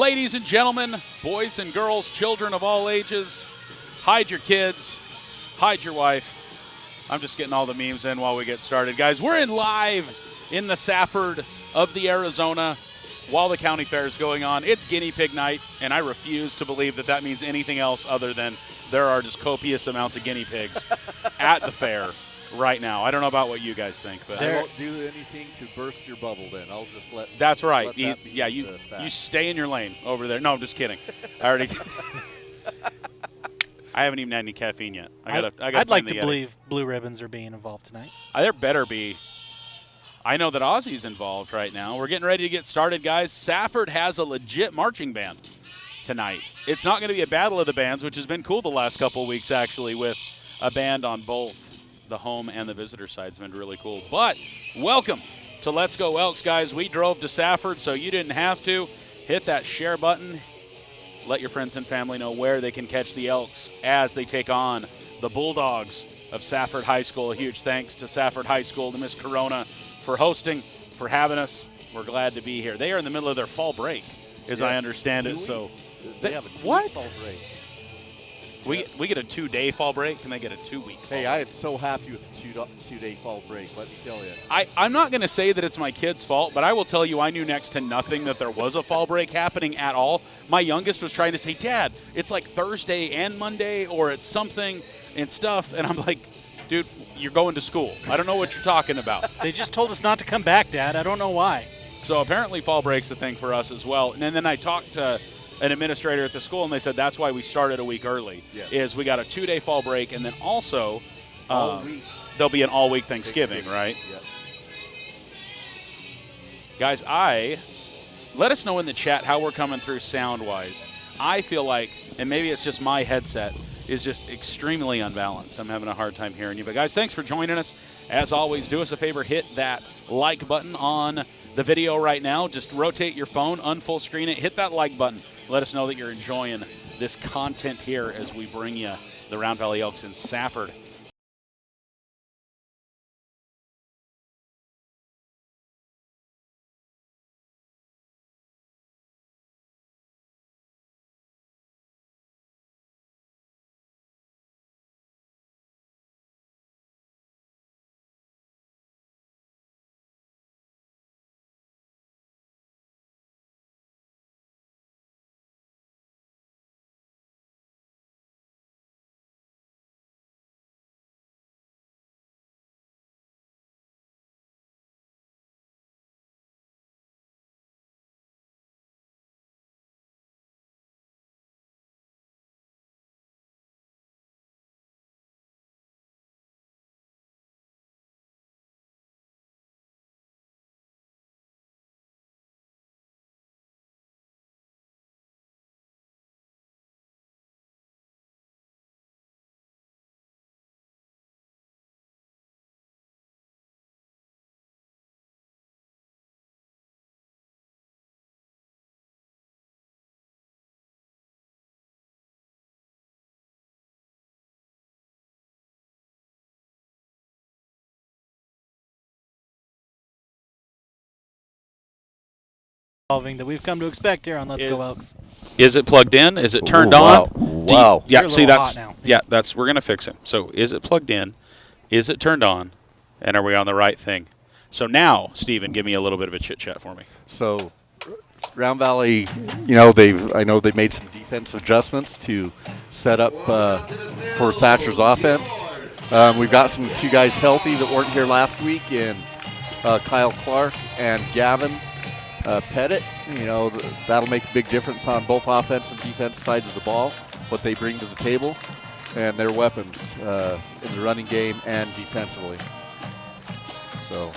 Ladies and gentlemen, boys and girls, children of all ages, hide your kids, hide your wife. I'm just getting all the memes in while we get started. Guys, we're live in the Safford of the Arizona while the county fair is going on. It's guinea pig night, and I refuse to believe that that means anything else other than there are just copious amounts of guinea pigs at the fair right now. I don't know about what you guys think, but I won't do anything to burst your bubble then. I'll just let that's right. Let that you stay in your lane over there. No, I'm just kidding. I haven't even had any caffeine yet. I'd like to believe Blue Ribbons are being involved tonight. There better be. I know that Ozzy's involved right now. We're getting ready to get started, guys. Safford has a legit marching band tonight. It's not going to be a battle of the bands, which has been cool the last couple of weeks, actually, with a band on both the home and the visitor side. It's been really cool. But welcome to Let's Go Elks, guys. We drove to Safford, so you didn't have to. Hit that share button. Let your friends and family know where they can catch the Elks as they take on the Bulldogs of Safford High School. A huge thanks to Safford High School, to Miss Corona, for hosting, for having us. We're glad to be here. They are in the middle of their fall break, as I understand it. So they have a 2-week what? fall break. We get a 2-day fall break, and they get a 2-week fall Hey, I am so happy with the two-day fall break, let me tell you. I'm not going to say that it's my kid's fault, but I will tell you I knew next to nothing that there was a fall break happening at all. My youngest was trying to say, Dad, it's like Thursday and Monday, or it's something and stuff. And I'm like, dude, you're going to school. I don't know what you're talking about. They just told us not to come back, Dad. I don't know why. So apparently fall break's a thing for us as well. And then I talked to an administrator at the school, and they said that's why we started a week early. Yes. Is we got a 2-day fall break, and then also there'll be an all-week Thanksgiving, right? Yep. Guys, let us know in the chat how we're coming through sound-wise. I feel like, and maybe it's just my headset, is just extremely unbalanced. I'm having a hard time hearing you. But, guys, thanks for joining us. As always, do us a favor, hit that like button on the video right now. Just rotate your phone, unfull screen it, hit that like button. Let us know that you're enjoying this content here as we bring you the Round Valley Elks in Safford. That we've come to expect here on Let's Go Elks. Is it plugged in? Is it turned on? Wow. Yeah, You're see, that's hot now. Yeah, we're gonna fix it. So, is it plugged in? Is it turned on? And are we on the right thing? So now, Steven, give me a little bit of a chit chat for me. So, Round Valley, I know they've made some defensive adjustments to set up for Thatcher's offense. We've got two guys healthy that weren't here last week in Kyle Clark and Gavin Pettit. That'll make a big difference on both offense and defense sides of the ball, what they bring to the table, and their weapons in the running game and defensively. So,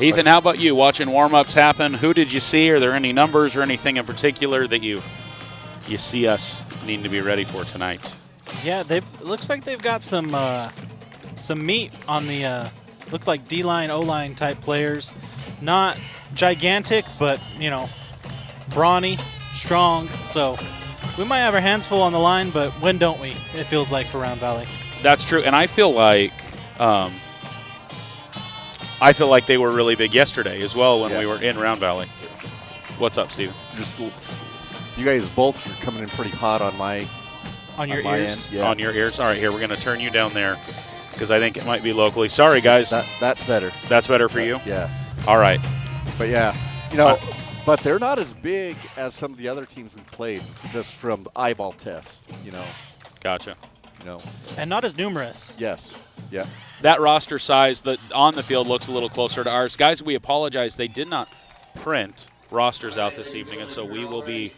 Ethan, how about you? Watching warm-ups happen, who did you see? Are there any numbers or anything in particular that you see us needing to be ready for tonight? Yeah, it looks like they've got some meat on the look like D-line, O-line type players. Not gigantic, but brawny, strong. So we might have our hands full on the line, but when don't we? It feels like for Round Valley. That's true, and I feel like they were really big yesterday as well when we were in Round Valley. What's up, Steven? Just you guys both are coming in pretty hot on my On your my ears? end. Yeah. On your ears? All right, here, we're going to turn you down there because I think it might be locally. Sorry, guys. That's better. That's better for you? Yeah. All right. But yeah, you know, but they're not as big as some of the other teams we played, just from eyeball tests, you know. Gotcha. You know. And not as numerous. Yes. Yeah. That roster size that on the field looks a little closer to ours. Guys, we apologize. They did not print rosters out this evening, and so we will be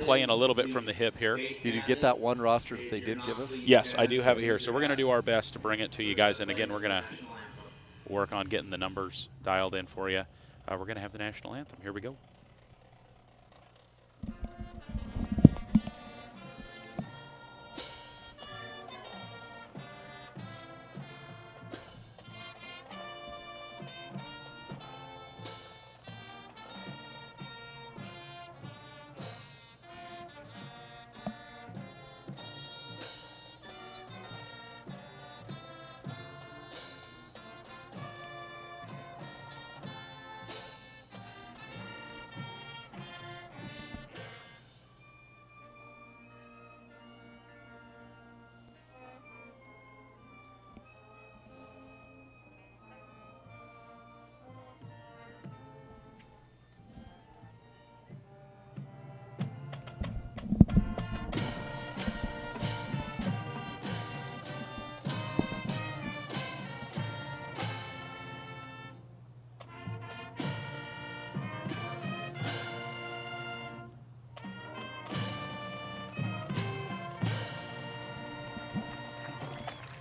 playing a little bit from the hip here. Did you get that one roster that they did give us? Yes, I do have it here. So we're going to do our best to bring it to you guys. And again, we're going to work on getting the numbers dialed in for you. We're going to have the national anthem. Here we go.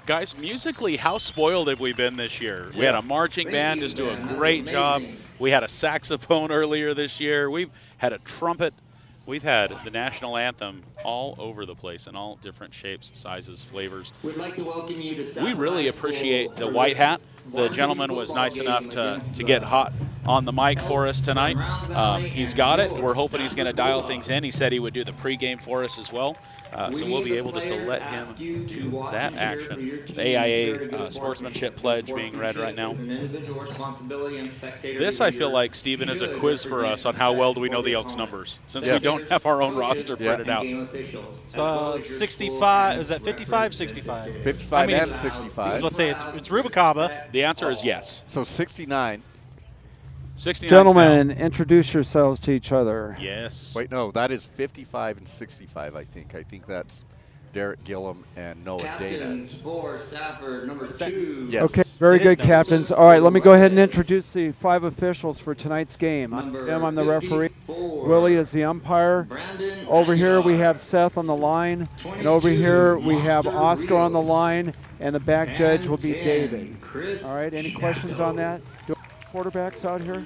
Guys, musically, how spoiled have we been this year? We had a marching band just do a great job. We had a saxophone earlier this year. We've had a trumpet. We've had the national anthem all over the place in all different shapes, sizes, flavors. We'd like to welcome you to Safford We really High School appreciate the for white this hat. The varsity gentleman was football nice game enough to against get the hot on the mic for us Elks tonight. from Round Valley He's and got it. your We're hoping he's going to Safford dial Bulldogs. things in. He said he would do the pregame for us as well. So we'll be able just to let him do that action. The AIA sportsmanship pledge being read right now. This, I feel like, Stephen, is a quiz for us on how well do we know the Elks numbers, since we don't have our own roster printed out. So 65, is that 55, 65? 55 I mean, and it's- 65. I was about to say, it's Rubicaba. The answer is yes. So 69. 69 Gentlemen, introduce yourselves to each other. Yes. Wait, no, that is 55 and 65, I think. I think that's Derek Gillum and Noah Dana. Captains for Safford, number that- 2. Yes. Okay, very It is good, number captains. All right, let me go ahead and introduce the 5 officials for tonight's game. I'm the referee. Willie is the umpire. Brandon Over here we Aguilar. have Seth on the line, and over here we have Monster Oscar on the Rios. line, and the back judge will be 10, David. Chris All right, any questions on that? Do quarterbacks out here?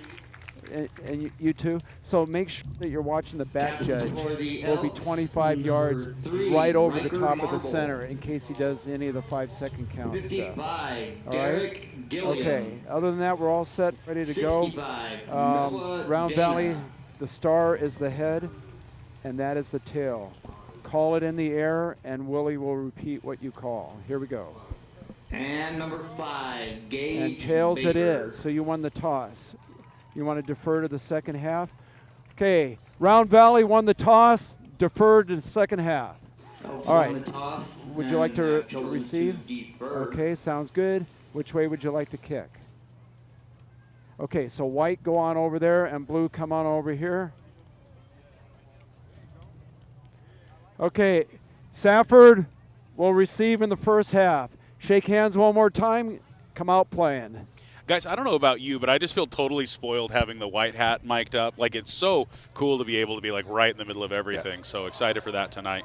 And you too. So make sure that you're watching the back judge. Will be 25 yards right over the top of the center in case he does any of the 5-second count stuff. 55, All right. Derek Gilliam. Okay. Other than that, we're all set, ready to go. 65, Noah Round Dana. Valley, the star is the head, and that is the tail. Call it in the air, and Willie will repeat what you call. Here we go. And number 5, Gage And tails it Baker. is. So you won the toss. You want to defer to the second half? Okay. Round Valley won the toss. Deferred to the second half. Elks All won right. the toss Would you like and, to chosen receive? defer. Okay, sounds good. Which way would you like to kick? Okay, so white go on over there and blue come on over here. Okay, Safford will receive in the first half. Shake hands one more time. Come out playing. Guys, I don't know about you, but I just feel totally spoiled having the white hat mic'd up. Like, it's so cool to be able to be, like, right in the middle of everything. So excited for that tonight.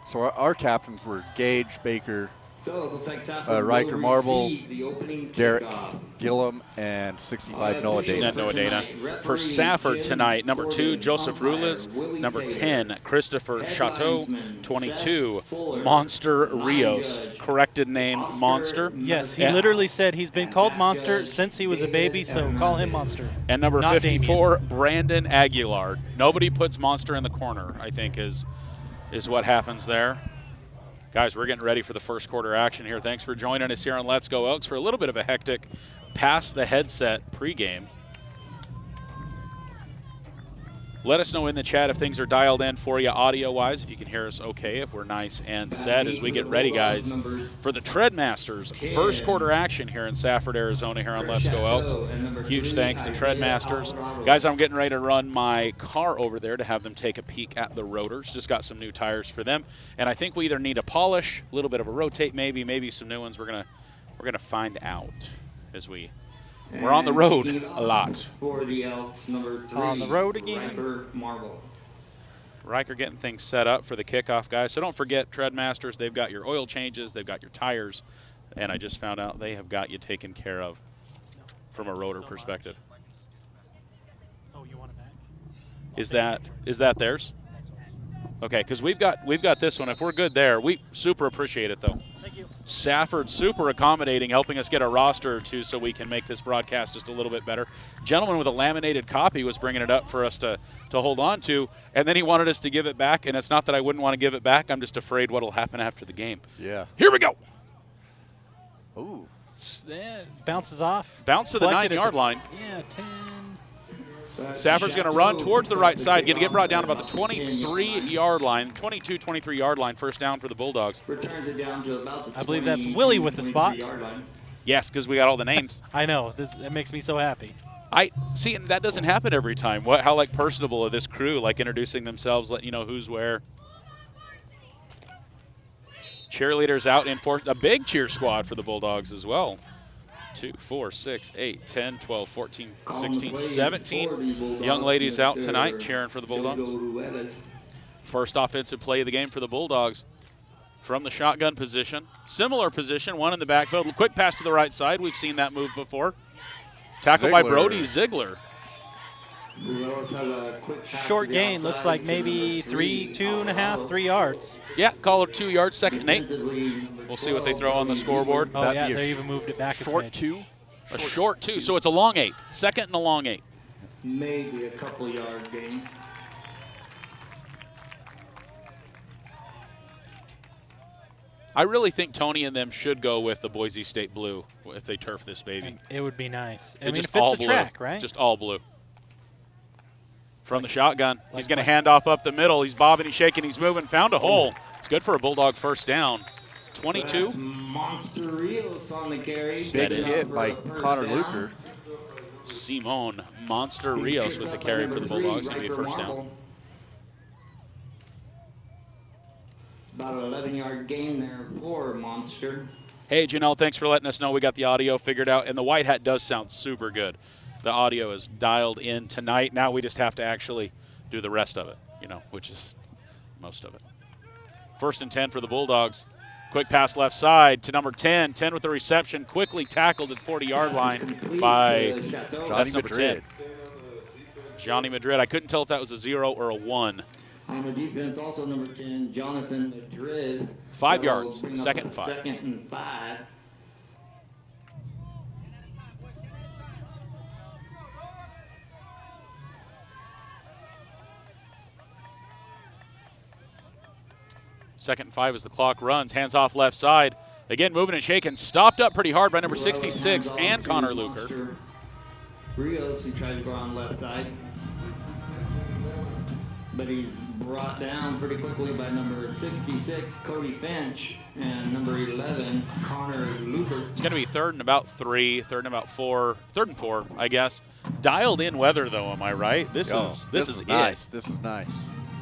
So our captains were Gage Baker, So it looks like Safford Riker will Marble, receive the opening Derek kickoff. Gillum, and 65 Noah Officials Dana. And Noah Dana. tonight, For referee Safford Jim tonight, number 2, Gordon, Joseph umpire Rulas. Willie Number Taylor. 10, Christopher Head Chateau. linesman 22, Seth Fuller. Monster Line Rios. judge Corrected name, Oscar Monster. Yes, he Yeah. literally said he's been called Monster since he was a baby, so call him Monster. And number Not 54, Brandon Aguilar. Nobody puts Monster in the corner, I think, is what happens there. Guys, we're getting ready for the first quarter action here. Thanks for joining us here on Let's Go Elks for a little bit of a hectic pass the headset pregame. Let us know in the chat if things are dialed in for you audio-wise, if you can hear us okay, if we're nice and set as we get ready, guys, for the Treadmasters first quarter action here in Safford, Arizona, here on Let's Go Elks. Huge thanks to Treadmasters. Guys, I'm getting ready to run my car over there to have them take a peek at the rotors. Just got some new tires for them, and I think we either need a polish, a little bit of a rotate maybe some new ones. We're gonna find out as we're on the road a lot. For the Elks, number 3. On the road again. Riker Marble. Riker getting things set up for the kickoff, guys. So don't forget, Treadmasters, they've got your oil changes, they've got your tires, and I just found out they have got you taken care of from a rotor perspective. Oh, you want it back? Is that theirs? Okay, because we've got this one. If we're good there, we super appreciate it though. Thank you. Safford super accommodating, helping us get a roster or two so we can make this broadcast just a little bit better. Gentleman with a laminated copy was bringing it up for us to hold on to, and then he wanted us to give it back, and it's not that I wouldn't want to give it back. I'm just afraid what will happen after the game. Yeah. Here we go. Ooh. Yeah, bounces off. Bounce to the Collected at 9-yard line. Yeah, 10. Safford's going to run towards the right side, going to get brought down about the 23-yard line, 22, 23-yard line, first down for the Bulldogs. Returns it down to about the I believe that's 20, Willie with the spot. 23-yard line. Yes, because we got all the names. I know. That makes me so happy. I see, and that doesn't happen every time. How like personable of this crew, like introducing themselves, letting you know who's where. Cheerleaders out in a big cheer squad for the Bulldogs as well. 2, 4, 6, 8, 10, 12, 14, 16, 17 young ladies out tonight cheering for the Bulldogs. First offensive play of the game for the Bulldogs from the shotgun position. Similar position, one in the backfield. Quick pass to the right side. We've seen that move before. Tackled by Brody Ziegler. Short gain. Looks like maybe 2.5, 3 yards. Yeah, call it 2 yards, 2nd and 8. We'll see what they throw on the scoreboard. Oh, yeah, they even moved it back short a smidge. 2. A short 2, so it's a long 8. 2nd and a long 8. Maybe a couple yard gain. I really think Tony and them should go with the Boise State blue if they turf this baby. And it would be nice. I And mean, just if it's all the blue. track, right? Just all blue. From the shotgun. He's going to hand off up the middle. He's bobbing, he's shaking, he's moving. Found a hole. It's good for a Bulldog first down. 22. That's Monster Rios on the carry. Big hit by Connor Luker. Simone Monster Rios with the carry for the Bulldogs. Going to be a first down. About an 11-yard gain there for Monster. Hey, Janelle, thanks for letting us know we got the audio figured out. And the white hat does sound super good. The audio is dialed in tonight. Now we just have to actually do the rest of it, which is most of it. 1st and 10 for the Bulldogs. Quick pass left side to number 10. 10 with the reception. Quickly tackled at 40-yard line by that's number 10. Johnny Madrid. I couldn't tell if that was a 0 or a 1. On the defense, also number 10, Jonathan Madrid. 5 yards. Bring up 2nd and 5. 2nd and 5. Second and 5 as the clock runs. Hands off left side. Again, moving and shaking. Stopped up pretty hard by number 66 and Connor Luker. Rios, who tried to go on left side. But he's brought down pretty quickly by number 66, Cody Finch, and number 11, Connor Luker. It's going to be 3rd and about 3, 3rd and about 4, 3rd and 4, I guess. Dialed in weather, though, am I right? This is nice. it. This is nice.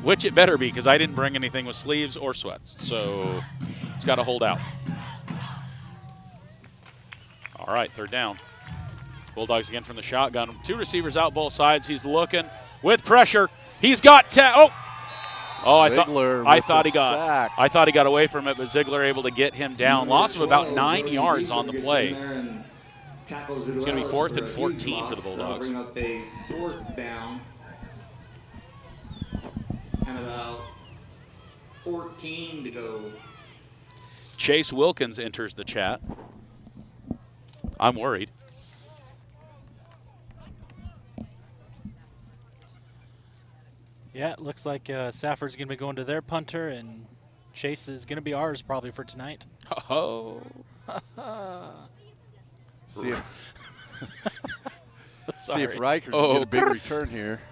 Which it better be, because I didn't bring anything with sleeves or sweats. So it's got to hold out. All right, 3rd down. Bulldogs again from the shotgun. 2 receivers out both sides. He's looking with pressure. He's got I thought he got away from it, but Ziegler able to get him down. Loss of about 9 yards on the play. It's going to be 4th and 14 for the Bulldogs. Bring up a 4th down. And about 14 to go. Chase Wilkins enters the chat. I'm worried. Yeah, it looks like Safford's going to be going to their punter, and Chase is going to be ours probably for tonight. Oh. See if Riker can get a big return here.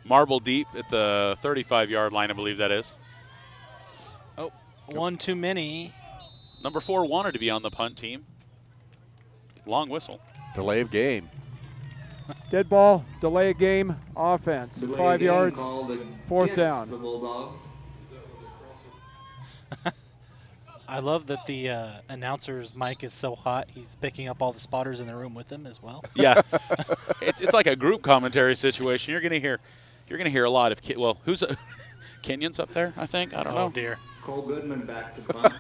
Marble deep at the 35-yard line, I believe that is. Oh, one too many. Number 4 wanted to be on the punt team. Long whistle. Delay of game. Dead ball, delay a game, offense. Delay 5 game yards, called 4th against down. The Bulldogs. I love that the announcer's mic is so hot, he's picking up all the spotters in the room with him as well. Yeah, it's like a group commentary situation. You're gonna hear a lot of who's Kenyon's up there? I think I don't know. Oh dear. Cole Goodman back to punt.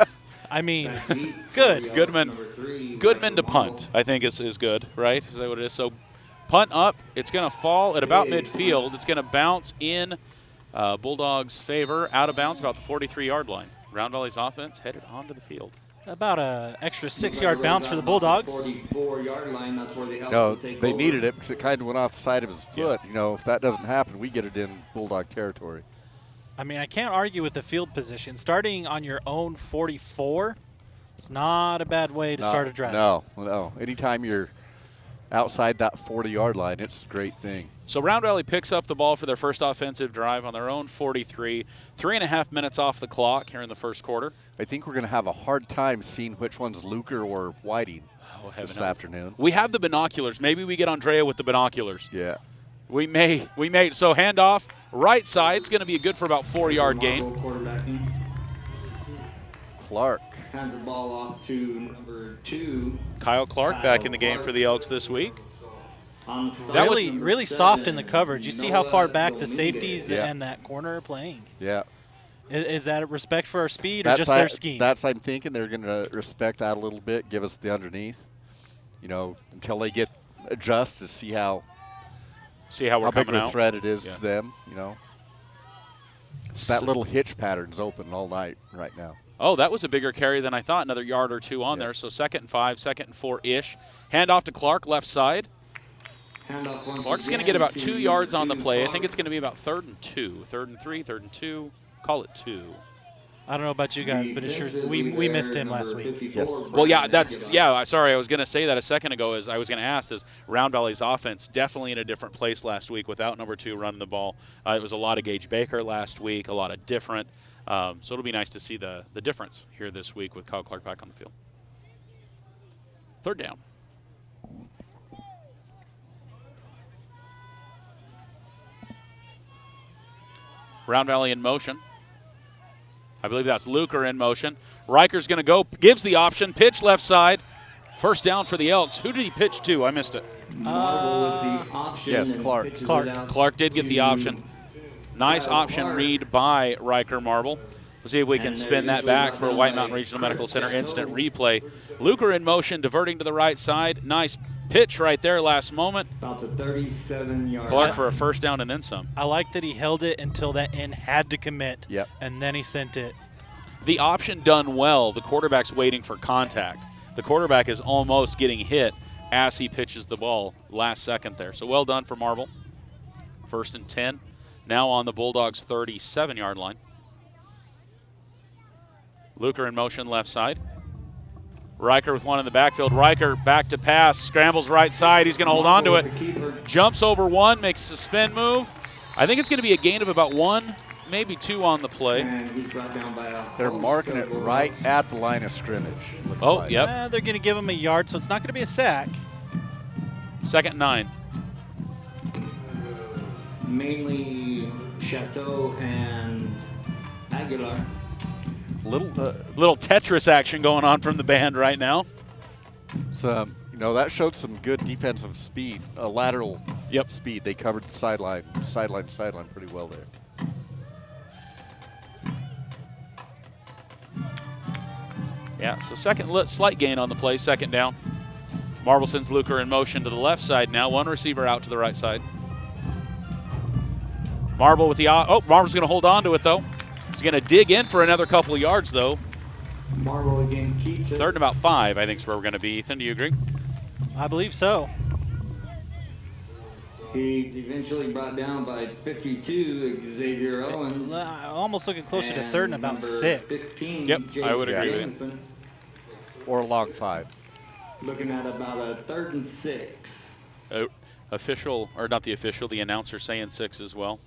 I mean, Back deep. good. Goodman. Number 3, Goodman to Michael punt, I think is good, right? Is that what it is? So punt up, it's going to fall at about midfield. It's going to bounce in Bulldogs' favor, out of bounds about the 43-yard line. Round Valley's offense headed onto the field. About an extra 6-yard bounce for the Bulldogs. 44-yard line. That's where the Elks No, will take they over. needed it because it kind of went off the side of his foot. You know, if that doesn't happen, we get it in Bulldog territory. I mean, I can't argue with the field position. Starting on your own 44 is not a bad way to start a drive. No. Anytime you're outside that 40-yard line, it's a great thing. So Round Valley picks up the ball for their first offensive drive on their own 43. 3.5 minutes off the clock here in the first quarter. I think we're going to have a hard time seeing which one's Luker or Whiting this afternoon. We have the binoculars. Maybe we get Andrea with the binoculars. Yeah. We may. So handoff, right side. It's going to be good for about 4-yard gain. Quarterbacking. Clark. Hands the ball off to number 2. Kyle Clark back in the game for the Elks this week. On the start, That was Really, number really 7, soft in the coverage. You see how far back the Noah safeties Yeah. and that corner are playing. Yeah. Is that a respect for our speed or just their scheme? I'm thinking they're going to respect that a little bit, give us the underneath, until they adjust to see how we're big coming of a out. threat it is Yeah. to them, That little hitch pattern's open all night right now. Oh, that was a bigger carry than I thought. Another yard or two on there. So 2nd and 5, 2nd and 4-ish. Handoff to Clark, left side. Handoff once Clark's going to again get about to 2 yards on the number play. I 2, think it's going to be about 3rd and 2, 3rd and 3, 3rd and 2. Call it 2. I don't know about you guys, but it sure we missed him last week. Yes. Well, yeah, sorry, I was going to say that a second ago. As I was going to ask, is Round Valley's offense definitely in a different place last week without number 2 running the ball. It was a lot of Gage Baker last week, a lot of different. So it'll be nice to see the difference here this week with Kyle Clark back on the field. 3rd down. Round Valley in motion. I believe that's Luker in motion. Riker's going to go, gives the option, pitch left side. First down for the Elks. Who did he pitch to? I missed it. Marble with the option. Yes, and Clark. pitches it Clark. out Clark did get the to option. Nice Kyle option Clark. read by Riker Marble. Let's see if we can And spin they're that back usually for a not White done Mountain by Regional Chris Medical Center Gatto. instant replay. Luker in motion, diverting to the right side. Nice pitch right there last moment. About the 37-yard. Clark for a first down and then some. I like that he held it until that end had to commit, Yep. and then he sent it. The option done well. The quarterback's waiting for contact. The quarterback is almost getting hit as he pitches the ball last second there. So well done for Marble. 1st and 10. Now on the Bulldogs' 37-yard line. Luker in motion left side. Riker with one in the backfield. Riker back to pass. Scrambles right side. He's going to hold on to it. Jumps over one. Makes a spin move. I think it's going to be a gain of about 1, maybe 2 on the play. And he's brought down by a They're host marking of it Bulldogs. right at the line of scrimmage. looks Oh, like. yep. They're going to give him a yard, so it's not going to be a sack. 2nd and 9. Mainly Chateau and Aguilar. Little Tetris action going on from the band right now. that showed some good defensive speed, lateral Yep. speed. They covered the sideline pretty well there. Yeah, so slight gain on the play, 2nd down. Marble sends Luker in motion to the left side now. One receiver out to the right side. Marble with the Marble's going to hold on to it though. He's going to dig in for another couple of yards though. Marble again keeps it. 3rd and about 5, I think is where we're going to be. Ethan, do you agree? I believe so. He's eventually brought down by 52, Xavier Owens. Almost looking closer to 3rd and about number 6. 15, Yep, I would Jason agree with you. Jamison. Or a long 5. Looking at about a 3rd and 6. Official, or not the official, the announcer saying 6 as well.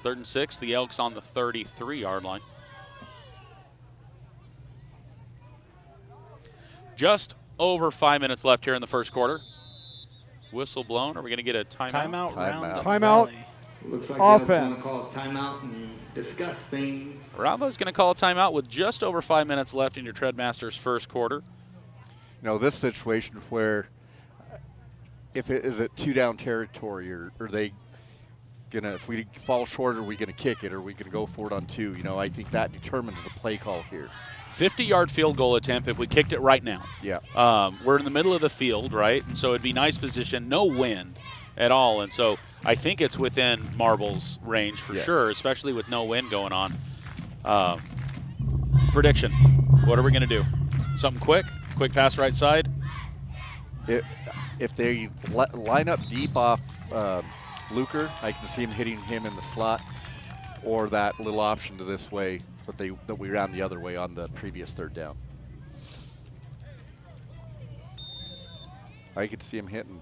3rd and 6, the Elks on the 33-yard line. Just over 5 minutes left here in the first quarter. Whistle blown. Are we going to get a timeout? Timeout. Timeout. Looks like Elks going Offense. to call a timeout and discuss things. Rambo's going to call a timeout with just over 5 minutes left in your Treadmasters first quarter. You know, this situation where if it is it 2-down territory, or are they gonna, if we fall short, are we gonna kick it, or are we gonna go for it on 2? You know, I think that determines the play call here. 50-yard field goal attempt if we kicked it right now. Yeah. We're in the middle of the field, right? And so it'd be nice position, no wind at all. And so I think it's within Marble's range for sure, especially with no wind going on. Prediction, what are we going to do? Something quick pass right side? If they line up deep off Luker, I can see him hitting him in the slot, or that little option to this way that we ran the other way on the previous 3rd down. I could see him hitting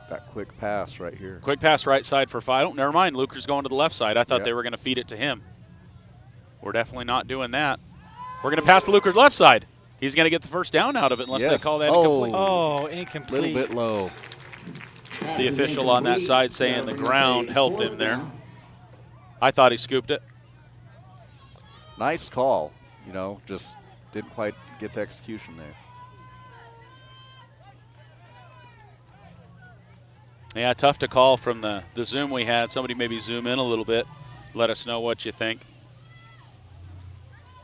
that quick pass right here. Quick pass right side for 5. Never mind, Luker's going to the left side. I thought Yep. they were going to feed it to him. We're definitely not doing that. We're going to pass to Luker's left side. He's going to get the first down out of it unless they call that incomplete. Oh, A incomplete. little bit low. The official on that side saying the ground helped him there. I thought he scooped it. Nice call, you know, just didn't quite get the execution there. Yeah, tough to call from the Zoom we had. Somebody maybe zoom in a little bit. Let us know what you think.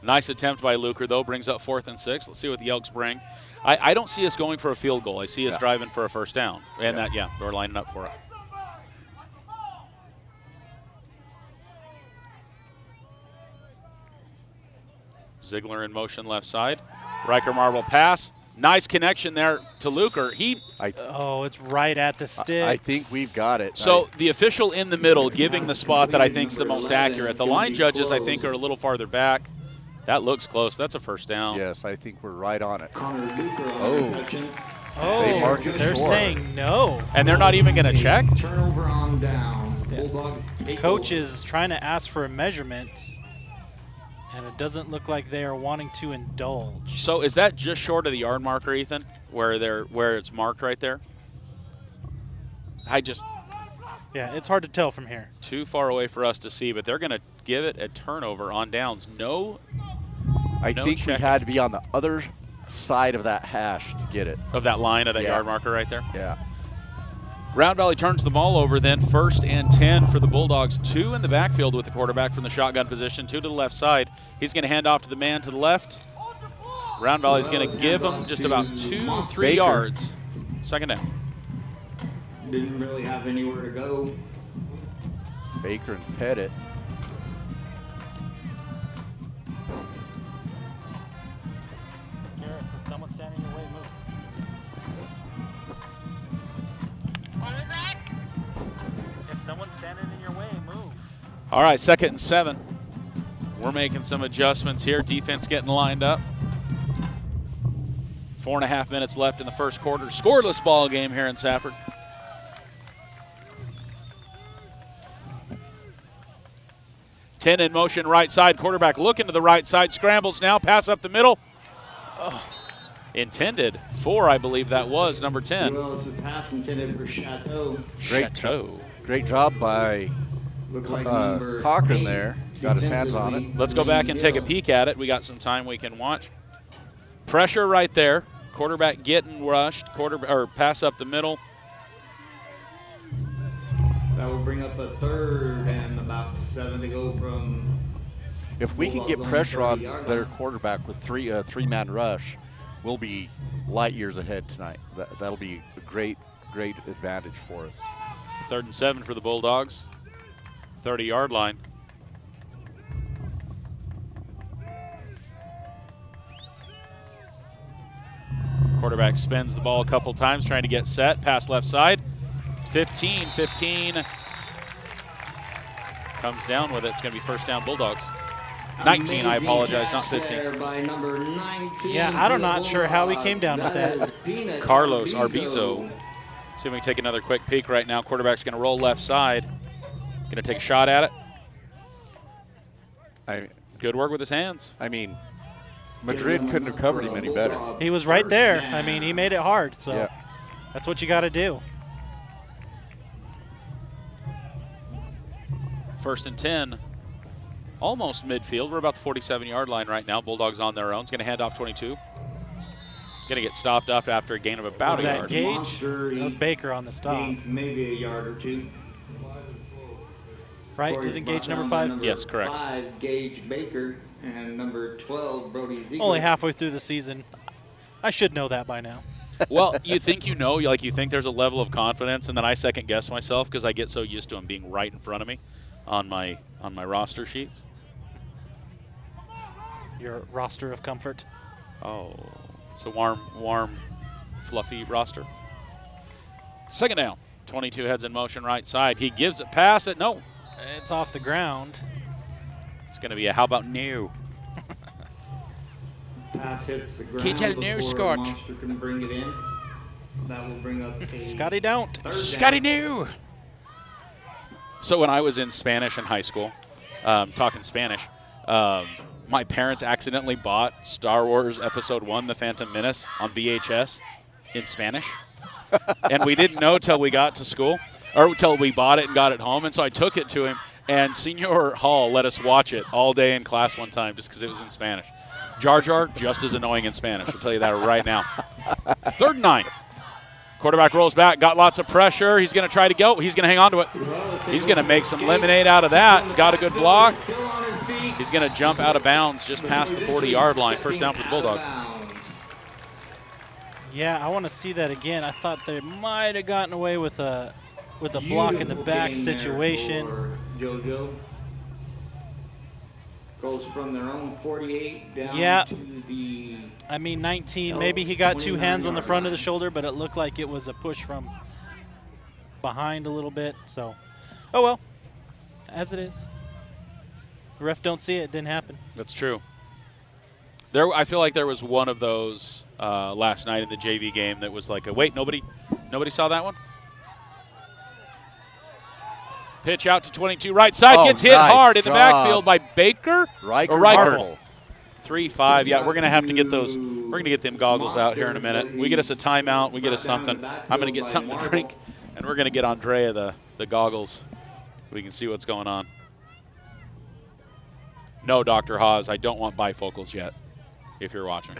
Nice attempt by Luker, though. Brings up 4th and 6. Let's see what the Elks bring. I don't see us going for a field goal. I see us driving for a first down. And we're lining up for it. Ziegler in motion left side. Riker Marble pass. Nice connection there to Luker. It's right at the stick. I think we've got it. So the official in the middle giving the spot that I think is the most accurate. The line judges, I think, are a little farther back. That looks close. That's a first down. Yes, I think we're right on it. They mark it they're short. saying no. And they're not even going to check? Turnover on downs. Bulldogs take Coach over. is trying to ask for a measurement, and it doesn't look like they are wanting to indulge. So is that just short of the yard marker, Ethan, where it's marked right there? Yeah, it's hard to tell from here. Too far away for us to see, but they're going to give it a turnover on downs. I think we checking. had to be on the other side of that hash to get it. Of that line of that yard marker right there? Yeah. Round Valley turns the ball over then. 1st and 10 for the Bulldogs. 2 in the backfield with the quarterback from the shotgun position. 2 to the left side. He's going to hand off to the man to the left. Round Valley's going to give him just about 2-3 yards. Second down. Didn't really have anywhere to go. Baker and Pettit. If someone's standing in your way, move. If someone's standing in your way, move. All right, 2nd and 7. We're making some adjustments here. Defense getting lined up. 4.5 minutes left in the first quarter. Scoreless ball game here in Safford. Ten in motion, right side. Quarterback looking to the right side. Scrambles now. Pass up the middle. Intended for, I believe that was, number 10. Well, it's a pass intended for Chateau. Great job by Looked like number Cochran 8 there. Got his hands on it. Let's go back and take a peek at it. We got some time we can watch. Pressure right there. Quarterback getting rushed. Pass up the middle. That will bring up a 3rd and about 7 to go from. If we can get pressure on their quarterback with three-man rush, we'll be light years ahead tonight. That'll be a great advantage for us. 3rd and 7 for the Bulldogs. 30-yard line. Quarterback spins the ball a couple times trying to get set. Pass left side. 15. Comes down with it. It's going to be first down Bulldogs. 19, I apologize, not 15. By number 19 Yeah, I'm not sure how we came down with that. Carlos Arbizo. See if we can take another quick peek right now. Quarterback's going to roll left side. Going to take a shot at it. Good work with his hands. I mean, Madrid couldn't have covered him any better. He was right there. I mean, he made it hard, so Yeah. that's what you got to do. 1st and 10. Almost midfield. We're about the 47-yard line right now. Bulldogs on their own. It's going to hand off 22. Going to get stopped up after a gain of about a yard. Gage? That was Baker on the stop. Gains maybe a yard or two. Right? Isn't Gage number 5? Yes, correct. 5, Gage Baker, and number 12, Brody Ziegler. Only halfway through the season. I should know that by now. Well, you think you know, like you think there's a level of confidence, and then I second guess myself because I get so used to him being right in front of me on my roster sheets. Your roster of comfort. Oh, it's a warm, fluffy roster. 2nd down. 22 heads in motion right side. He gives it past it. No. It's off the ground. It's going to be a how about new? Pass hits the ground Can't tell new, before Scott. Monster can bring it in. That will bring up a Scotty don't. Scotty new. So when I was in Spanish in high school, talking Spanish, my parents accidentally bought Star Wars Episode 1, The Phantom Menace, on VHS in Spanish. And we didn't know till we got to school, or till we bought it and got it home. And so I took it to him, and Senor Hall let us watch it all day in class one time just because it was in Spanish. Jar Jar, just as annoying in Spanish. I'll tell you that right now. 3rd and 9. Quarterback rolls back, got lots of pressure. He's going to try to go. He's going to hang on to it. He's going to make some lemonade out of that. Got a good block. He's going to jump out of bounds just past the 40-yard line. 1st down for the Bulldogs. Yeah, I want to see that again. I thought they might have gotten away with a block in the back situation. JoJo goes from their own 48 down to the. I mean, 19. Maybe he got 2 hands on the front of the shoulder, but it looked like it was a push from behind a little bit. So, oh well, as it is. The ref don't see it. It didn't happen. That's true. I feel like there was one of those last night in the JV game that was like, wait, nobody saw that one? Pitch out to 22, right side, gets hit hard in the backfield by Baker or Reichert. 3-5. Yeah, we're gonna have to get those. We're gonna get them goggles out here in a minute. We get us a timeout. We get us something. I'm gonna get something to drink, and we're gonna get Andrea the goggles. We can see what's going on. No, Dr. Haas, I don't want bifocals yet. If you're watching,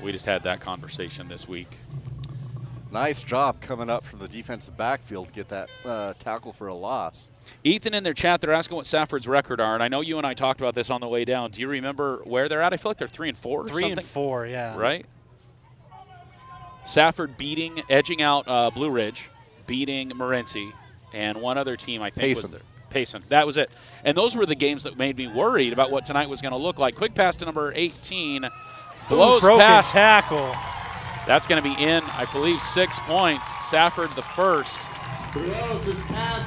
we just had that conversation this week. Nice job coming up from the defensive backfield to get that tackle for a loss. Ethan, in their chat, they're asking what Safford's record are, and I know you and I talked about this on the way down. Do you remember where they're at? I feel like they're 3-4 or something. 3-4, yeah. Right? Safford edging out Blue Ridge, beating Morenci, and one other team I think was there. Payson. That was it. And those were the games that made me worried about what tonight was going to look like. Quick pass to number 18. Blows past. Tackle. That's going to be in, I believe, 6 points. Safford the first. Pass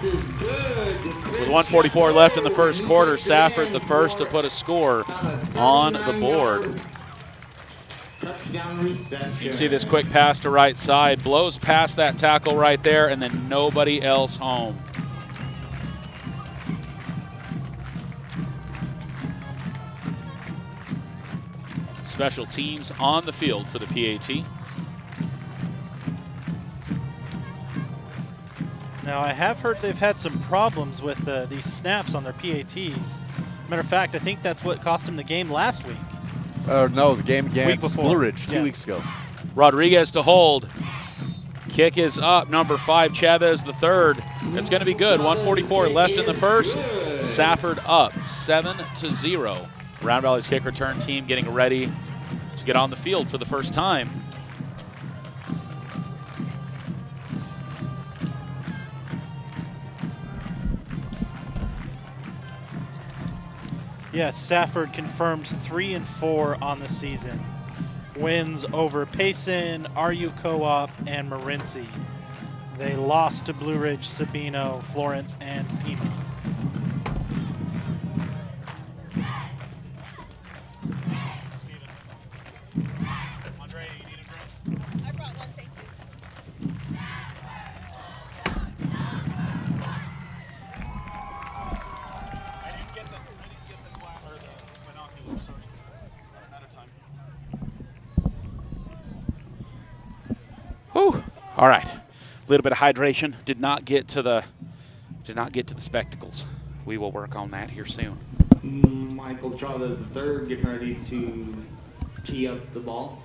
is good. With 1:44 left in the first quarter, Safford the first to put a score on the board. Touchdown reception. You can see this quick pass to right side. Blows past that tackle right there, and then nobody else home. Special teams on the field for the PAT. Now, I have heard they've had some problems with these snaps on their PATs. Matter of fact, I think that's what cost them the game last week. No, the game against before. Blue Ridge 2 weeks ago. Rodriguez to hold. Kick is up. Number 5, Chavez the third. It's going to be good. 1:44 left in the first. Safford up 7-0. Round Valley's kick return team getting ready to get on the field for the first time. Yes, Safford confirmed 3-4 on the season. Wins over Payson, RU Co-op, and Morenci. They lost to Blue Ridge, Sabino, Florence, and Pima. All right. A little bit of hydration. Did not get to the spectacles. We will work on that here soon. Michael Chavez III getting ready to tee up the ball.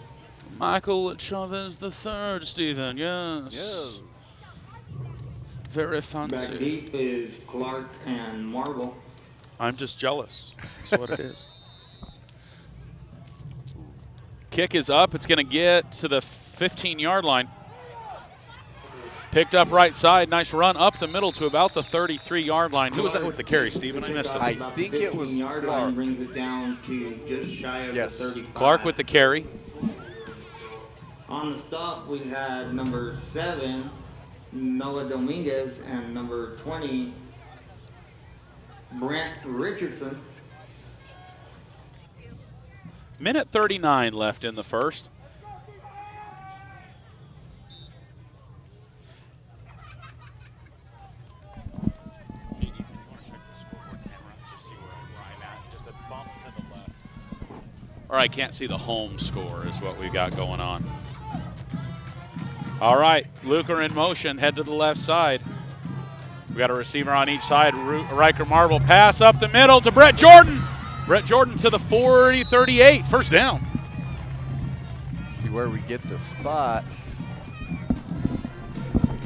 Michael Chavez III, Stephen. Yes. Very fancy. Back deep is Clark and Marble. I'm just jealous. That's what it is. Kick is up. It's going to get to the 15-yard line. Picked up right side. Nice run up the middle to about the 33-yard line. Who was that with the carry, Stephen? I missed it. I think it was Clark. Brings it down to just shy of the 35. Clark with the carry. On the stop, we had number 7, Noah Dominguez, and number 20, Brent Richardson. Minute 39 left in the first. Or I can't see the home score is what we've got going on. All right, Luker in motion, head to the left side. We got a receiver on each side. Riker Marble pass up the middle to Brett Jordan. Brett Jordan to the 40-38, first down. See where we get the spot.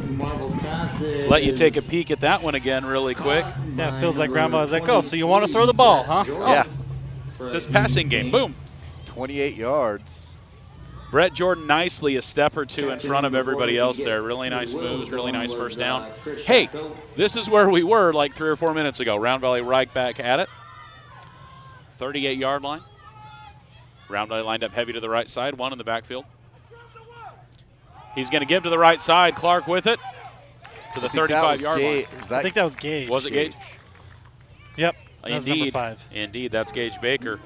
Marble's pass is Let you take a peek at that one again really quick. Yeah, it feels like Grandma was like, oh, so you want to throw the ball, huh? Yeah. This passing game, boom. 28 yards. Brett Jordan nicely a step or two in front of everybody else there. Really nice moves, really nice first down. Hey, this is where we were like 3 or 4 minutes ago. Round Valley right back at it. 38-yard line. Round Valley lined up heavy to the right side, one in the backfield. He's going to give to the right side. Clark with it to the 35-yard line. I think that was Gage. Was it Gage? Yep. That's number 5. Indeed, that's Gage Baker.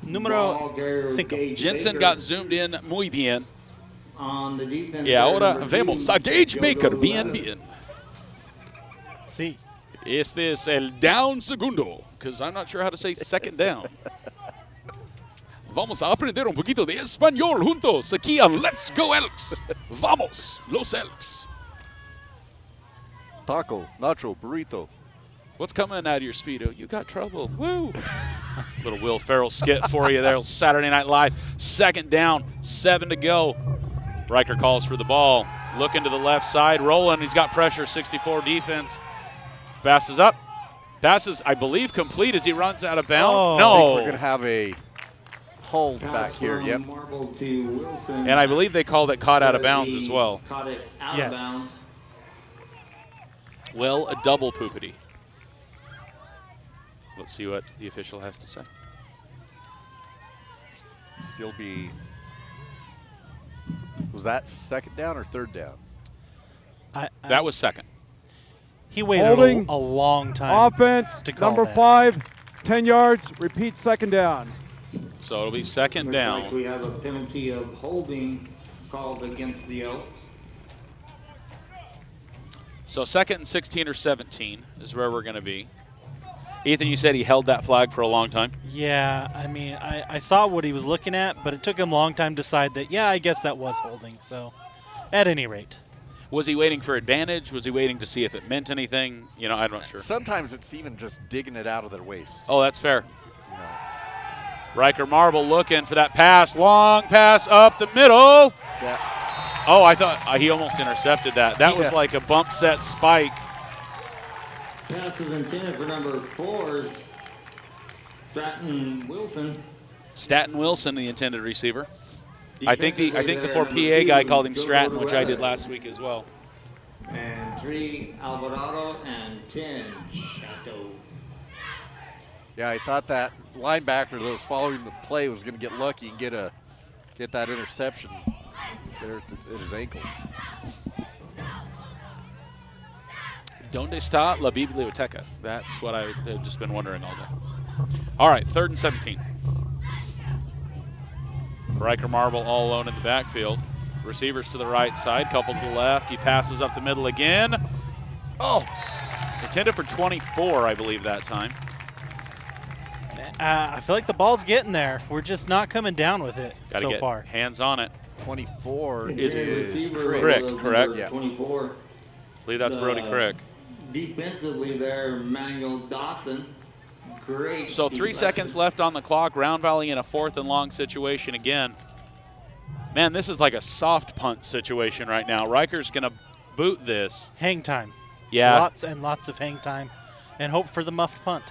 Número 5. Jensen got zoomed in muy bien. On the defense. Y ahora vemos a Gage Baker bien. Sí. Este es el down segundo, because I'm not sure how to say second down. Vamos a aprender un poquito de español juntos aquí on Let's Go Elks. Vamos, los Elks. Taco, nacho, burrito. What's coming out of your Speedo? You got trouble. Woo. Little Will Ferrell skit for you there. Saturday Night Live. Second down, 7 to go. Riker calls for the ball. Looking to the left side. Rolling. He's got pressure. 64 defense. Passes up. Passes, I believe, complete as he runs out of bounds. Oh. No. I think we're going to have a hold back here. Yep. Marble to Wilson. And I believe they called it caught out of bounds as well. Caught it out Yes. of bounds. Well, a double poopity. Let's see what the official has to say. Still be. Was that second down or third down? That was second. He waited Holding. a long time. Offense, to call number that. 5, 10 yards, repeat second down. So it'll be second Looks down. like we have a penalty of holding called against the Elks. So second and 16 or 17 is where we're going to be. Ethan, you said he held that flag for a long time. Yeah, I mean, I saw what he was looking at, but it took him a long time to decide that, yeah, I guess that was holding. So, at any rate. Was he waiting for advantage? Was he waiting to see if it meant anything? You know, I'm not sure. Sometimes it's even just digging it out of their waist. Oh, that's fair. You know. Riker Marble looking for that pass. Long pass up the middle. Yeah. Oh, I thought he almost intercepted that. That was Yeah. like a bump set spike. Pass is intended for number 4, Stratton Wilson. Staten Wilson, the intended receiver. I think the Defensively 4 there, PA number guy 2, called him Joe Stratton, which I did Rivera. last week as well. And 3, Alvarado, and 10, Chateau. Yeah, I thought that linebacker that was following the play was going to get lucky and get that interception there at his ankles. Donde está la biblioteca? That's what I've just been wondering all day. All right, 3rd and 17. Riker Marble all alone in the backfield. Receivers to the right side, couple to the left. He passes up the middle again. Oh, intended for 24, I believe, that time. I feel like the ball's getting there. We're just not coming down with it Gotta so get far. hands on it. 24 Is is Crick, correct? Yeah. 24. I believe that's Brody Crick. Defensively there, Manuel Dawson. Great. So 3 seconds left on the clock. Round Valley in a 4th and long situation again. Man, this is like a soft punt situation right now. Riker's going to boot this. Hang time. Yeah. Lots and lots of hang time. And hope for the muffed punt.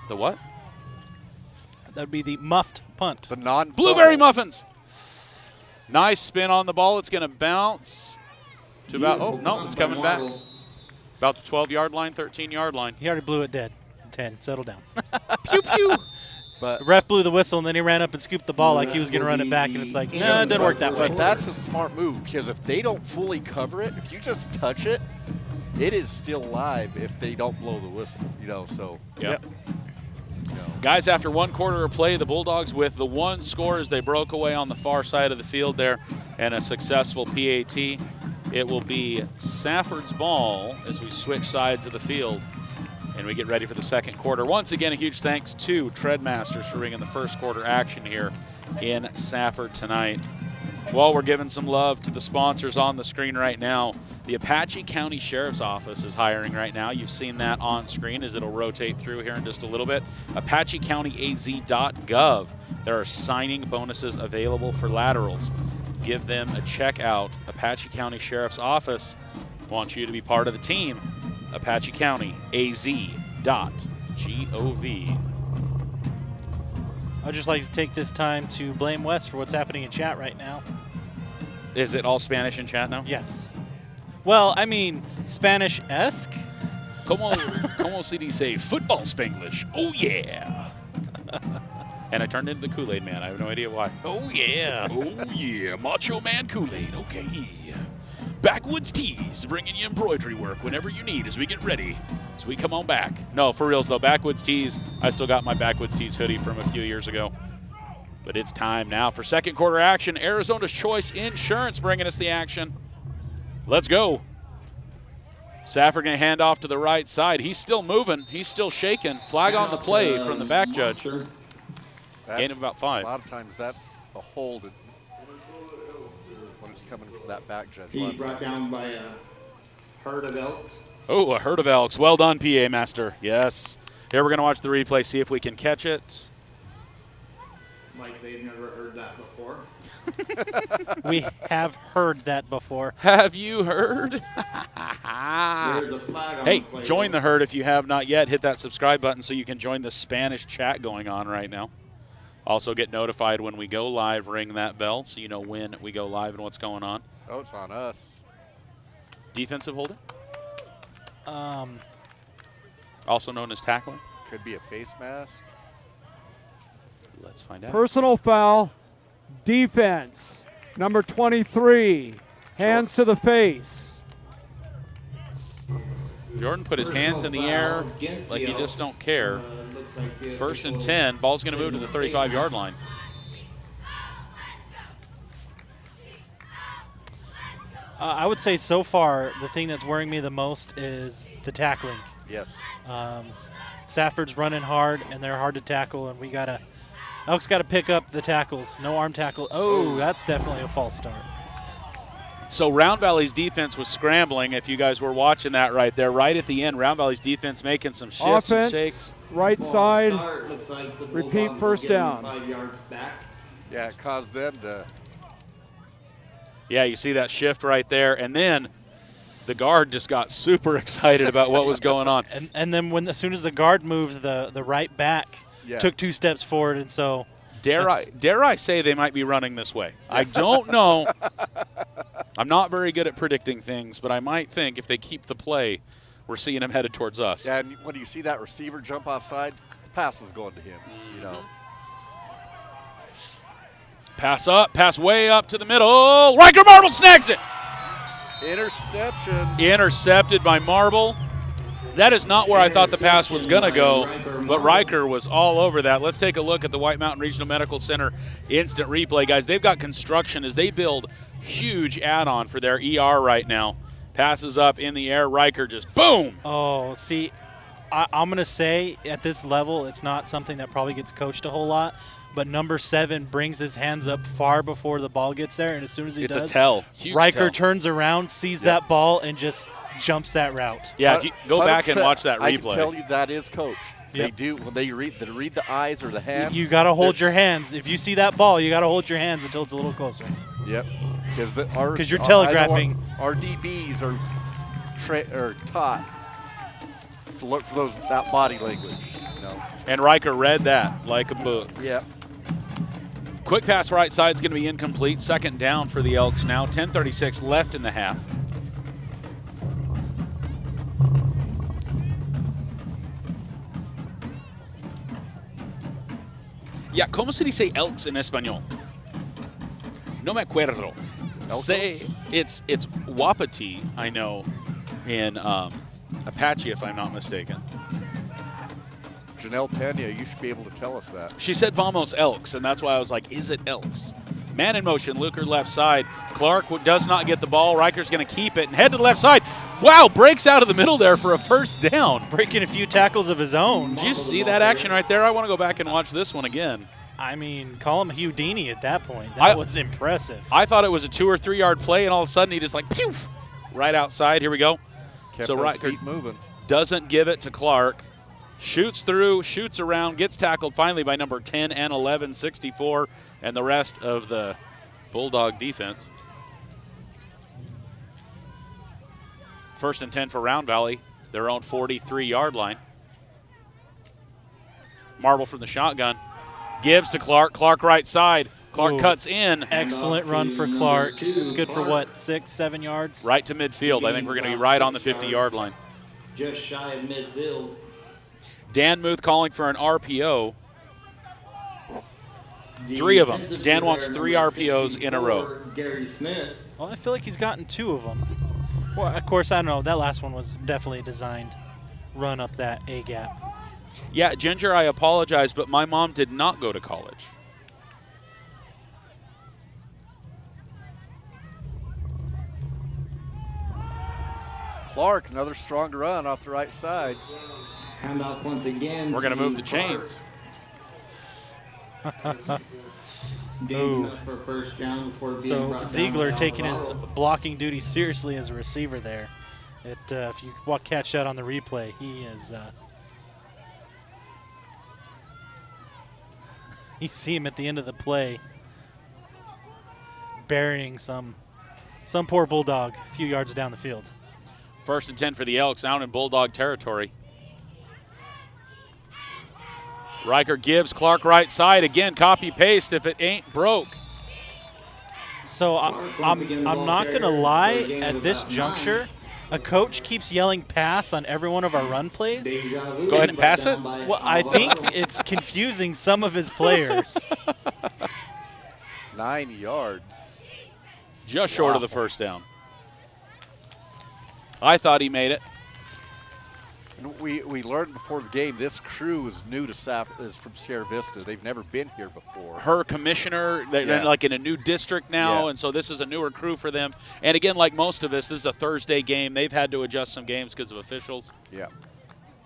The what? That would be the muffed punt. The non Blueberry muffins. Nice spin on the ball. It's going to bounce to about, oh, no, it's coming back. About the 12-yard line, 13-yard line. He already blew it dead. 10. Settle down. Pew, pew. But The ref blew the whistle, and then he ran up and scooped the ball like he was going to run it back, and it's like, no, it doesn't work that way. But that's a smart move, because if they don't fully cover it, if you just touch it, it is still live if they don't blow the whistle, so. Yep. Guys, after 1 quarter of play, the Bulldogs with the 1 score as they broke away on the far side of the field there and a successful PAT. It will be Safford's ball as we switch sides of the field and we get ready for the 2nd quarter. Once again, a huge thanks to Treadmasters for bringing the 1st quarter action here in Safford tonight. Well, we're giving some love to the sponsors on the screen right now. The Apache County Sheriff's Office is hiring right now. You've seen that on screen as it'll rotate through here in just a little bit. ApacheCountyAZ.gov. There are signing bonuses available for laterals. Give them a check out. Apache County Sheriff's Office wants you to be part of the team. ApacheCountyAZ.gov. I'd just like to take this time to blame Wes for what's happening in chat right now. Is it all Spanish in chat now? Yes. Well, I mean, Spanish-esque. Como se dice football Spanglish? Oh, yeah. And I turned into the Kool-Aid Man. I have no idea why. Oh, yeah. Oh, yeah. Macho Man Kool-Aid. Okay. Backwoods Tees, bringing you embroidery work whenever you need as we get ready. As we come on back. No, for reals, though. Backwoods Tees. I still got my Backwoods Tees hoodie from a few years ago. But it's time now for 2nd quarter action. Arizona's Choice Insurance bringing us the action. Let's go. Safford going to hand off to the right side. He's still moving. He's still shaking. Flag on the play from the back judge. Gain of about 5. A lot of times that's a hold when it's coming from that back judge. He's brought down by a herd of Elks. Oh, a herd of Elks. Well done, PA Master. Yes. Here we're going to watch the replay, see if we can catch it. Like they've never heard that before. We have heard that before. Have you heard? There's a flag on Hey, the play. join the herd if you have not yet. Hit that subscribe button so you can join the Spanish chat going on right now. Also get notified when we go live. Ring that bell so you know when we go live and what's going on. Oh, it's on us. Defensive holding, also known as tackling. Could be a face mask. Let's find out. Personal foul, defense, number 23, hands to the face. Jordan put his hands in the air like he just don't care. Looks like the 1st and official 10. Ball's going to move to the 35-yard line. I would say so far the thing that's worrying me the most is the tackling. Yes. Safford's running hard, and they're hard to tackle, and Elks got to pick up the tackles. No arm tackle. Oh, that's definitely a false start. So Round Valley's defense was scrambling, if you guys were watching that right there. Right at the end, Round Valley's defense making some shifts and Offense, shakes. right False side, start. Looks like the repeat Bulldogs first are getting down. 5 yards back. Yeah, it caused them to. Yeah, you see that shift right there. And then the guard just got super excited about what was going on. And then as soon as the guard moved, the right back took 2 steps forward, and so Dare I say they might be running this way? I don't know. I'm not very good at predicting things, but I might think if they keep the play, we're seeing them headed towards us. Yeah, and when you see that receiver jump offside, the pass is going to him. Pass way up to the middle. Riker Marble snags it. Interception. Intercepted by Marble. That is not where I thought the pass was going to go, but Riker was all over that. Let's take a look at the White Mountain Regional Medical Center instant replay, guys. They've got construction as they build huge add-on for their ER right now. Passes up in the air. Riker just boom. Oh, see, I'm going to say at this level, it's not something that probably gets coached a whole lot. But number 7 brings his hands up far before the ball gets there, and as soon as he does, it's a tell. Huge Riker tell. turns around, sees that ball, and just jumps that route. Yeah, if you go back and watch that replay. I can tell you that is coached. Yep. They do when they read the eyes or the hands. You got to hold your hands. If you see that ball, you got to hold your hands until it's a little closer. Yep. Because you're telegraphing. Our DBs are taught to look for that body language. You know. And Riker read that like a book. Yep. Quick pass right side is going to be incomplete. Second down for the Elks now. 10:36 left in the half. Yeah, ¿cómo se dice Elks en español? No me acuerdo. Say it's Wapiti, I know, in Apache, if I'm not mistaken. Janelle Pena, you should be able to tell us that. She said Vamos Elks, and that's why I was like, is it Elks? Man in motion, Luker left side. Clark does not get the ball. Riker's going to keep it and head to the left side. Wow, breaks out of the middle there for a first down. Breaking a few tackles of his own. Did you see that action right there? I want to go back and watch this one again. I mean, call him Houdini at that point. That was impressive. I thought it was a 2 or 3 yard play, and all of a sudden he just like, pew, right outside. Here we go. Kept so those Riker feet moving. Doesn't give it to Clark. Shoots through, shoots around, gets tackled finally by number 10 and 11, 64, and the rest of the Bulldog defense. First and 10 for Round Valley, their own 43-yard line. Marble from the shotgun. Gives to Clark. Clark right side. Clark cuts in. Excellent run for Clark. It's good for what, 6, 7 yards? Right to midfield. I think we're going to be right on the 50-yard line. Just shy of midfield. Dan Muth calling for an RPO. 3 of them. Dan wants 3 RPOs in a row. Gary Smith. Well, I feel like he's gotten 2 of them. Well, of course, I don't know. That last one was definitely a designed run up that A-gap. Yeah, Ginger, I apologize, but my mom did not go to college. Clark, another strong run off the right side. Handoff once again. We're going to move the chains. For first down before being So brought Ziegler down taking his Alvaro. blocking duty seriously as a receiver there. If you catch that on the replay, he is. You see him at the end of the play burying some poor Bulldog a few yards down the field. First and 10 for the Elks, out in Bulldog territory. Riker gives Clark right side. Again, copy-paste if it ain't broke. So I'm not going to lie, at this juncture, a coach keeps yelling pass on every one of our run plays. Go ahead and pass it. Well, I think it's confusing some of his players. 9 yards. Just short of the first down. I thought he made it. And we learned before the game this crew is new to Safford, is from Sierra Vista. They've never been here before. Her commissioner, they're like in a new district now, and so this is a newer crew for them. And again, like most of us, this is a Thursday game. They've had to adjust some games because of officials. Yeah.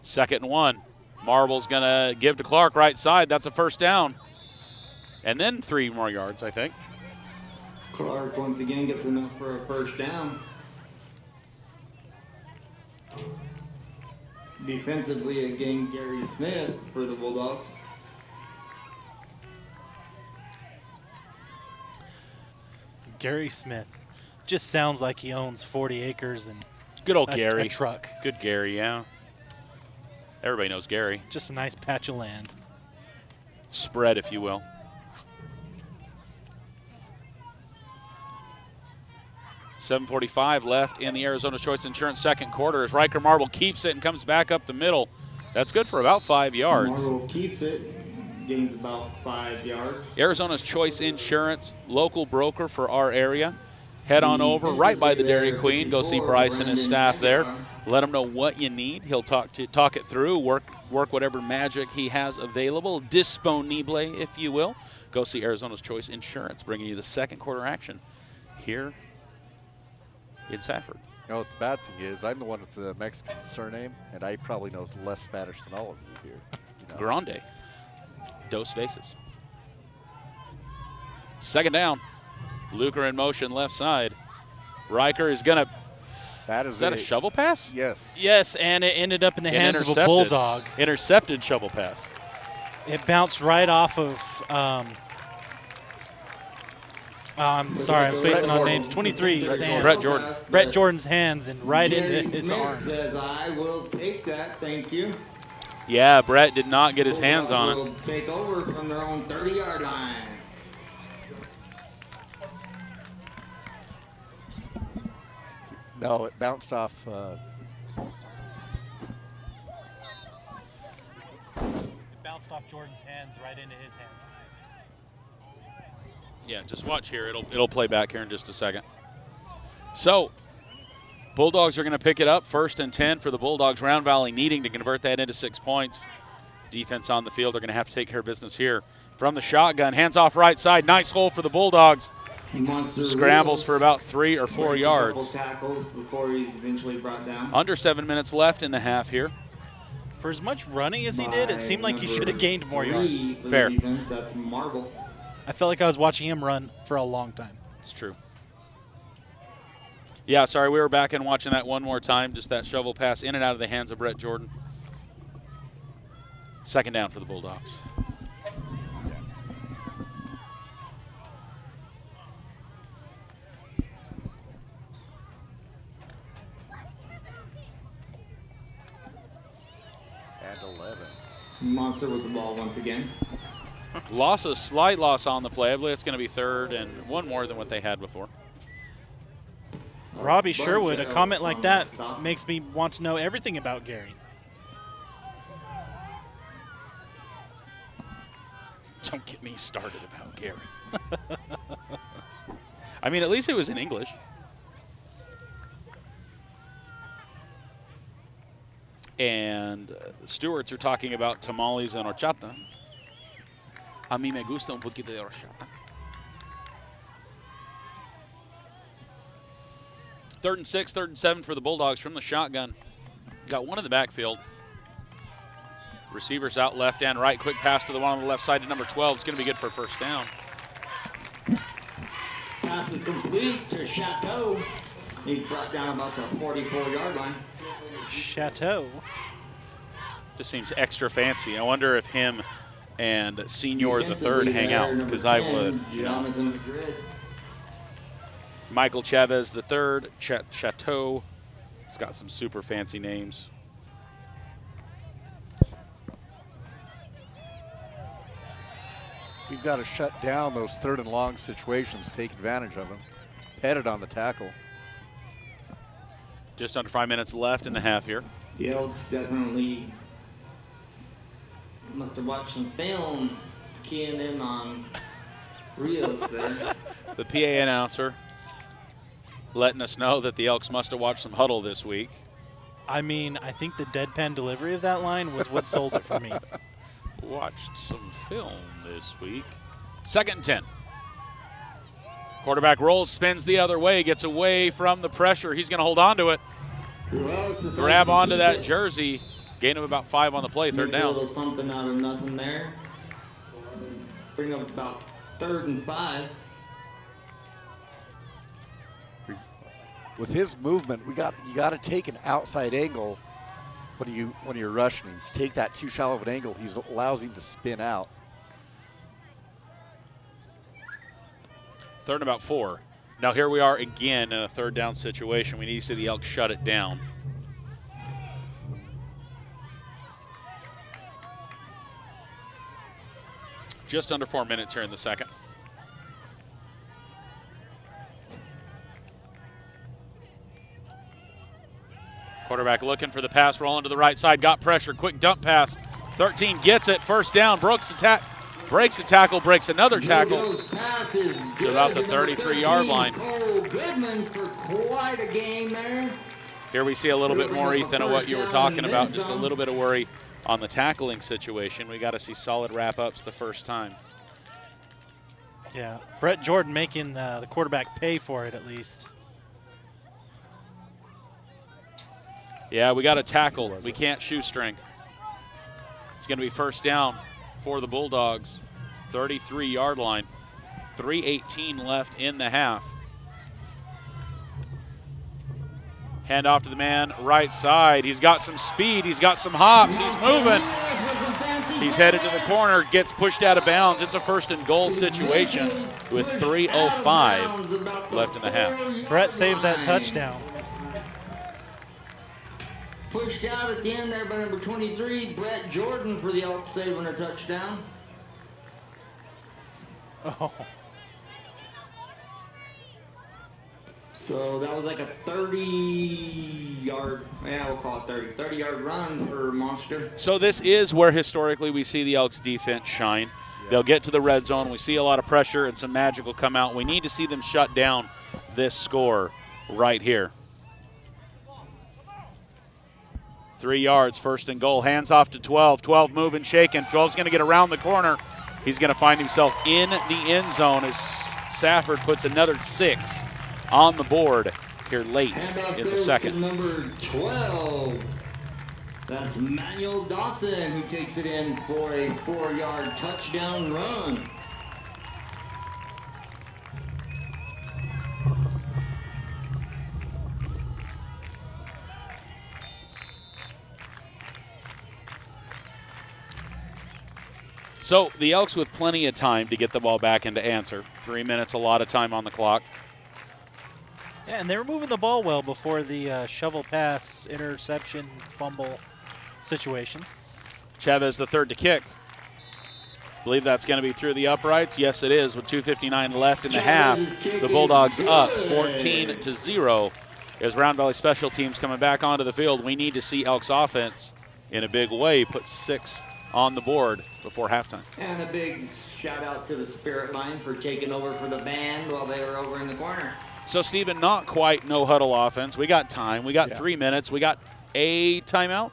2nd and 1. Marble's going to give to Clark right side. That's a first down. And then 3 more yards, I think. Clark once again gets enough for a first down. Defensively, again, Gary Smith for the Bulldogs. Gary Smith just sounds like he owns 40 acres and Good old Gary. a truck. Good Gary, yeah. Everybody knows Gary. Just a nice patch of land. Spread, if you will. .7:45 left in the Arizona's Choice Insurance second quarter as Riker Marble keeps it and comes back up the middle. That's good for about 5 yards. Marble keeps it, gains about 5 yards. Arizona's Choice Insurance, local broker for our area. Head on over right by the Dairy Queen. Go see Bryce and his staff there. Let him know what you need. He'll talk it through, work whatever magic he has available, disponible, if you will. Go see Arizona's Choice Insurance, bringing you the second quarter action here in Safford. You know what the bad thing is? I'm the one with the Mexican surname, and I probably know less Spanish than all of you here. You know? Grande. Dos veces. Second down. Luker in motion left side. Riker is going to. Is that a shovel pass? Yes. Yes, and it ended up in the hands of a Intercepted. Bulldog. Intercepted shovel pass. It bounced right off of. I'm sorry, I'm spacing on names. 23's hands. Brett Jordan. Brett Jordan's hands and right into his arms. Says, I will take that, thank you. Yeah, Brett did not get his hands on it. Will take over from their own 30-yard line. No, it bounced off. It bounced off Jordan's hands right into his hands. Yeah, just watch here. It'll play back here in just a second. So, Bulldogs are going to pick it up. 1st and 10 for the Bulldogs. Round Valley needing to convert that into 6 points. Defense on the field are going to have to take care of business here. From the shotgun, hands off right side. Nice hole for the Bulldogs. Scrambles for about 3 or 4 yards. Tackles before he's eventually brought down. Under 7 minutes left in the half here. For as much running as he did, it seemed like he should have gained more yards. Fair. Defense, that's Marble. I felt like I was watching him run for a long time. It's true. Yeah, sorry, we were back and watching that one more time. Just that shovel pass in and out of the hands of Brett Jordan. Second down for the Bulldogs. And 11. Monster with the ball once again. Slight loss on the play. I believe it's going to be 3rd and 1 more than what they had before. Robbie Sherwood, a comment like that makes me want to know everything about Gary. Don't get me started about Gary. I mean, at least it was in English. And the stewards are talking about tamales and horchata. A mí me gusta un poquito de horchata. 3rd and 6, 3rd and 7 for the Bulldogs from the shotgun. Got one in the backfield. Receivers out left and right. Quick pass to the one on the left side to number 12. It's going to be good for a 1st down. Pass is complete to Chateau. He's brought down about the 44-yard line. Chateau. Just seems extra fancy. I wonder if him and Senior the Third hang out, because I would. You know. Michael Chavez the Third, Chateau. It's got some super fancy names. We've got to shut down those 3rd and long situations, take advantage of them. Headed on the tackle. Just under 5 minutes left in the half here. The Elks definitely must have watched some film, keying in on Rios there. The PA announcer letting us know that the Elks must have watched some Huddle this week. I mean, I think the deadpan delivery of that line was what sold it for me. Watched some film this week. 2nd and 10. Quarterback rolls, spins the other way, gets away from the pressure. He's going to hold on to it. Grab onto that jersey. Gain of about 5 on the play, 3rd down. A little something out of nothing there. Bring up about 3rd and 5. With his movement, you got to take an outside angle when you're rushing him. If you take that too shallow of an angle, he allows him to spin out. 3rd and about 4. Now here we are again in a 3rd down situation. We need to see the Elks shut it down. Just under 4 minutes here in the second. Quarterback looking for the pass, rolling to the right side, got pressure, quick dump pass. 13 gets it, 1st down, breaks a tackle, breaks another tackle to about the 33-yard line. Cole Goodman for quite a game there. Here we see a little bit more, Ethan, of what you were talking about, just a little bit of worry on the tackling situation. We got to see solid wrap-ups the first time. Yeah, Brett Jordan making the quarterback pay for it at least. Yeah, we got to tackle. We can't shoestring. It's going to be first down for the Bulldogs. 33-yard line. 3:18 left in the half. Hand off to the man right side. He's got some speed. He's got some hops. He's moving. He's headed to the corner. Gets pushed out of bounds. It's a first and goal situation with 3:05 left in the half. Brett saved that touchdown. Pushed out at the end there by number 23, Brett Jordan for the Elks saving a touchdown. Oh. So that was like a 30-yard, yeah, we'll call it 30-yard run for Monster. So this is where historically we see the Elks defense shine. They'll get to the red zone. We see a lot of pressure and some magic will come out. We need to see them shut down this score right here. 3 yards, first and goal. Hands off to 12. 12 moving, shaking. 12's going to get around the corner. He's going to find himself in the end zone as Safford puts another 6 on the board here late in the second. Number 12. That's Manuel Dawson who takes it in for a 4-yard touchdown run. So the Elks with plenty of time to get the ball back and to answer. 3 minutes, a lot of time on the clock. Yeah, and they were moving the ball well before the shovel pass, interception, fumble situation. Chavez the third to kick. Believe that's going to be through the uprights. Yes, it is with 2:59 left in the half. The Bulldogs up 14-0 as Round Valley Special Teams coming back onto the field. We need to see Elks offense in a big way put 6 on the board before halftime. And a big shout out to the Spirit Line for taking over for the band while they were over in the corner. So, Stephen, not quite no huddle offense. We got time. We got 3 minutes. We got a timeout.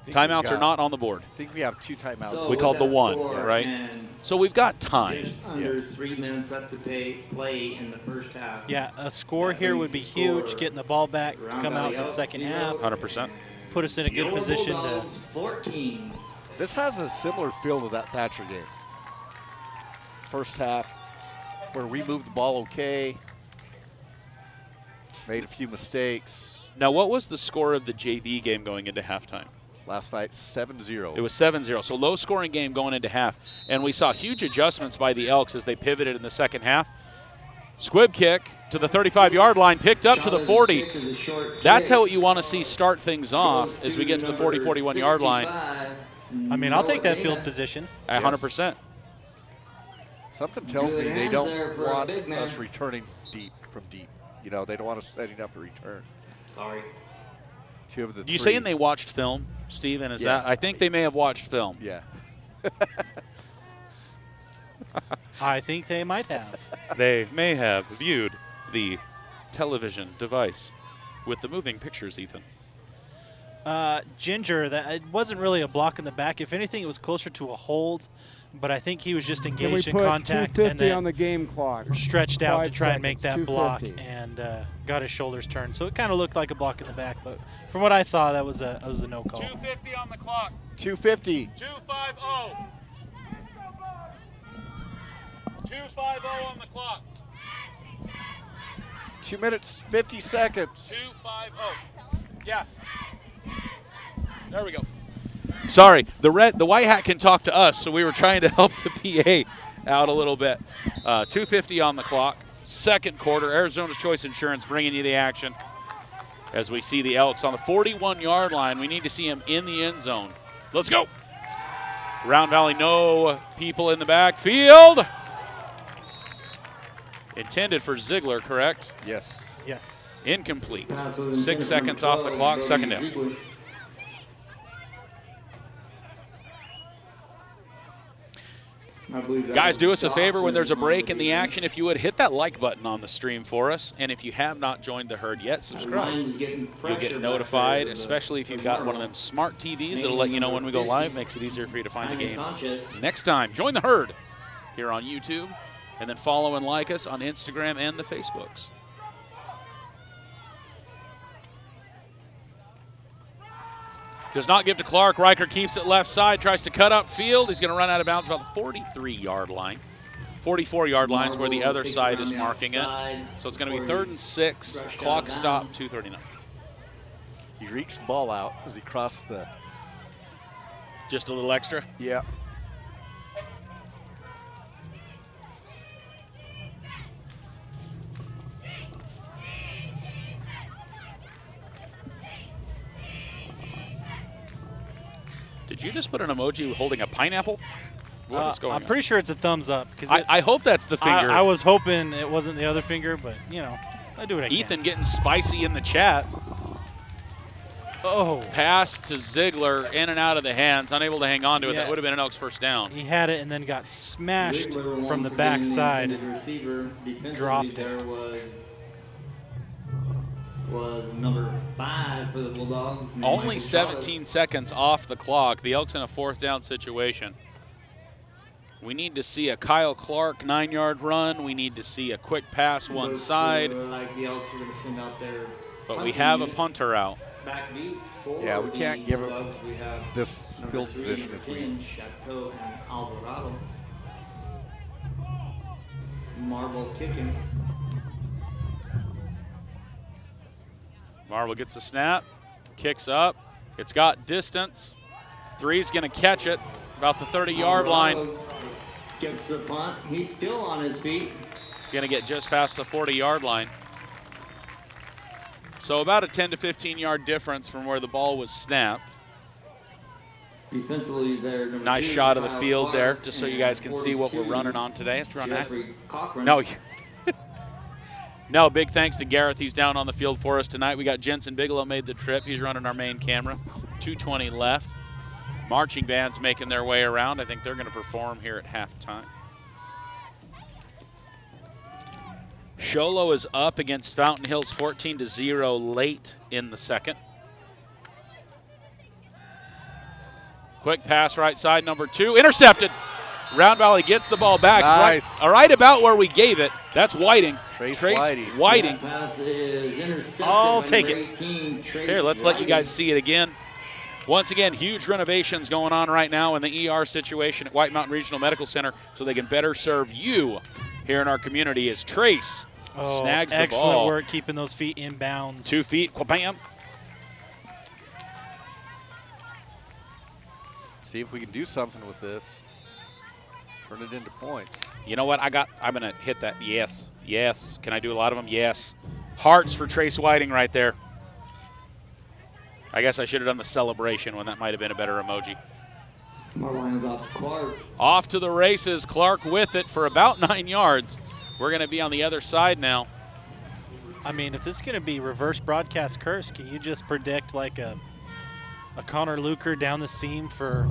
Timeouts are not on the board. I think we have 2 timeouts. So we called the one, score, right? So we've got time. Just under 3 minutes left to play in the first half. Yeah, a score here would be huge, getting the ball back to come out for the second half. 100%. Put us in a good position to. Bulldogs 14. This has a similar feel to that Thatcher game. First half, where we moved the ball okay, made a few mistakes. Now, what was the score of the JV game going into halftime? Last night, 7-0. It was 7-0, so low-scoring game going into half. And we saw huge adjustments by the Elks as they pivoted in the second half. Squib kick to the 35-yard line, picked up to the 40. That's how you want to see start things off as we get to the 40, 41-yard line. I mean, I'll take that field position. 100%. Something tells me they don't want us returning from deep. You know, they don't want us setting up a return. Sorry. 2 of the 3. You saying they watched film, Steven? Is that? I think they may have watched film. Yeah. I think they might have. They may have viewed the television device with the moving pictures, Ethan. Ginger, that it wasn't really a block in the back. If anything, it was closer to a hold, but I think he was just engaged in contact and then on the game clock. Stretched out to 5 try and make that seconds, block 250. and got his shoulders turned. So it kind of looked like a block in the back, but from what I saw, that was a no call. 2:50 on the clock. 250. 2:50. 2:50 on the clock. 2 minutes, 50 seconds. 2:50. Yeah. There we go. Sorry, the white hat can talk to us, so we were trying to help the PA out a little bit. 2:50 on the clock. Second quarter, Arizona's Choice Insurance bringing you the action as we see the Elks on the 41-yard line. We need to see him in the end zone. Let's go. Round Valley, no people in the backfield. Intended for Ziegler, correct? Yes. Yes. Incomplete. 6 seconds off the clock, second down. Guys, do us a favor when there's a break in the action. If you would, hit that like button on the stream for us. And if you have not joined the herd yet, subscribe. You'll get notified, especially if you've got one of them smart TVs that'll let you know when we go live. Makes it easier for you to find the game. Next time, join the herd here on YouTube. And then follow and like us on Instagram and the Facebooks. Does not give to Clark. Riker keeps it left side, tries to cut up field. He's going to run out of bounds about the 43-yard line. 44-yard line is where the other side is marking it. So it's going to be 3rd and 6. Clock stop, 2:39. He reached the ball out as he crossed the. Just a little extra? Yeah. Did you just put an emoji holding a pineapple? What is going on? I'm pretty sure it's a thumbs up. I hope that's the finger. I was hoping it wasn't the other finger, but, you know, I do what I can. Ethan getting spicy in the chat. Oh. Pass to Ziegler, in and out of the hands, unable to hang on to it. Yeah. That would have been an Elks first down. He had it and then got smashed from the backside and dropped it. Was number 5 for the Bulldogs. Only 17 seconds off the clock. The Elks in a 4th down situation. We need to see a Kyle Clark 9-yard run. We need to see a quick pass one side. Like the Elks are going to send out their but we have a punter out. back deep for Yeah, we can't give Bulldogs. We have this field position if we. Chateau and Alvarado. Marble kicking. Marvel gets a snap, kicks up. It's got distance. 3's going to catch it about the 30-yard line. Gets the punt. He's still on his feet. He's going to get just past the 40-yard line. So about a 10 to 15-yard difference from where the ball was snapped. Defensively there. Nice shot of the field there, just so you guys can see what we're running on today. Let's run next. No. No, big thanks to Gareth. He's down on the field for us tonight. We got Jensen Bigelow made the trip. He's running our main camera. 2:20 left. Marching bands making their way around. I think they're going to perform here at halftime. Sholo is up against Fountain Hills 14-0 late in the second. Quick pass right side, number 2. Intercepted. Round Valley gets the ball back. Nice. Right about where we gave it. That's Whiting. Trace Whiting. Pass is intercepted I'll by take number it. 18, Trace Here, let's let you guys Whiting. see it again. Once again, huge renovations going on right now in the ER situation at White Mountain Regional Medical Center so they can better serve you here in our community as Trace snags the ball. Excellent work keeping those feet in bounds. 2 feet, bam. See if we can do something with this. Turn it into points. You know what? I'm going to hit that. Yes. Yes. Can I do a lot of them? Yes. Hearts for Trace Whiting right there. I guess I should have done the celebration when that might have been a better emoji. More lines off to Clark. Off to the races. Clark with it for about 9 yards. We're going to be on the other side now. I mean, if this is going to be reverse broadcast curse, can you just predict like a Connor Luker down the seam for,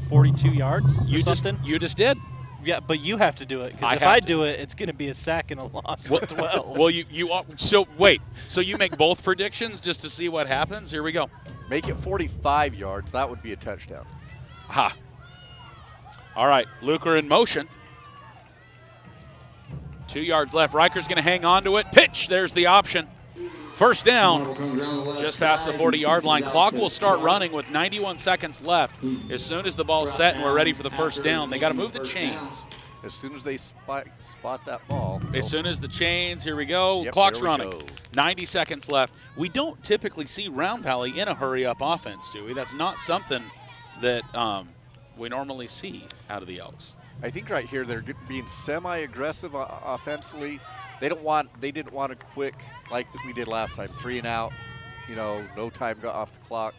42 yards or something? You just did. Yeah, but you have to do it, because if have I to. do it, it's going to be a sack and a loss for 12. Well, so wait. So you make both predictions just to see what happens? Here we go. Make it 45 yards. That would be a touchdown. Ha. All right, Luker in motion. 2 yards left. Riker's going to hang on to it. Pitch. There's the option. First down, just past the 40-yard line. Clock will start running with 91 seconds left. As soon as the ball's set and we're ready for the first down, they got to move the chains. As soon as they spot that ball. As soon as the chains, here we go. Yep, Clock's there we running. go. 90 seconds left. We don't typically see Round Valley in a hurry-up offense, do we? That's not something that we normally see out of the Elks. I think right here they're being semi-aggressive offensively. They didn't want a quick like we did last time, 3 and out. No time got off the clock.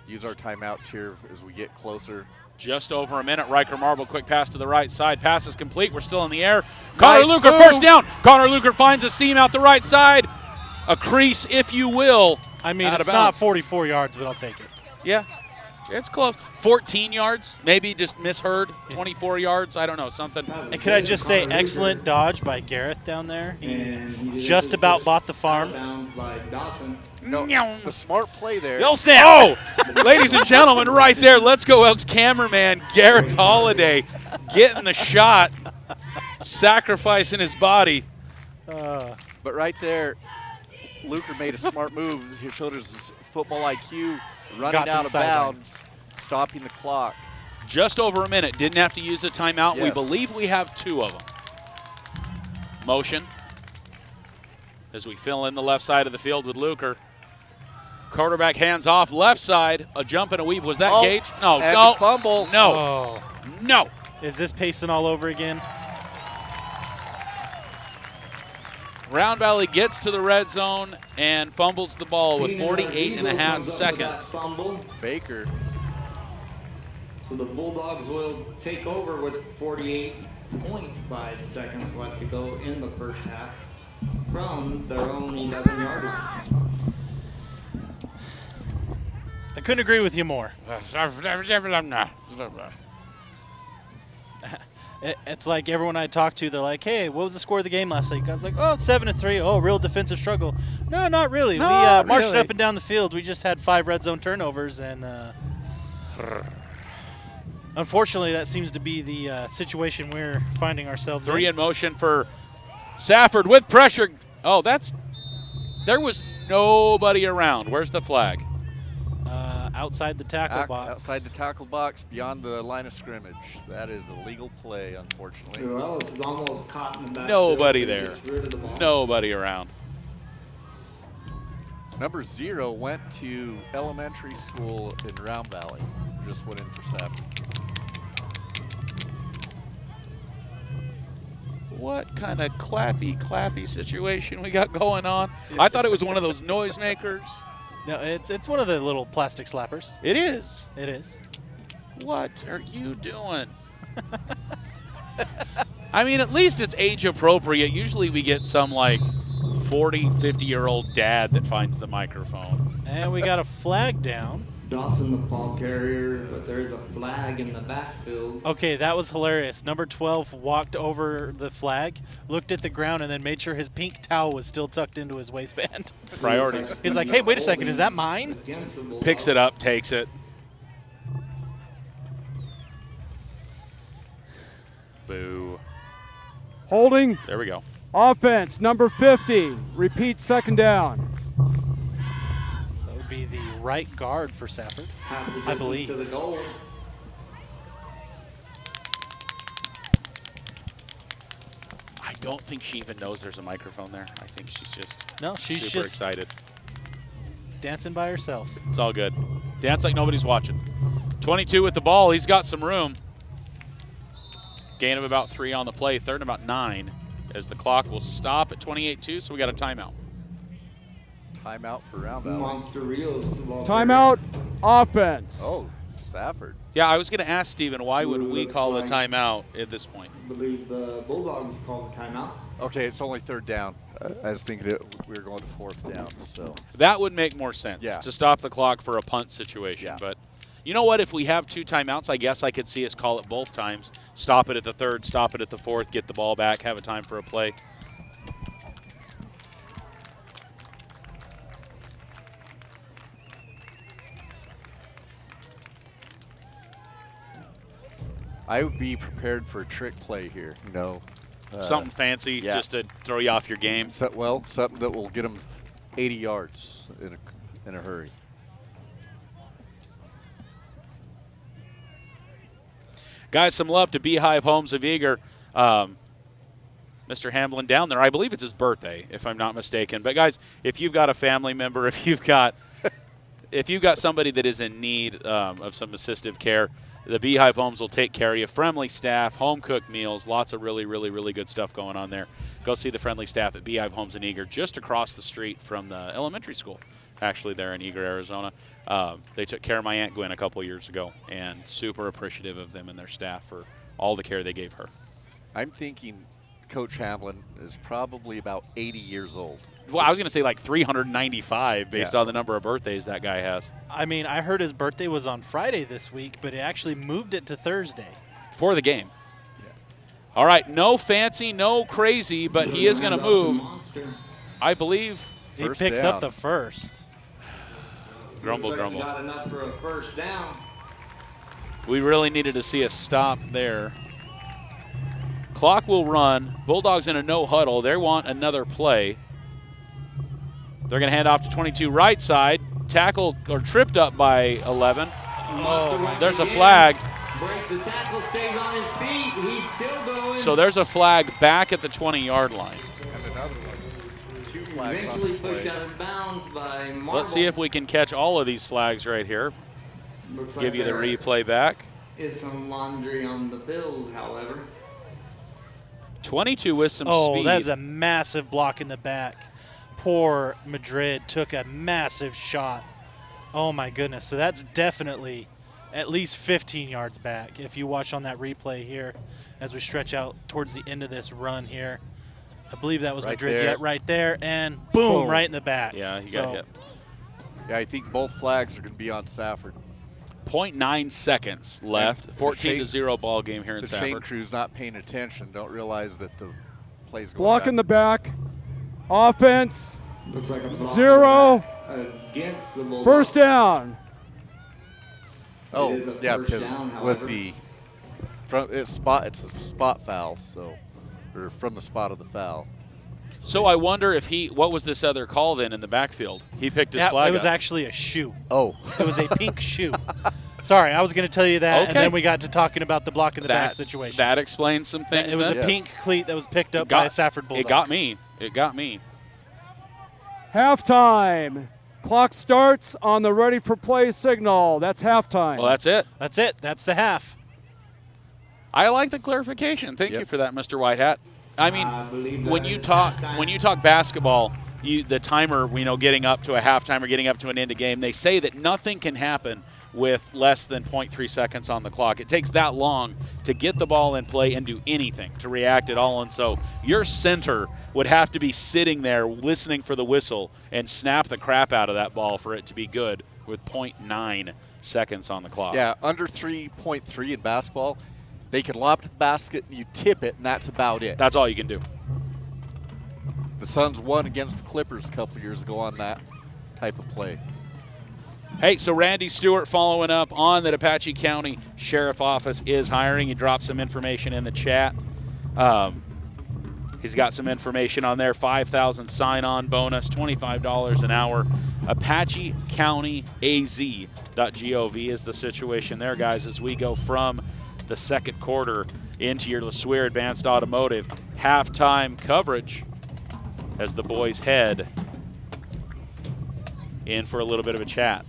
Use our timeouts here as we get closer. Just over a minute. Riker Marble, quick pass to the right side. Pass is complete. We're still in the air. Connor Nice Luker, move. first down. Connor Luker finds a seam out the right side. A crease, if you will. I mean, out of it's not bounds. 44 yards, but I'll take it. Yeah, it's close. 14 yards, maybe just misheard. 24 yards, I don't know, something. And could I just say, excellent dodge by Gareth down there. He just about bought the farm. Bounds by Dawson. No, the smart play there. Yo, snap! Oh, ladies and gentlemen, right there, Let's Go Elks cameraman Gareth Holiday getting the shot, sacrificing his body. But right there, Luker made a smart move. He showed his football IQ, running Got to out the of sideline. bounds, stopping the clock. Just over a minute. Didn't have to use a timeout. We Yes. believe we have 2 of them. Motion as we fill in the left side of the field with Luker. Quarterback hands off left side. A jump and a weave. Was that Oh, Gage? No. and No. the fumble. No. Oh, No. is this Payson all over again? Round Valley gets to the red zone and fumbles the ball with 48 and a half seconds. Fumble. Baker. So the Bulldogs will take over with 48.5 seconds left to go in the first half from their own 11-yard line. I couldn't agree with you more. It's like everyone I talk to, they're like, hey, what was the score of the game last night? You guys like, oh, 7-3. Oh, real defensive struggle. No, not really. Not We marched really. up and down the field. We just had 5 red zone turnovers, and unfortunately, that seems to be the situation we're finding ourselves 3 in. in motion for Safford with pressure. Oh, there was nobody around. Where's the flag? Outside the tackle box. Outside the tackle box, beyond the line of scrimmage. That is a legal play, unfortunately. Ellis is almost caught in the back. Nobody there. Nobody around. Number 0 went to elementary school in Round Valley. Just went in for Safford. What kind of clappy situation we got going on? I thought it was one of those noisemakers. No, it's one of the little plastic slappers. It is. It is. What are you doing? I mean, at least it's age appropriate. Usually we get some like 40, 50-year-old dad that finds the microphone. And we got a flag down. Dawson, the ball carrier, but there is a flag in the backfield. Okay, that was hilarious. Number 12 walked over the flag, looked at the ground, and then made sure his pink towel was still tucked into his waistband. Priorities. He's like, hey, wait a second, is that mine? Picks it up, takes it. Boo. Holding. There we go. Offense, number 50. Repeat, second down. That would be the right guard for Safford. I believe. To the goal. I don't think she even knows there's a microphone there. I think she's just She's super just excited. dancing by herself. It's all good. Dance like nobody's watching. 22 with the ball. He's got some room. Gain of about 3 on the play. Third and about 9 as the clock will stop at 28-2, so we got a timeout. Timeout for Round Valley. Monster Rios. Timeout, offense. Oh, Safford. Yeah, I was going to ask Steven, why would we call a timeout at this point? I believe the Bulldogs called the timeout. Okay, it's only 3rd down. I was thinking we were going to 4th down. So That would make more sense to stop the clock for a punt situation. Yeah. But you know what? If we have 2 timeouts, I guess I could see us call it both times. Stop it at the 3rd, stop it at the 4th, get the ball back, have a time for a play. I would be prepared for a trick play here. You know, Something fancy just to throw you off your game. Something that will get them 80 yards in a hurry. Guys, some love to Beehive Homes of Eager. Mr. Hamlin down there. I believe it's his birthday, if I'm not mistaken. But, guys, if you've got a family member, if you've got somebody that is in need of some assistive care, the Beehive Homes will take care of you. Friendly staff, home-cooked meals, lots of really, really, really good stuff going on there. Go see the friendly staff at Beehive Homes in Eager, just across the street from the elementary school, actually, there in Eager, Arizona. They took care of my Aunt Gwen a couple years ago, and super appreciative of them and their staff for all the care they gave her. I'm thinking Coach Hamlin is probably about 80 years old. Well, I was going to say like 395 based on the number of birthdays that guy has. I mean, I heard his birthday was on Friday this week, but it actually moved it to Thursday. For the game. Yeah. All right, no fancy, no crazy, but he is going to move. I believe. He picks up the first. Grumble, grumble. Got enough for a first down. We really needed to see a stop there. Clock will run. Bulldogs in a no huddle. They want another play. They're going to hand off to 22 right side. Tackled or tripped up by 11. Oh, there's a flag. Breaks the tackle, stays on his feet. He's still going. So there's a flag back at the 20-yard line. And another one. 2 flags Eventually on the pushed play. out of bounds by Marble. Let's see if we can catch all of these flags right here. Looks Give like you the there replay back. is some laundry on the field, however. 22 with some Oh, speed. that's a massive block in the back. Poor Madrid took a massive shot. Oh, my goodness. So that's definitely at least 15 yards back if you watch on that replay here as we stretch out towards the end of this run here. I believe that was Right Madrid there. right there, and boom, right in the back. Yeah, he got hit. Yeah, I think both flags are going to be on Safford. 0.9 seconds left. 14-0 ball game here in The chain Safford. crew's not paying attention. Don't realize that the play's going Block back. in the back. Offense. Looks like a block 0. against the Bulldogs. First down. Oh, It is a yeah, first because down, with however. the it's a spot foul, so or from the spot of the foul. So I wonder if what was this other call then in the backfield? He picked his Yeah, flag it was up. actually a shoe. Oh, It was a pink shoe. Sorry, I was going to tell you that, and Okay. then we got to talking about the block in the back situation. That explains some things. It was then. a pink cleat that was picked up got- by a Safford Bulldog. It got me. It got me. Halftime. Clock starts on the ready for play signal. That's halftime. Well, that's it. That's it. That's the half. I like the clarification. Thank Yep. you for that, Mr. Whitehat. I mean, I believe when that you is talk halftime. basketball, the timer, getting up to a halftime or getting up to an end of game, they say that nothing can happen with less than 0.3 seconds on the clock. It takes that long to get the ball in play and do anything, to react at all. And so your center would have to be sitting there listening for the whistle and snap the crap out of that ball for it to be good with 0.9 seconds on the clock. yeah, under 3.3 in basketball, they can lob to the basket, and you tip it, and that's about it. That's all you can do. The Suns won against the Clippers a couple years ago on that type of play. Hey, so Randy Stewart following up on that Apache County Sheriff Office is hiring. He dropped some information in the chat. He's got some information on there. 5,000 sign-on bonus, $25 an hour. ApacheCountyAZ.gov is the situation there, guys, as we go from the second quarter into your Lesueur Advanced Automotive halftime coverage as the boys head in for a little bit of a chat.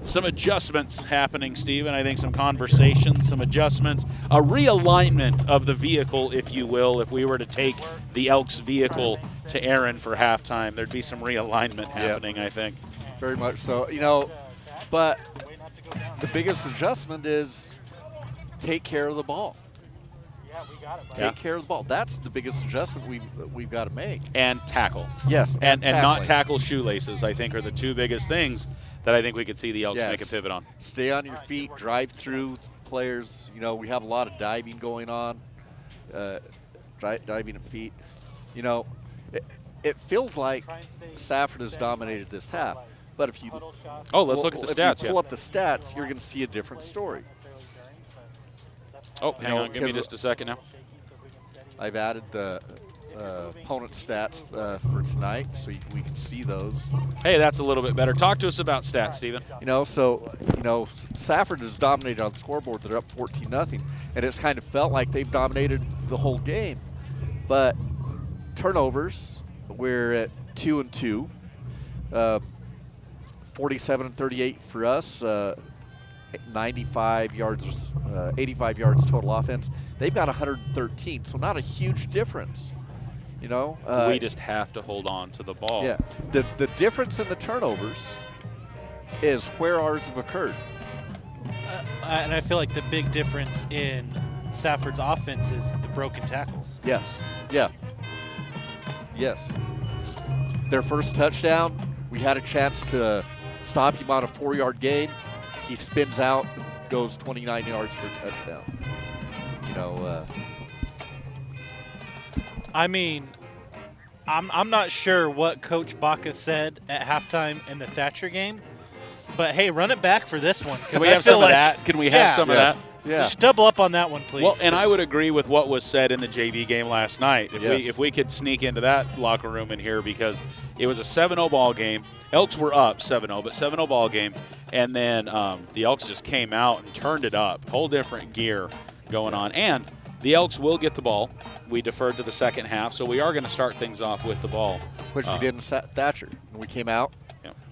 Some adjustments happening, Steven. I think some conversations, some adjustments, a realignment of the vehicle, if you will. If we were to take the Elks vehicle to Aaron for halftime, there'd be some realignment happening, I think. Very much so. But the biggest adjustment is take care of the ball. Take care of the ball. That's the biggest adjustment we've got to make. And tackle. Yes, And not tackling. tackle shoelaces, I think, are the two biggest things that I think we could see the Elks Yes. make a pivot on. Stay on your feet, drive through players. We have a lot of diving going on, diving at feet. It feels like Safford has dominated this half. But if you Let's look at the stats. If you pull up the stats, you're going to see a different story. Oh, hang on. Give me just a second now. I've added the opponent stats for tonight, so we can see those. Hey, that's a little bit better. Talk to us about stats, Steven. Safford has dominated on the scoreboard. They're up 14-0, and it's kind of felt like they've dominated the whole game. But turnovers, we're at 2-2, 47-38 for us. 85 yards, 85 yards total offense. They've got 113, so not a huge difference. We just have to hold on to the ball. Yeah, the difference in the turnovers is where ours have occurred. And I feel like the big difference in Safford's offense is the broken tackles. Yes. Yeah. Yes. Their first touchdown, we had a chance to stop him on a 4-yard gain. He spins out, goes 29 yards for a touchdown. I mean, I'm not sure what Coach Baca said at halftime in the Thatcher game, but hey, run it back for this one. 'cause Can we I have feel some like, of that? Can we have some of Yes. that? Yeah. Just double up on that one, please. Well, and I would agree with what was said in the JV game last night. If we could sneak into that locker room in here, because it was a 7-0 ball game. Elks were up 7-0, but 7-0 ball game. And then the Elks just came out and turned it up. Whole different gear going on. And the Elks will get the ball. We deferred to the second half, so we are going to start things off with the ball. Which we did in Thatcher. We came out,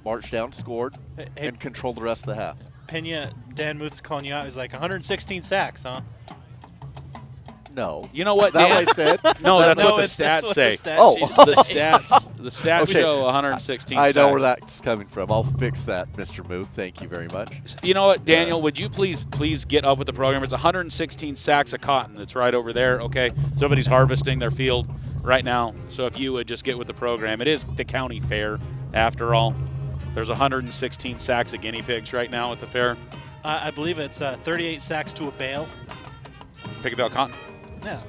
marched down, scored, and controlled the rest of the half. Pena, Dan Muth's calling you out. He's like 116 sacks, huh? No. You know what, Is that Dan? what I said? No, that's what the it's- stats that's what say. the stat Oh. sheet The stats Okay. show 116 I sacks. know where that's coming from. I'll fix that, Mr. Muth. Thank you very much. You know what, Daniel, would you please get up with the program? It's 116 sacks of cotton that's right over there, okay? Somebody's harvesting their field right now. So if you would just get with the program. It is the county fair, after all. There's 116 sacks of guinea pigs right now at the fair. I believe it's 38 sacks to a bale. Pick a bale cotton. Yeah.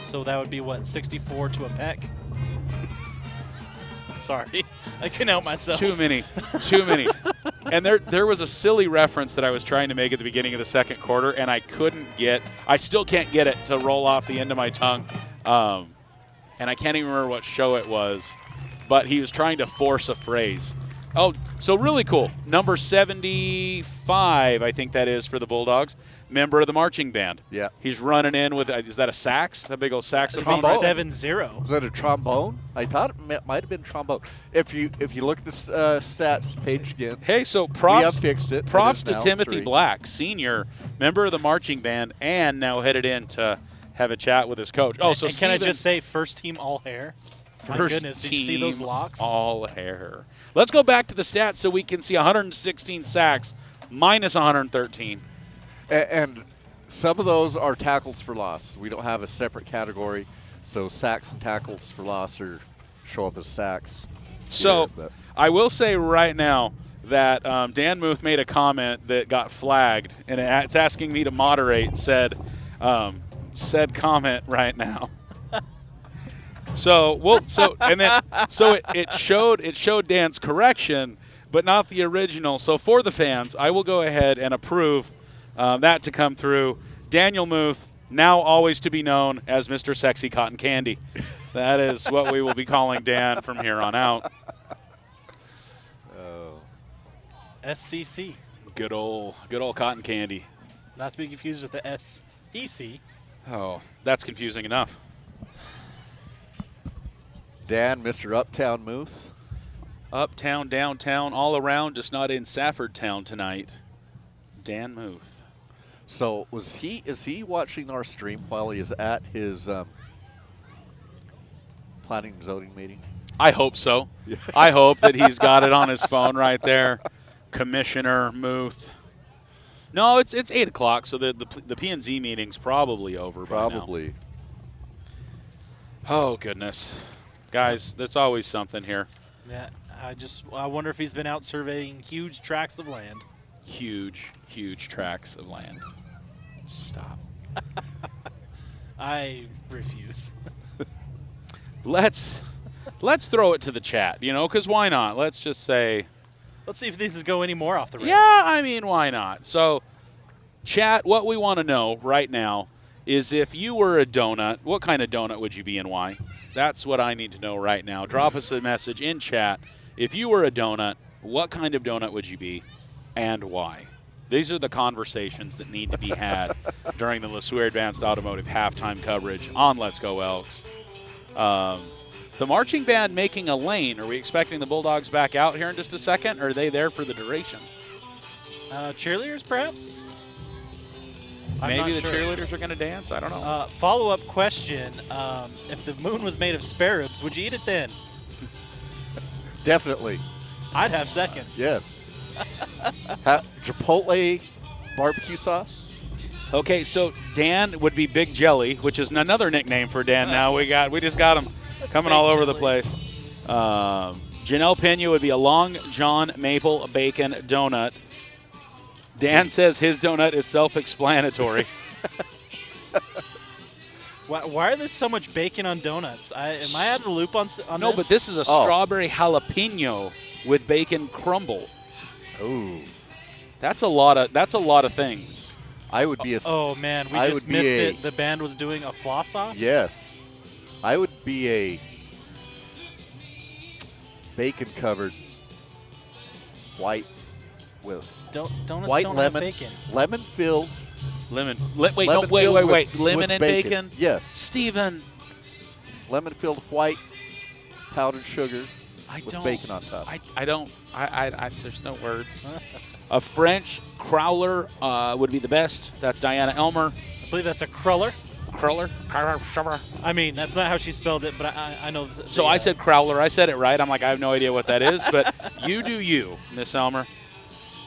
So that would be, what, 64 to a peck? Sorry. I couldn't help myself. Too many. And there was a silly reference that I was trying to make at the beginning of the second quarter, and I still can't get it to roll off the end of my tongue. And I can't even remember what show it was, but he was trying to force a phrase. Oh, so really cool. Number 75, I think that is, for the Bulldogs. Member of the marching band. Yeah. He's running in with, is that a sax? That big old saxophone? Trombone. 7-0. Was that a trombone? I thought it might have been trombone. If you look at the stats page again, Hey, so we have props fixed it. Props It to is now Timothy 3. Black, senior, member of the marching band, and now headed in to have a chat with his coach. Oh, so and can I Steven, just say, first team all hair? My first goodness, did you see those team locks? all hair. Let's go back to the stats so we can see 116 sacks minus 113. And some of those are tackles for loss. We don't have a separate category, so sacks and tackles for loss show up as sacks. So Yeah, but- I will say right now that Dan Muth made a comment that got flagged, and it's asking me to moderate said comment right now. It showed Dan's correction, but not the original. So for the fans, I will go ahead and approve that to come through. Daniel Muth, now always to be known as Mr. Sexy Cotton Candy. That is what we will be calling Dan from here on out. SCC. Good old Cotton Candy. Not to be confused with the SEC. Oh, that's confusing enough. Dan, Mr. Uptown Muth. Uptown, downtown, all around, just not in Safford town tonight. Dan Muth. So is he watching our stream while he is at his planning and zoning meeting? I hope so. I hope that he's got it on his phone right there. Commissioner Muth. No, it's 8 o'clock, so the P&Z meeting's probably over by now. Probably. Oh, goodness. Guys, there's always something here. Yeah, I wonder if he's been out surveying huge tracts of land. Huge tracts of land. Stop. I refuse. Let's throw it to the chat, because why not? Let's just say, Let's see if these go any more off the rails. yeah, I mean, why not? So, chat, what we want to know right now is if you were a donut, what kind of donut would you be and why? That's what I need to know right now. Drop us a message in chat. If you were a donut, what kind of donut would you be and why? These are the conversations that need to be had during the Lesueur Advanced Automotive halftime coverage on Let's Go Elks. The marching band making a lane. Are we expecting the Bulldogs back out here in just a second, or are they there for the duration? Cheerleaders, perhaps? I'm Maybe not the sure. cheerleaders are going to dance? I don't know. Follow-up question. If the moon was made of spare ribs, would you eat it then? Definitely. I'd have seconds. Yes. Chipotle barbecue sauce. Okay, so Dan would be Big Jelly, which is another nickname for Dan now. We just got him coming Big all over Jelly. the place. Janelle Pena would be a Long John Maple Bacon donut. Dan says his donut is self-explanatory. Why are there so much bacon on donuts? Am I out of the loop on No, this? but this is a strawberry jalapeno with bacon crumble. Ooh. That's a lot of things. I would be a. Oh man, we I just would be missed a- it. The band was doing a floss off. Yes, I would be a bacon-covered white with Donuts white don't lemon, have bacon. lemon-filled. Lemon. lemon filled Wait. with Lemon and bacon. Yes, Steven, lemon-filled white powdered sugar I with don't. bacon on top. I don't. There's no words. A French crowler would be the best. That's Diana Elmer. I believe that's a cruller. Crowler. I mean, that's not how she spelled it, but I know. So I said crowler. I said it right. I'm like, I have no idea what that is, but you do you, Miss Elmer.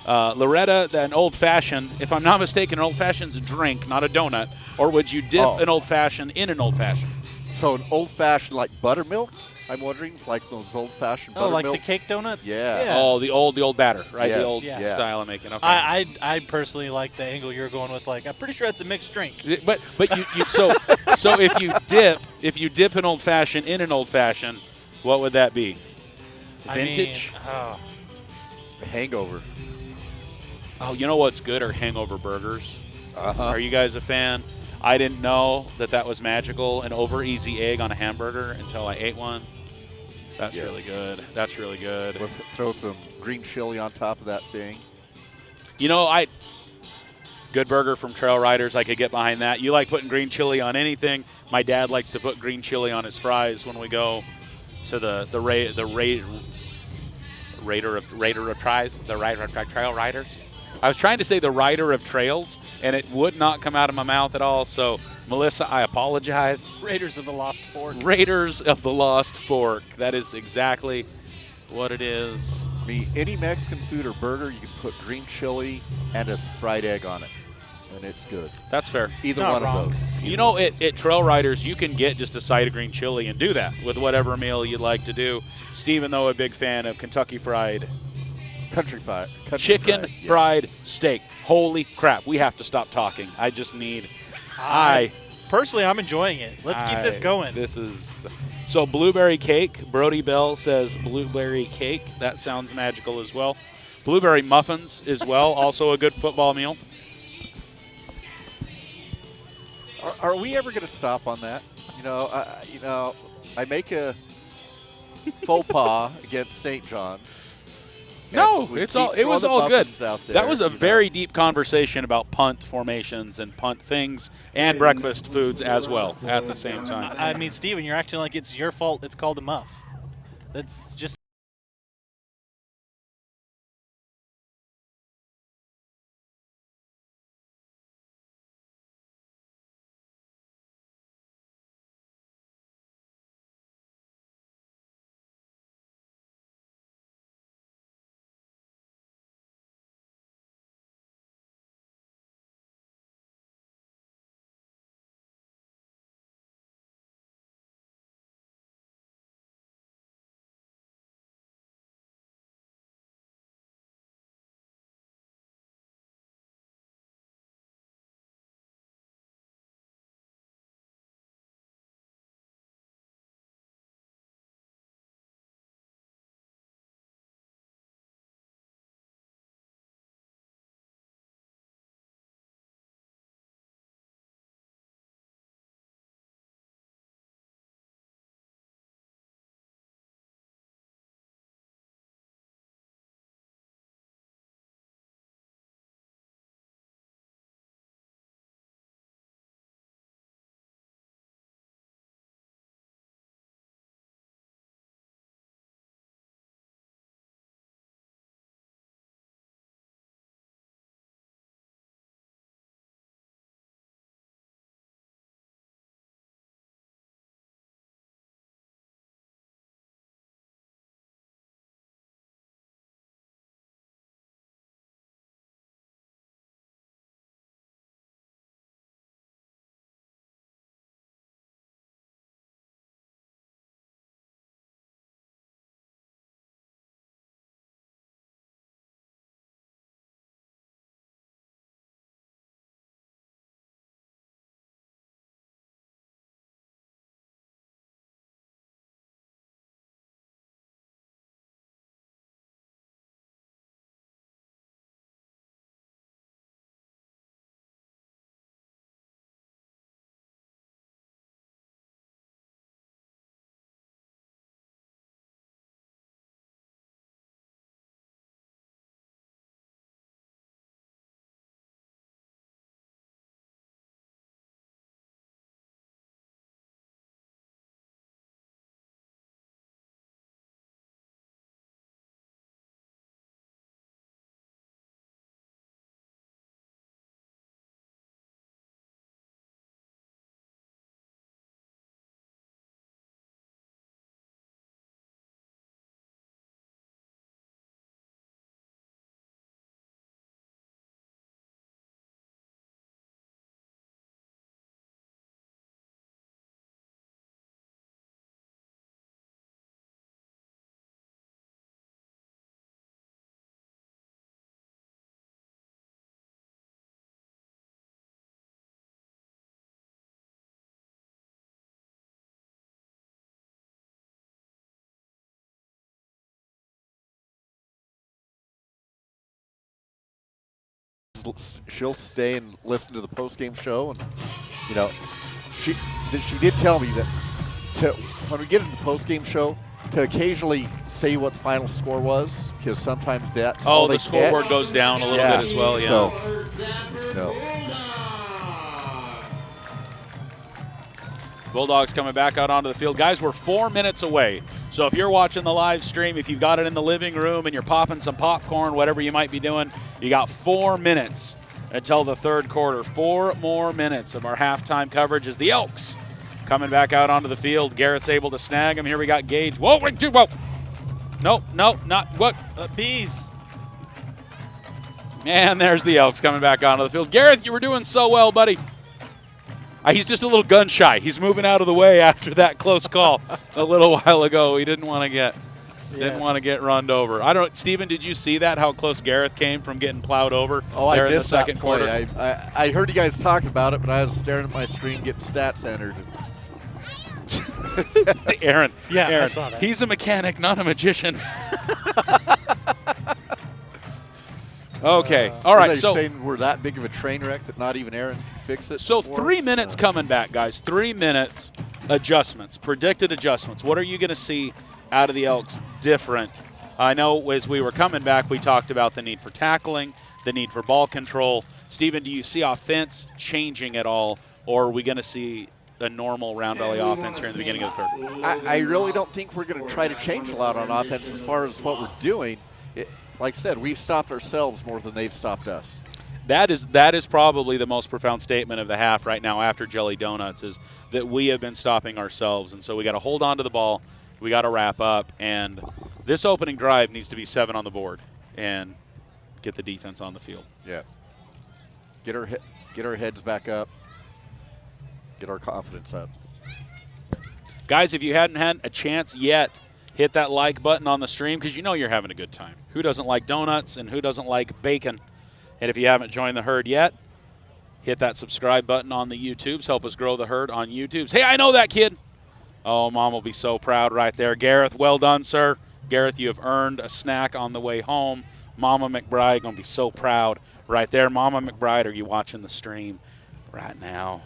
Loretta, an old-fashioned. If I'm not mistaken, an old-fashioned's a drink, not a donut. Or would you dip an old-fashioned in an old-fashioned? So an old-fashioned like buttermilk. I'm wondering, like those old-fashioned Oh, buttermilk. like the cake donuts? Yeah. Oh, the old batter, right? Yes. The old Yeah. style of making. Okay. I personally like the angle you're going with. Like, I'm pretty sure it's a mixed drink. But you so if you dip an old-fashioned in an old-fashioned, what would that be? Vintage. Hangover. Oh, you know what's good are hangover burgers. Uh-huh. Are you guys a fan? I didn't know that was magical. An over-easy egg on a hamburger until I ate one. That's Yes. really good. That's really good. Throw some green chili on top of that thing. You know, good burger from Trail Riders. I could get behind that. You like putting green chili on anything. My dad likes to put green chili on his fries when we go to the Raider of Trail Riders. I was trying to say the Rider of Trails, and it would not come out of my mouth at all. So, Melissa, I apologize. Raiders of the Lost Fork. Raiders of the Lost Fork. That is exactly what it is. I mean, any Mexican food or burger, you can put green chili and a fried egg on it, and it's good. That's fair. Either not one wrong. of those. You know, at Trail Riders, you can get just a side of green chili and do that with whatever meal you'd like to do. Steven, though, a big fan of Kentucky Fried Country chicken yeah. fried steak. Holy crap, we have to stop talking. I just need Personally, I'm enjoying it. Let's keep this going. This is so blueberry cake. Brody Bell says blueberry cake. That sounds magical as well. Blueberry muffins as well, also a good football meal. Are we ever going to stop on that? I make a faux pas against St. John's. No, We it keep was throwing all the good. muffins out there, That was a you know. very deep conversation about punt formations and punt things and breakfast foods as well at the same time. I mean, Steven, you're acting like it's your fault it's called a muff. That's just she'll stay and listen to the postgame show, and you know, she did tell me that when we get into the postgame show, to occasionally say what the final score was, because sometimes that's all they the scoreboard catch. goes down a little bit as well. Yeah. So, no. Bulldogs coming back out onto the field. Guys, we're 4 minutes away. So if you're watching the live stream, if you've got it in the living room and you're popping some popcorn, whatever you might be doing, you got 4 minutes until the third quarter. 4 more minutes of our halftime coverage as the Elks coming back out onto the field. Garrett's able to snag him. Here we got Gage. Whoa, wait, whoa. Nope, not what? Bees. And there's the Elks coming back onto the field. Garrett, you were doing so well, buddy. He's just a little gun shy. He's moving out of the way after that close call a little while ago. He didn't want to get runned over. I don't. Steven, did you see that? How close Gareth came from getting plowed over? Oh, there I in missed the second that play. quarter. I heard you guys talking about it, but I was staring at my screen getting stats entered. Aaron. Yeah, Aaron, I saw that. He's a mechanic, not a magician. Okay. All right. So So saying we're that big of a train wreck that not even Aaron can fix it. So for 3 us? minutes coming back, guys. 3 minutes adjustments, predicted adjustments. What are you going to see out of the Elks different? I know as we were coming back, we talked about the need for tackling, the need for ball control. Steven, do you see offense changing at all, or are we going to see a normal Round Valley offense here in the beginning of the third? I really don't think we're going to try to change a lot on offense as far as what we're doing. Like I said, we've stopped ourselves more than they've stopped us. That is probably the most profound statement of the half right now after Jelly Donuts is that we have been stopping ourselves. And so we got to hold on to the ball. We got to wrap up. And this opening drive needs to be 7 on the board and get the defense on the field. Yeah. Get our heads back up. Get our confidence up. Guys, if you hadn't had a chance yet, hit that like button on the stream because you know you're having a good time. Who doesn't like donuts and who doesn't like bacon? And if you haven't joined the herd yet, hit that subscribe button on the YouTubes. Help us grow the herd on YouTubes. Hey, I know that kid. Oh, Mom will be so proud right there. Gareth, well done, sir. Gareth, you have earned a snack on the way home. Mama McBride going to be so proud right there. Mama McBride, are you watching the stream right now?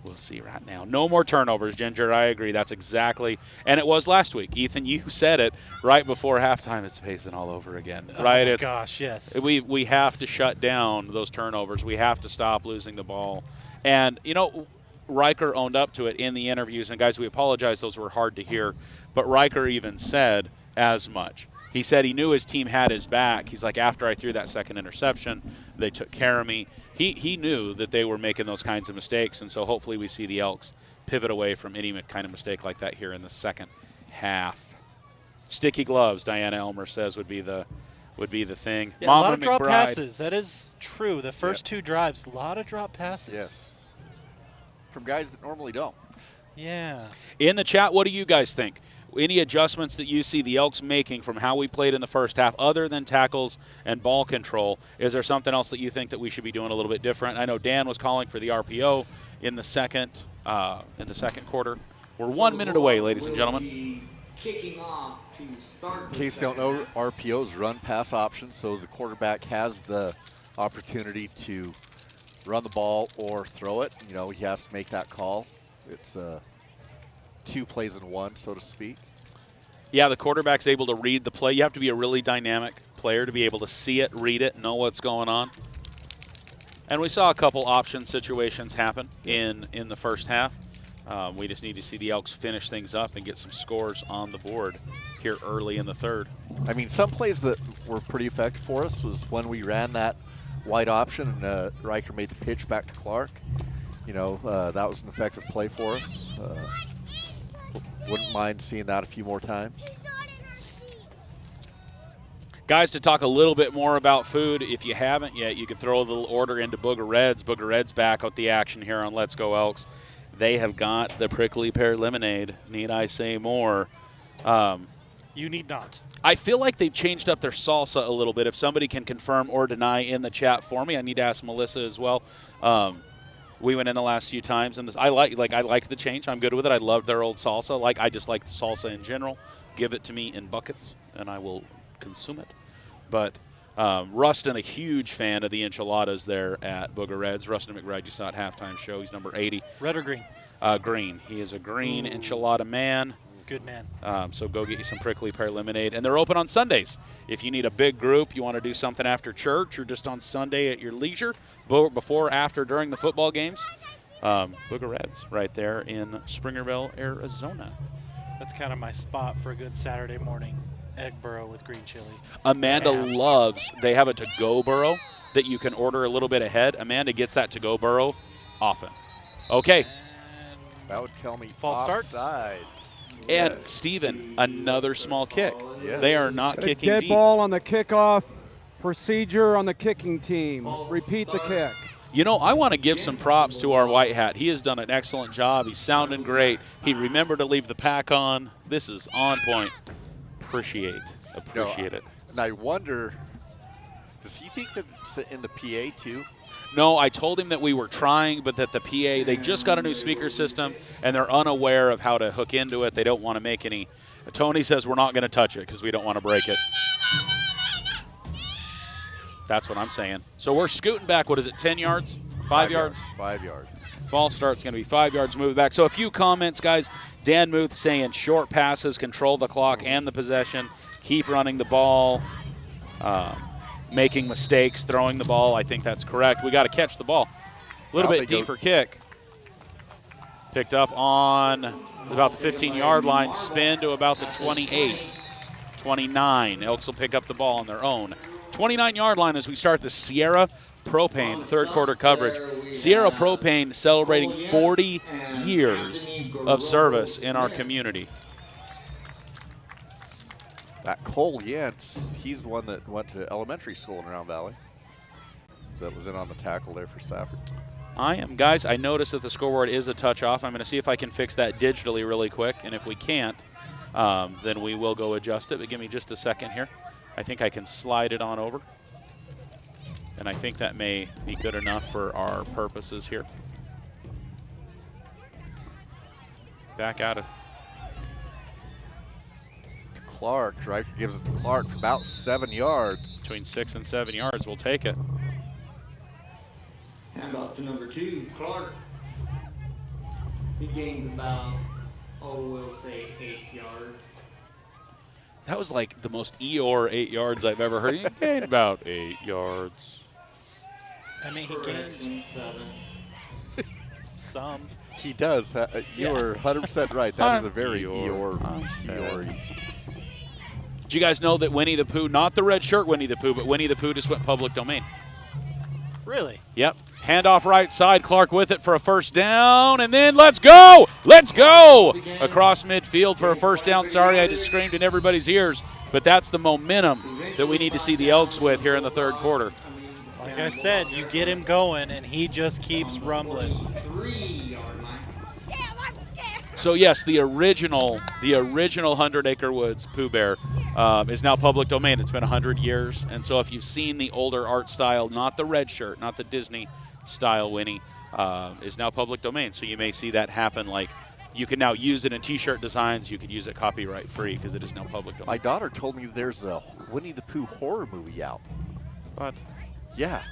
We'll see right now. No more turnovers, Ginger. I agree. That's exactly. And it was last week. Ethan, you said it right before halftime. It's pacing all over again, right? Oh, gosh, yes. We have to shut down those turnovers. We have to stop losing the ball. And, you know, Riker owned up to it in the interviews. And, guys, we apologize. Those were hard to hear. But Riker even said as much. He said he knew his team had his back. He's like, after I threw that second interception, they took care of me. He knew that they were making those kinds of mistakes, and so hopefully we see the Elks pivot away from any kind of mistake like that here in the second half. Sticky gloves, Diana Elmer says, would be the thing. Yeah, Mama a lot of drop McBride. passes. That is true. The first 2 drives, a lot of drop passes. Yes. From guys that normally don't. Yeah. In the chat, what do you guys think? Any adjustments that you see the Elks making from how we played in the first half other than tackles and ball control? Is there something else that you think that we should be doing a little bit different? I know Dan was calling for the RPO in the second quarter. We're 1 minute away, ladies and gentlemen. Kicking off to start. In case you don't know, RPOs run pass options, so the quarterback has the opportunity to run the ball or throw it. You know, he has to make that call. It's 2 plays in 1, so to speak. Yeah, the quarterback's able to read the play. You have to be a really dynamic player to be able to see it, read it, know what's going on. And we saw a couple option situations happen in the first half. We just need to see the Elks finish things up and get some scores on the board here early in the third. I mean, some plays that were pretty effective for us was when we ran that wide option and Riker made the pitch back to Clark. You know, that was an effective play for us. Wouldn't mind seeing that a few more times. Guys, to talk a little bit more about food, if you haven't yet, you can throw a little order into Booger Reds. Booger Reds back with the action here on Let's Go Elks. They have got the prickly pear lemonade. Need I say more? You need not. I feel like they've changed up their salsa a little bit. If somebody can confirm or deny in the chat for me, I need to ask Melissa as well. We went in the last few times, and I like the change. I'm good with it. I love their old salsa. I just like salsa in general. Give it to me in buckets, and I will consume it. But Rustin, a huge fan of the enchiladas there at Booger Reds. Rustin McBride, you saw at halftime show. He's number 80. Red or green? Green. He is a green enchilada man. Good man. So go get you some prickly pear lemonade. And they're open on Sundays. If you need a big group, you want to do something after church or just on Sunday at your leisure, before, after, during the football games, Booger Reds right there in Springerville, Arizona. That's kind of my spot for a good Saturday morning egg burrow with green chili. Amanda loves, they have a to-go burrow that you can order a little bit ahead. Amanda gets that to-go burrow often. Okay. That would tell me false start. Offsides. And Yes. Steven, another small kick. Yes. They are not A kicking dead deep. ball on the kickoff procedure on the kicking team. Repeat the kick. You know, I want to give some props to our white hat. He has done an excellent job. He's sounding great. He remembered to leave the pack on. This is on point. Appreciate it. And I wonder, does he think that it's in the PA too? No, I told him that we were trying, but that the PA, they just got a new speaker system, and they're unaware of how to hook into it. They don't want to make any. Tony says we're not going to touch it because we don't want to break it. That's what I'm saying. So we're scooting back, what is it, 10 yards? 5 yards? 5 yards. False start's going to be 5 yards, move back. So a few comments, guys. Dan Muth saying short passes, control the clock and the possession, keep running the ball, making mistakes, throwing the ball. I think that's correct. We got to catch the ball. A little bit deeper kick. Picked up on about the 15-yard line, spin to about the 28, 29. Elks will pick up the ball on their own 29-yard line as we start the Sierra Propane third quarter coverage. Sierra Propane celebrating 40 years of service in our community. That Cole Yentz, he's the one that went to elementary school in Round Valley. That was in on the tackle there for Safford. Guys, I noticed that the scoreboard is a touch off. I'm going to see if I can fix that digitally really quick, and if we can't, then we will go adjust it. But give me just a second here. I think I can slide it on over. And I think that may be good enough for our purposes here. Back out of Clark, right? Gives it to Clark for about 7 yards. between 6 and 7 yards. We'll take it. Hand off to number 2, Clark. He gains about, we'll say 8 yards. That was like the most Eeyore 8 yards I've ever heard. He gained about 8 yards. I mean, he gained 7. some. He does. You were 100% right. That is a very Eeyore. Did you guys know that Winnie the Pooh, not the red shirt Winnie the Pooh, but Winnie the Pooh just went public domain? Really? Yep. Handoff right side. Clark with it for a first down. And then let's go. Let's go. Across midfield for a first down. Sorry, I just screamed in everybody's ears. But that's the momentum that we need to see the Elks with here in the third quarter. Like I said, you get him going, and he just keeps rumbling. 3-yard line. So, yes, the original 100 Acre Woods Pooh Bear is now public domain. It's been 100 years. And so if you've seen the older art style, not the red shirt, not the Disney style Winnie, is now public domain. So you may see that happen. Like, you can now use it in T-shirt designs. You could use it copyright free because it is now public domain. My daughter told me there's a Winnie the Pooh horror movie out. But Yeah.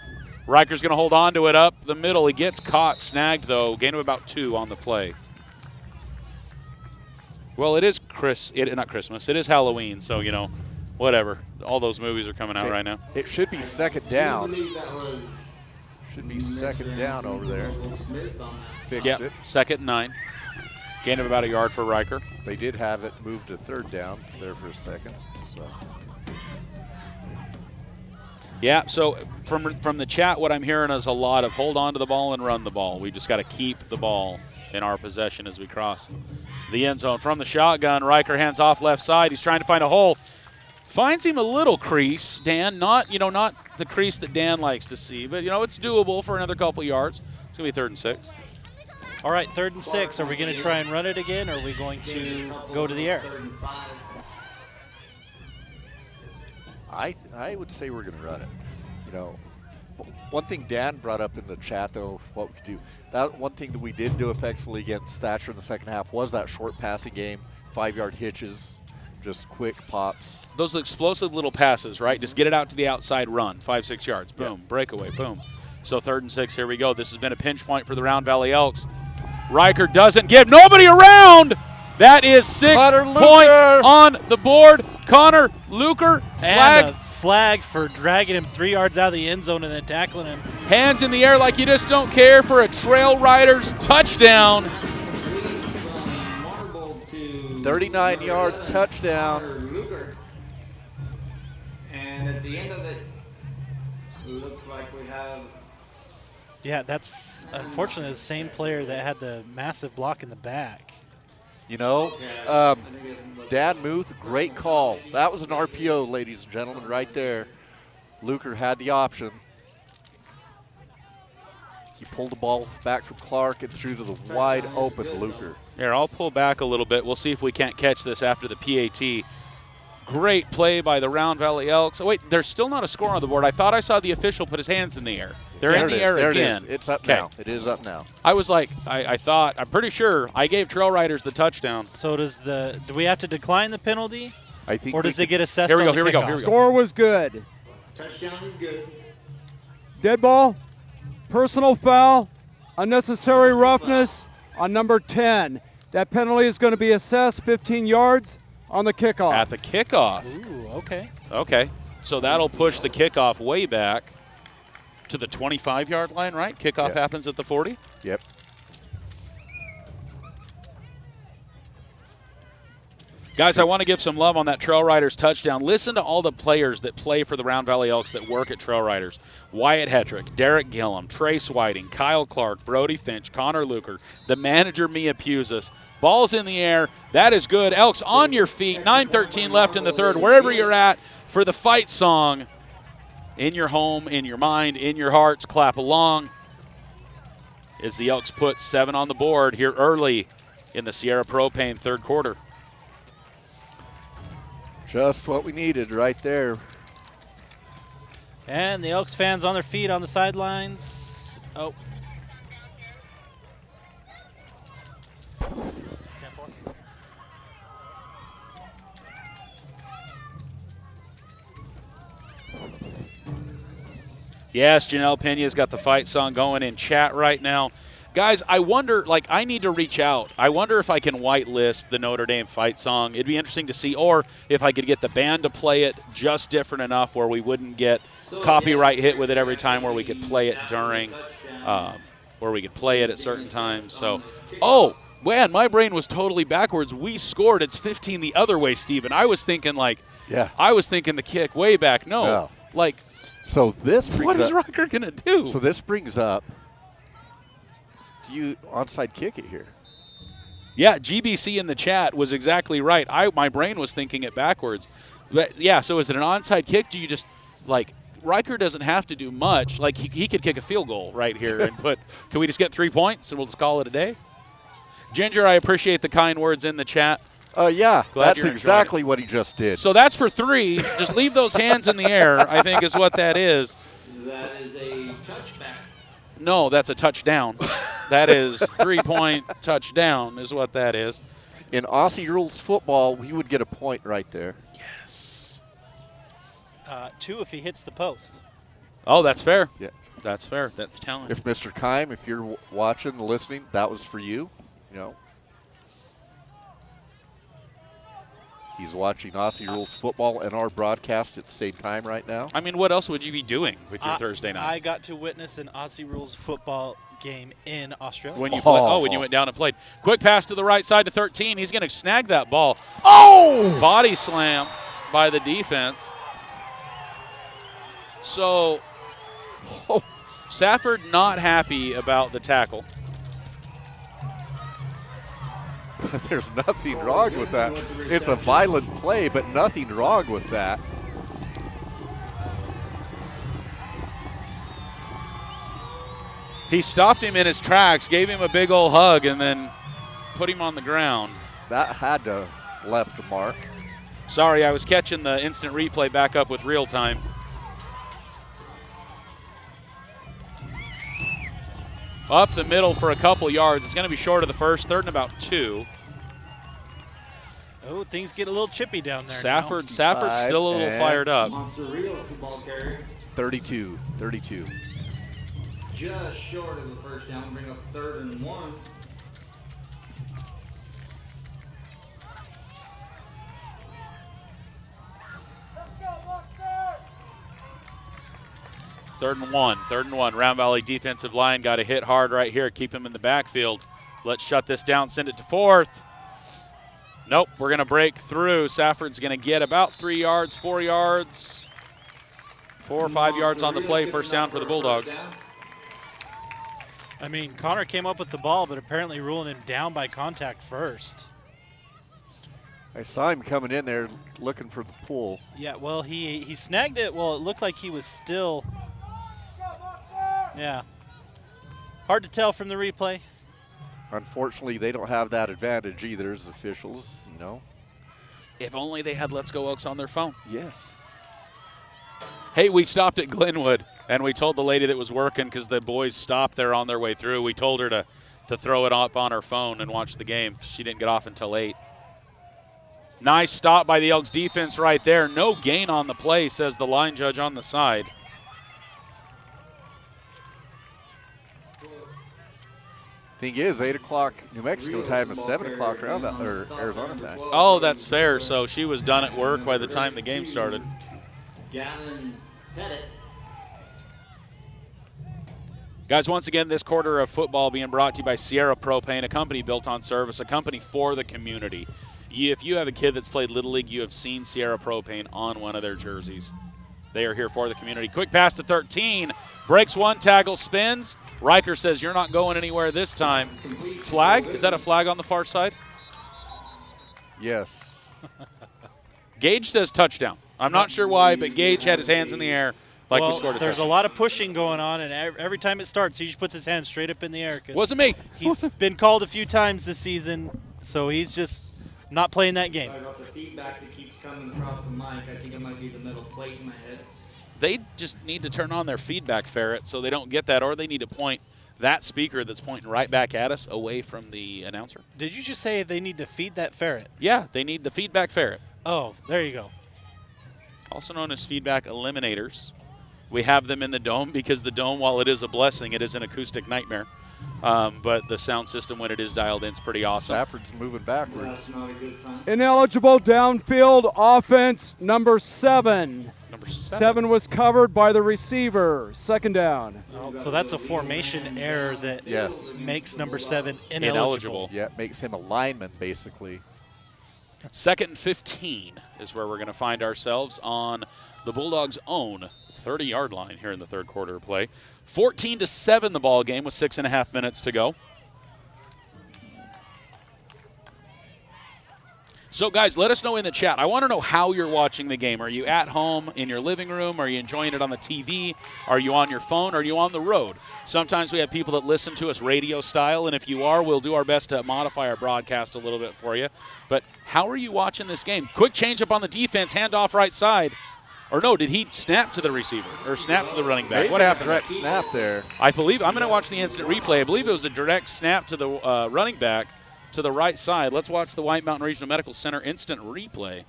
Riker's going to hold on to it up the middle. He gets caught, snagged, though. Gain of about 2 on the play. Well, it is not Christmas. It is Halloween, so, you know, whatever. All those movies are coming out right now. It should be second I down. believe that was Should be second down over there. Smith on that. Fixed Yep, it. 2nd and 9. Gain of about a yard for Riker. They did have it moved to third down there for a second. So Yeah, so from the chat, what I'm hearing is a lot of hold on to the ball and run the ball. We just got to keep the ball in our possession as we cross the end zone. From the shotgun, Riker hands off left side. He's trying to find a hole. Finds him a little crease, Dan. Not the crease that Dan likes to see, but, it's doable for another couple yards. It's going to be 3rd and 6. All right, 3rd and 6. Are we going to try and run it again, or are we going to go to the air? 3rd and 5. I would say we're going to run it. One thing Dan brought up in the chat, though, what we could do. That one thing that we did do effectively against Thatcher in the second half was that short passing game, 5-yard hitches, just quick pops. Those explosive little passes, right? Just get it out to the outside, run 5-6 yards, boom, breakaway, boom. So 3rd and 6, here we go. This has been a pinch point for the Round Valley Elks. Riker doesn't give nobody around. That is 6 points on the board. Connor Luker, flag. And a flag for dragging him 3 yards out of the end zone and then tackling him. Hands in the air like you just don't care for a Trail Riders touchdown. 39-yard touchdown. And at the end of it, looks like we have. Yeah, that's unfortunately the same player that had the massive block in the back. You know, Dan Muth, great call. That was an RPO, ladies and gentlemen, right there. Luker had the option. He pulled the ball back from Clark and threw to the wide open Luker. Here, I'll pull back a little bit. We'll see if we can't catch this after the PAT. Great play by the Round Valley Elks. Oh, wait, there's still not a score on the board. I thought I saw the official put his hands in the air. They're in the air again. It is. It's up now. It is up now. I was like, I'm pretty sure I gave Trail Riders the touchdown. So do we have to decline the penalty? I think. Or does it get assessed Here we on go, the here we go, kickoff? here we go. Score was good. Touchdown is good. Dead ball, personal foul, unnecessary roughness on number 10. That penalty is going to be assessed 15 yards on the kickoff. At the kickoff. Ooh, okay. Okay. So that'll push the kickoff way back to the 25-yard line, right? Kickoff happens at the 40? Yep. Guys, I want to give some love on that Trail Riders touchdown. Listen to all the players that play for the Round Valley Elks that work at Trail Riders. Wyatt Hetrick, Derek Gillum, Trace Whiting, Kyle Clark, Brody Finch, Connor Luker, the manager Mia Pusis. Ball's in the air. That is good. Elks on your feet. 9:13 left in the third. Wherever you're at for the fight song. In your home, in your mind, in your hearts, clap along. As the Elks put 7 on the board here early in the Sierra Propane third quarter. Just what we needed right there. And the Elks fans on their feet on the sidelines. Oh. Yes, Janelle Pena's got the fight song going in chat right now. Guys, I wonder, I need to reach out. I wonder if I can whitelist the Notre Dame fight song. It'd be interesting to see, or if I could get the band to play it just different enough where we wouldn't get copyright hit with it every time, where we could play it during, where we could play it at certain times. So, oh, man, my brain was totally backwards. We scored. It's 15 the other way, Steven. I was thinking, I was thinking the kick way back. No. So this brings what is Rucker going to do? So this brings up, do you onside kick it here? Yeah, GBC in the chat was exactly right. My brain was thinking it backwards. But yeah, so is it an onside kick? Do you just, Riker doesn't have to do much. He could kick a field goal right here and can we just get 3 points and we'll just call it a day? Ginger, I appreciate the kind words in the chat. Yeah, Glad that's you're exactly what he just did. So that's for 3. Just leave those hands in the air, I think is what that is. That is a touchback. No, that's a touchdown. That is 3-point touchdown is what that is. In Aussie rules football, we would get a point right there. Yes. 2 if he hits the post. Oh, that's fair. Yeah. That's fair. That's talent. If Mr. Keim, if you're watching, listening, that was for you. He's watching Aussie Rules football and our broadcast at the same time right now. I mean, what else would you be doing with your Thursday night? I got to witness an Aussie Rules football game in Australia. When you when you went down and played. Quick pass to the right side to 13. He's going to snag that ball. Oh! Body slam by the defense. So, Safford not happy about the tackle. There's nothing wrong with that. It's a violent play, but nothing wrong with that. He stopped him in his tracks, gave him a big old hug, and then put him on the ground. That had to left a mark. Sorry, I was catching the instant replay back up with real time. Up the middle for a couple yards. It's going to be short of the first, 3rd and about 2. Oh, things get a little chippy down there. Safford's still a little fired up. Monster Rios, the ball carrier. 32. Just short of the first down, bring up 3rd and 1. Third and one. Round Valley defensive line got to hit hard right here. Keep him in the backfield. Let's shut this down. Send it to 4th. Nope, we're going to break through. Safford's going to get about 3 yards, 4 yards, 4 or 5 yards on the play. First down for the Bulldogs. I mean, Connor came up with the ball, but apparently ruling him down by contact first. I saw him coming in there looking for the pull. Yeah, well, he snagged it. Well, it looked like he was still. Yeah. Hard to tell from the replay. Unfortunately, they don't have that advantage either as officials, you know. If only they had Let's Go Elks on their phone. Yes. Hey, we stopped at Glenwood, and we told the lady that was working because the boys stopped there on their way through. We told her to throw it up on her phone and watch the game because she didn't get off until 8. Nice stop by the Elks defense right there. No gain on the play, says the line judge on the side. Thing is, 8 o'clock New Mexico time is 7 o'clock Arizona time. Oh, that's fair. So she was done at work by the time the game started. Gavin Pettit. Guys, once again, this quarter of football being brought to you by Sierra Propane, a company built on service, a company for the community. If you have a kid that's played Little League, you have seen Sierra Propane on one of their jerseys. They are here for the community. Quick pass to 13. Breaks one, tackle, spins. Riker says, you're not going anywhere this time. Flag? Is that a flag on the far side? Yes. Gage says touchdown. I'm not sure why, but Gage had his hands in the air like we scored a There's touchdown. a lot of pushing going on, and every time it starts, he just puts his hands straight up in the air. Wasn't me. He's been called a few times this season, so he's just not playing that game. Sorry about the feedback that keeps coming across the mic. I think it might be the middle plate in my head. They just need to turn on their feedback ferret so they don't get that, or they need to point that speaker that's pointing right back at us away from the announcer. Did you just say they need to feed that ferret? Yeah, they need the feedback ferret. Oh, there you go. Also known as feedback eliminators. We have them in the dome because the dome, while it is a blessing, it is an acoustic nightmare. But the sound system, when it is dialed in, is pretty awesome. Safford's moving backwards. That's not a good sign. Ineligible downfield offense, number 7. Number 7. 7 was covered by the receiver. Second down. Oh, so that's a formation error that makes number 7 ineligible. Yeah, it makes him a lineman, basically. 2nd and 15 is where we're going to find ourselves on the Bulldogs' own 30-yard line here in the third quarter of play. 14-7 the ball game with 6.5 minutes to go. So, guys, let us know in the chat. I want to know how you're watching the game. Are you at home in your living room? Are you enjoying it on the TV? Are you on your phone? Are you on the road? Sometimes we have people that listen to us radio style, and if you are, we'll do our best to modify our broadcast a little bit for you. But how are you watching this game? Quick change up on the defense, handoff right side. Or no, did he snap to the receiver or snap to the running back? What happened? Direct snap there. I believe, I'm going to watch the instant replay. I believe it was a direct snap to the running back to the right side. Let's watch the White Mountain Regional Medical Center instant replay.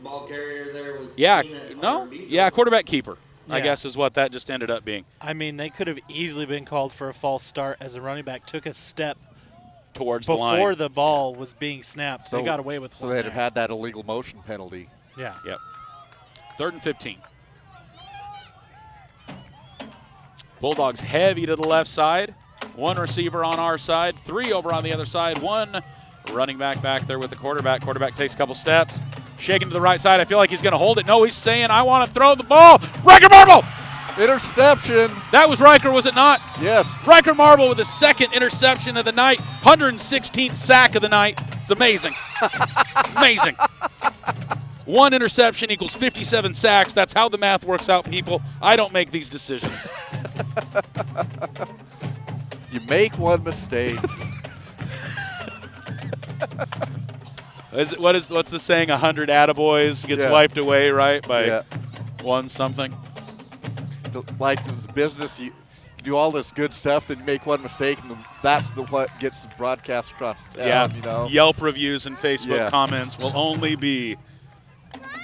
Ball carrier there was quarterback keeper, I Yeah. guess is what that just ended up being. I mean, they could have easily been called for a false start as the running back took a step Towards the line. before the ball was being snapped. They got away with So one they'd there. have had that illegal motion penalty. Yeah. Yep. 3rd and 15. Bulldogs heavy to the left side. 1 receiver on our side, 3 over on the other side, 1 running back there with the quarterback. Quarterback takes a couple steps, shaking to the right side. I feel like he's going to hold it. No, he's saying, I want to throw the ball. Riker Marble! Interception. That was Riker, was it not? Yes. Riker Marble with the 2nd interception of the night, 116th sack of the night. It's amazing. Amazing. 1 interception equals 57 sacks. That's how the math works out, people. I don't make these decisions. You make one mistake. What's the saying? 100 attaboys gets wiped away, right? By one something. Like this business, do all this good stuff, then make one mistake, and that's what gets broadcast across town. Yeah, You know? Yelp reviews and Facebook Yeah. comments will only be.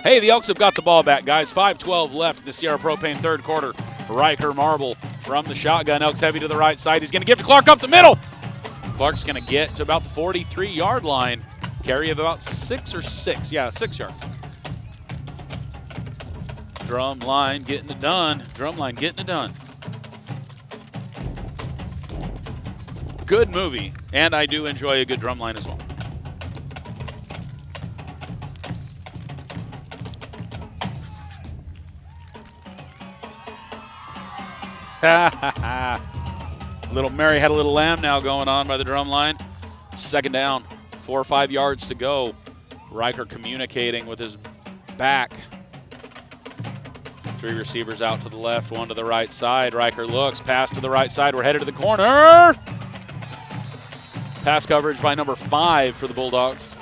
Hey, the Elks have got the ball back, guys. 5:12 left in the Sierra Propane third quarter. Riker Marble from the shotgun. Elks heavy to the right side. He's going to give to Clark up the middle. Clark's going to get to about the 43-yard line. Carry of about 6 yards. Drumline getting it done. Drumline getting it done. Good movie, and I do enjoy a good drumline as well. Little Mary had a little lamb now going on by the drum line. Second down, 4 or 5 yards to go. Riker communicating with his back. 3 receivers out to the left, 1 to the right side. Riker looks, pass to the right side. We're headed to the corner. Pass coverage by number 5 for the Bulldogs.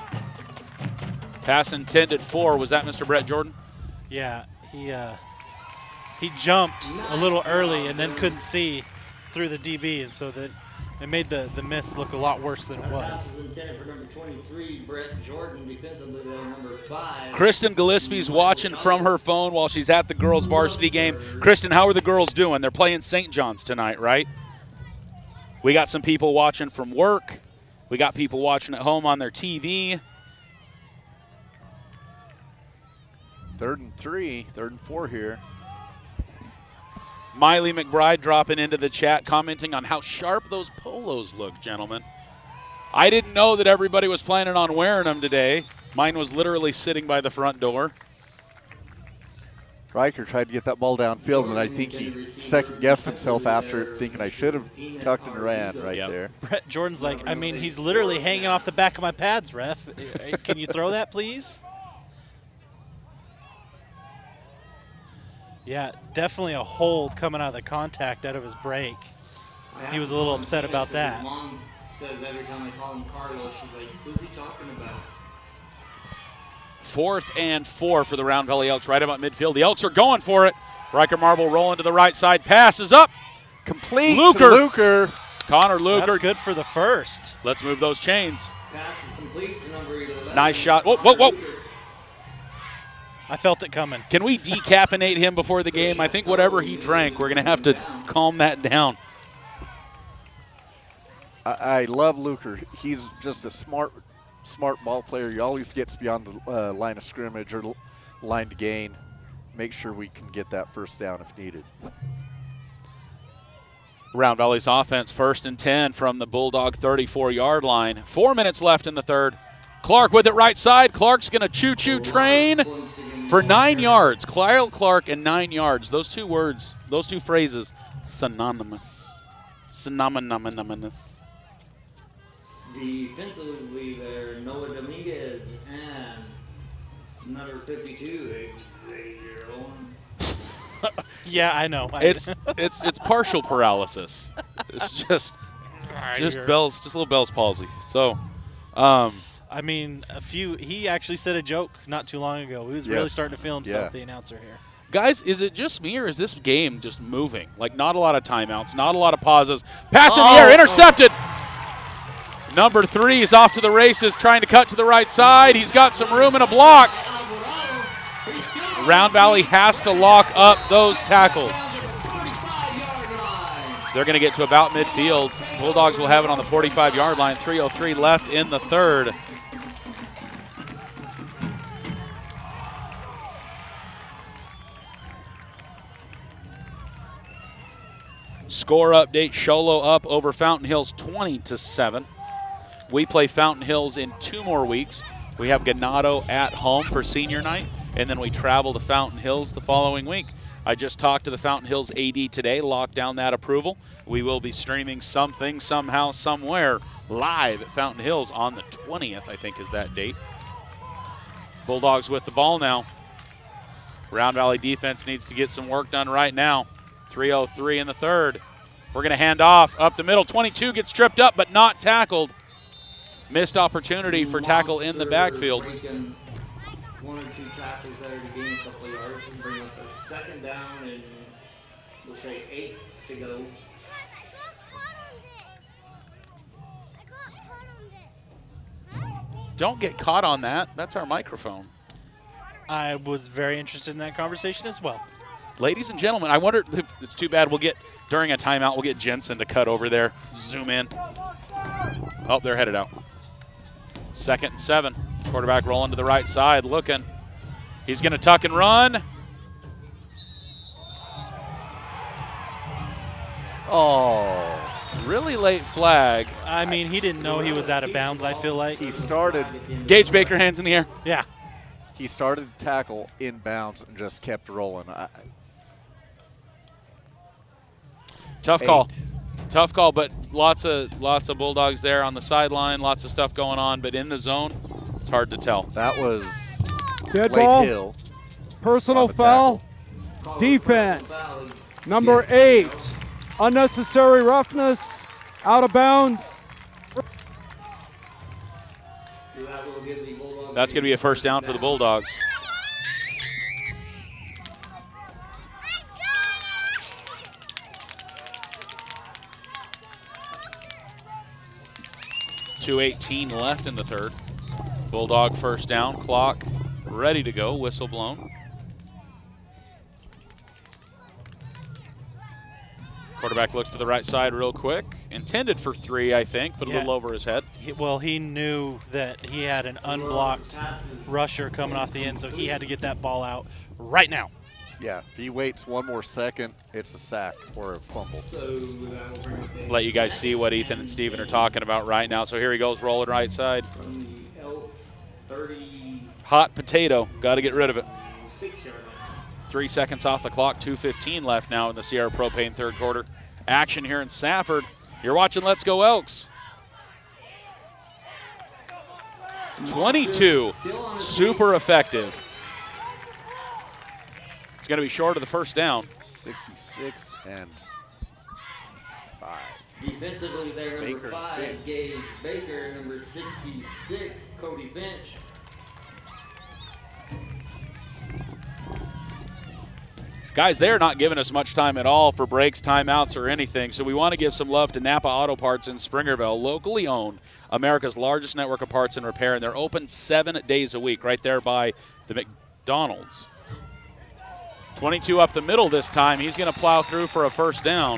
Pass intended for, was that Mr. Brett Jordan? Yeah, he jumped a little early and then couldn't see through the DB, and so that it made the miss look a lot worse than it was. Pass is intended for number 23, Brett Jordan, defensively there, number 5. Kristen Gillespie's watching from her phone while she's at the girls' varsity game. Kristen, how are the girls doing? They're playing St. John's tonight, right? We got some people watching from work. We got people watching at home on their TV. 3rd and 3, 3rd and 4 here. Miley McBride dropping into the chat, commenting on how sharp those polos look, gentlemen. I didn't know that everybody was planning on wearing them today. Mine was literally sitting by the front door. Riker tried to get that ball downfield, and I think he second-guessed himself after thinking I should have tucked and ran there. Brett Jordan's like, I mean, he's literally hanging off the back of my pads, ref. Can you throw that, please? Yeah, definitely a hold coming out of the contact out of his break. He was a little upset about that. Mom says every time I call him Carlos, she's like, who's he talking about? 4th and 4 for the Round Valley Elks, right about midfield. The Elks are going for it. Riker Marble rolling to the right side. Pass is up. Complete Luker. to Luker. Connor Luker. That's good for the first. Let's move those chains. Pass is complete for number 11. Nice shot. Whoa, whoa, whoa. I felt it coming. Can we decaffeinate him before the game? I think whatever he drank, we're going to have to calm that down. I love Luker. He's just a smart ball player. He always gets beyond the line of scrimmage or line to gain. Make sure we can get that first down if needed. Round Valley's offense, 1st and 10 from the Bulldog 34-yard line. 4 minutes left in the third. Clark with it right side. Clark's going to choo-choo train for 9 yards. Kyle Clark and 9 yards. Those 2 words, those 2 phrases, synonymous. Synonymous. Defensively there, Noah Dominguez and number 52, Xavier Owens. Yeah, I know. It's partial paralysis. It's just little Bell's palsy. So, I mean, he actually said a joke not too long ago. He was really starting to feel himself, the announcer here. guys, is it just me or is this game just moving? Like, not a lot of timeouts, not a lot of pauses. Pass in the air, intercepted. Number 3 is off to the races, trying to cut to the right side. He's got some room in a block. Round Valley has to lock up those tackles. They're going to get to about midfield. Bulldogs will have it on the 45-yard line. 3:03 left in the third. Score update, Sholo up over Fountain Hills 20-7. We play Fountain Hills in 2 more weeks. We have Ganado at home for senior night, and then we travel to Fountain Hills the following week. I just talked to the Fountain Hills AD today, locked down that approval. We will be streaming something, somehow, somewhere live at Fountain Hills on the 20th, I think is that date. Bulldogs with the ball now. Round Valley defense needs to get some work done right now. 3:03 in the third. We're going to hand off up the middle. 22 gets tripped up but not tackled. Missed opportunity for tackle in the backfield. 1 or 2 tackles there to gain a couple of yards and bring up a second down and we'll say 8 to go. Don't get caught on that. That's our microphone. I was very interested in that conversation as well. Ladies and gentlemen, I wonder if it's too bad. We'll get, during a timeout, we'll get Jensen to cut over there, zoom in. Oh, they're headed out. 2nd and 7. Quarterback rolling to the right side, looking. He's going to tuck and run. Oh. Really late flag. I mean, he didn't know he was out of bounds, I feel like. He started. Gage Baker, hands in the air. Yeah. He started to tackle inbounds and just kept rolling. Tough call. Tough call, but lots of Bulldogs there on the sideline, lots of stuff going on, but in the zone, it's hard to tell. That was Dead Wade ball. Hill. Personal on the foul. Defense. Number 8. Unnecessary roughness. Out of bounds. That's going to be a first down for the Bulldogs. .218 left in the third. Bulldog first down, clock ready to go, whistle blown. Quarterback looks to the right side real quick. Intended for 3, I think, but a little over his head. He knew that he had an unblocked rusher coming off the end, so he had to get that ball out right now. Yeah, if he waits one more second, it's a sack or a fumble. Let you guys see what Ethan and Steven are talking about right now. So here he goes, rolling right side. From the Elks, 30. Hot potato. Got to get rid of it. 6-yard line. 3 seconds off the clock, 2:15 left now in the Sierra Propane third quarter. Action here in Safford. You're watching Let's Go Elks. 22, super effective. It's going to be short of the first down. 66 and 5. Defensively, there, number Baker 5, Finch. Gage Baker, number 66, Cody Finch. Guys, they're not giving us much time at all for breaks, timeouts, or anything, so we want to give some love to Napa Auto Parts in Springerville, locally owned, America's largest network of parts and repair, and they're open 7 days a week right there by the McDonald's. 22 up the middle this time. He's going to plow through for a first down.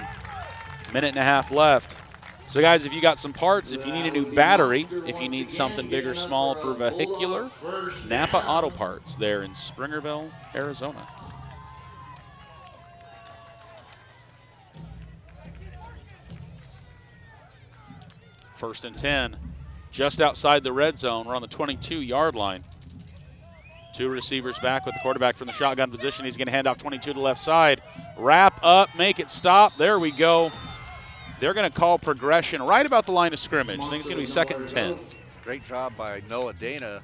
1.5 left. So, guys, if you got some parts, if you need a new battery, if you need something big or small for vehicular, Napa Auto Parts there in Springerville, Arizona. First and 10, just outside the red zone. We're on the 22-yard line. 2 receivers back with the quarterback from the shotgun position. He's going to hand off 22 to the left side. Wrap up, make it stop. There we go. They're going to call progression right about the line of scrimmage. I think it's going to be 2nd and 10. Great job by Noah Dana.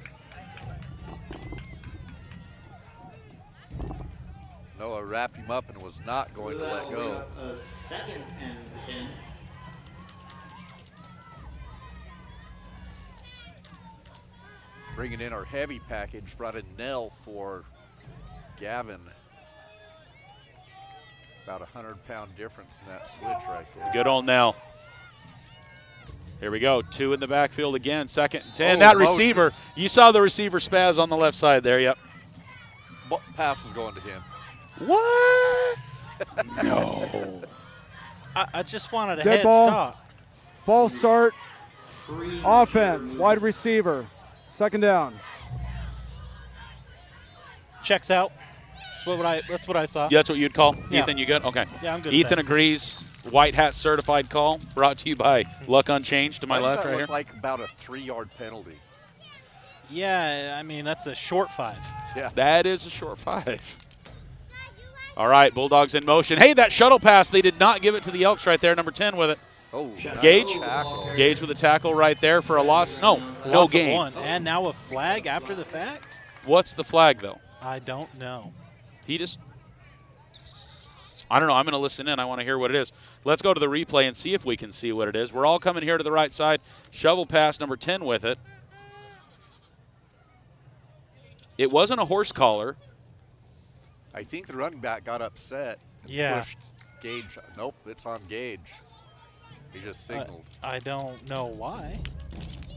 Noah wrapped him up and was not going to let go. A 2nd and 10. Bringing in our heavy package, brought in Nell for Gavin. About a 100-pound difference in that switch right there. Good old Nell. Here we go. 2 in the backfield again. 2nd and 10. Oh, that motion. receiver, you saw the receiver spaz on the left side there. Yep. Pass is going to him. What? No. I just wanted a Dead head ball. stop. False start. Offense. Wide receiver. 2nd down. Checks out. That's what I saw. Yeah, that's what you'd call? Yeah. Ethan, you good? Okay. Yeah, I'm good. Ethan agrees. White hat certified call brought to you by Luck Unchanged to my Why does left that right look here. like about a 3-yard penalty? Yeah, I mean, that's a short 5. Yeah. That is a short 5. All right, Bulldogs in motion. Hey, that shuttle pass, they did not give it to the Elks right there. Number 10 with it. Oh, nice Gage? tackle. Gage with a tackle right there for a loss. No Loss of gain. 1. And now a flag after the fact? What's the flag, though? I don't know. He just, I don't know. I'm going to listen in. I want to hear what it is. Let's go to the replay and see if we can see what it is. We're all coming here to the right side. Shovel pass, number 10 with it. It wasn't a horse collar. I think the running back got upset. And Yeah. Pushed Gage. Nope, it's on Gage. He just signaled. I don't know why.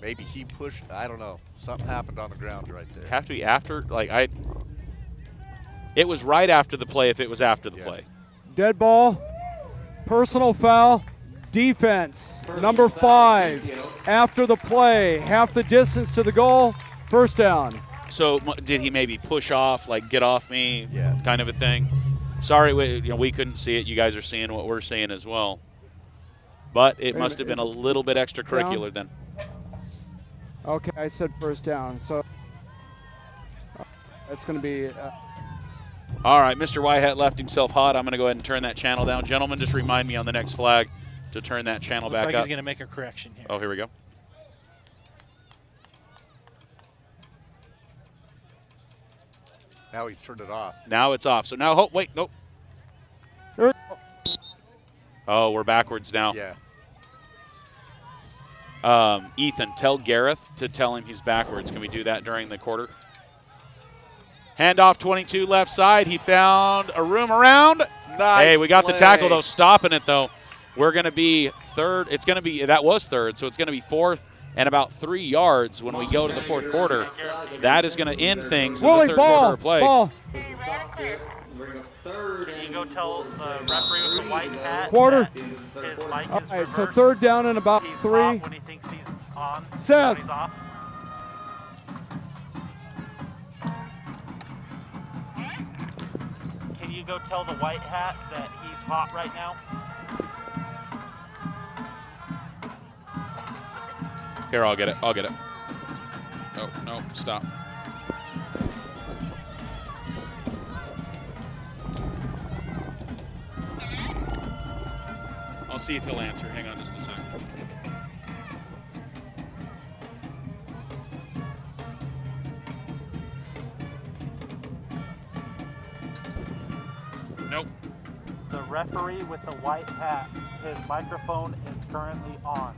Maybe he pushed. I don't know. Something happened on the ground right there. Have to be after, like it was right after the play if it was after the play. Dead ball, personal foul, defense, number 5. After the play, half the distance to the goal, first down. So did he maybe push off, like get off me, Yeah. kind of a thing? Sorry, we couldn't see it. You guys are seeing what we're seeing as well. But it must have been a little bit extracurricular then. Okay, I said first down, so that's going to be. All right, Mr. Whitehat left himself hot. I'm going to go ahead and turn that channel down. Gentlemen, just remind me on the next flag to turn that channel Looks back like up. He's going to make a correction here. Oh, here we go. Now he's turned it off. Now it's off. So now, wait, nope. Oh, we're backwards now. Yeah. Ethan, tell Gareth to tell him he's backwards. Can we do that during the quarter? Handoff 22 left side. He found a room around. Nice. Hey, we got the play. tackle, though, stopping it, though. We're going to be third. It's going to be, that was third, so it's going to be fourth and about 3 yards when we go to the fourth quarter. That is going to end things in the third quarter of play. Ball. Can you go tell the referee with the white hat Quarter. that his mic All is right, so reversed? third down and about He's 3. off when he thinks he's on. Seth. When he's off. Can you go tell the white hat that he's hot right now? Here, I'll get it. I'll get it. Oh, no, stop. I'll see if he'll answer. Hang on just a second. Nope. The referee with the white hat, his microphone is currently on.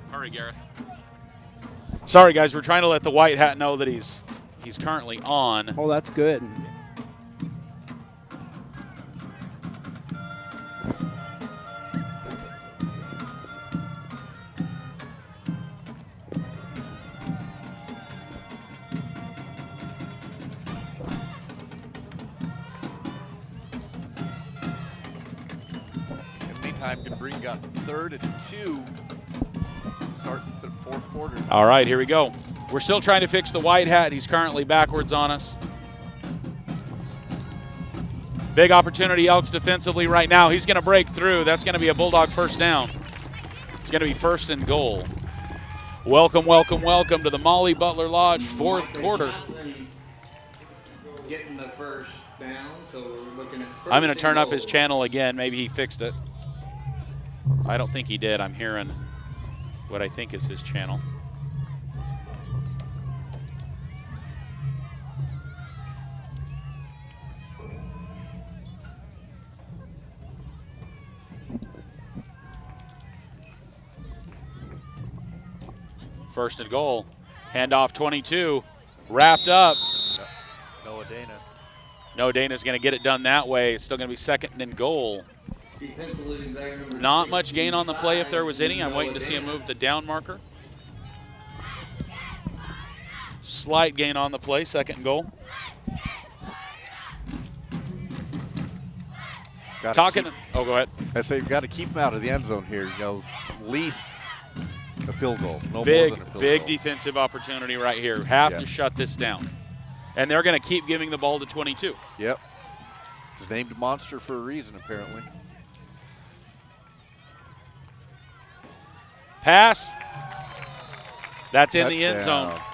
Hurry, Gareth. Sorry, guys. We're trying to let the white hat know that he's currently on. Oh, that's good. In the meantime, can bring up 3rd and 2. Start the fourth quarter. All right, here we go. We're still trying to fix the white hat. He's currently backwards on us. Big opportunity, Elks defensively right now. He's going to break through. That's going to be a Bulldog first down. It's going to be 1st and goal. Welcome, welcome, welcome to the Molly Butler Lodge fourth quarter. Getting the first down, so we're looking at I'm going to turn up his channel again. Maybe he fixed it. I don't think he did. I'm hearing what I think is his channel. First and goal. Handoff 22. Wrapped up. Noah Dana. No, Dana's going to get it done that way. It's still going to be 2nd and goal. Not much gain on the play if there was any. I'm waiting to see him move the down marker. Slight gain on the play, 2nd and goal. Oh, go ahead. I say you've got to keep him out of the end zone here. You know, at least a field goal. No Big, more than a field big goal. defensive opportunity right here. Have to shut this down. And they're going to keep giving the ball to 22. Yep. He's named Monster for a reason, apparently. Pass. That's in the end zone. Touchdown.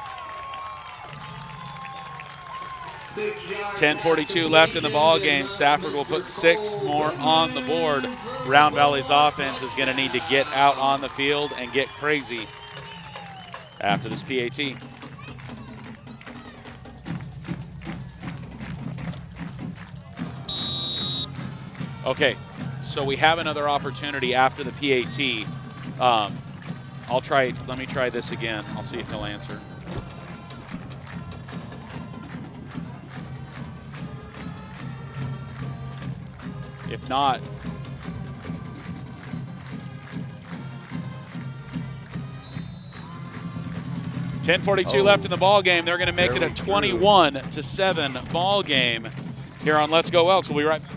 10:42 left in the ball game. Safford will put 6 more on the board. Round Valley's offense is going to need to get out on the field and get crazy after this PAT. Okay, so we have another opportunity after the PAT. Let me try this again. I'll see if he'll answer. If not, 10:42 left in the ball game. They're going to make it a 21-7 ball game here on Let's Go Elks. We'll be right back.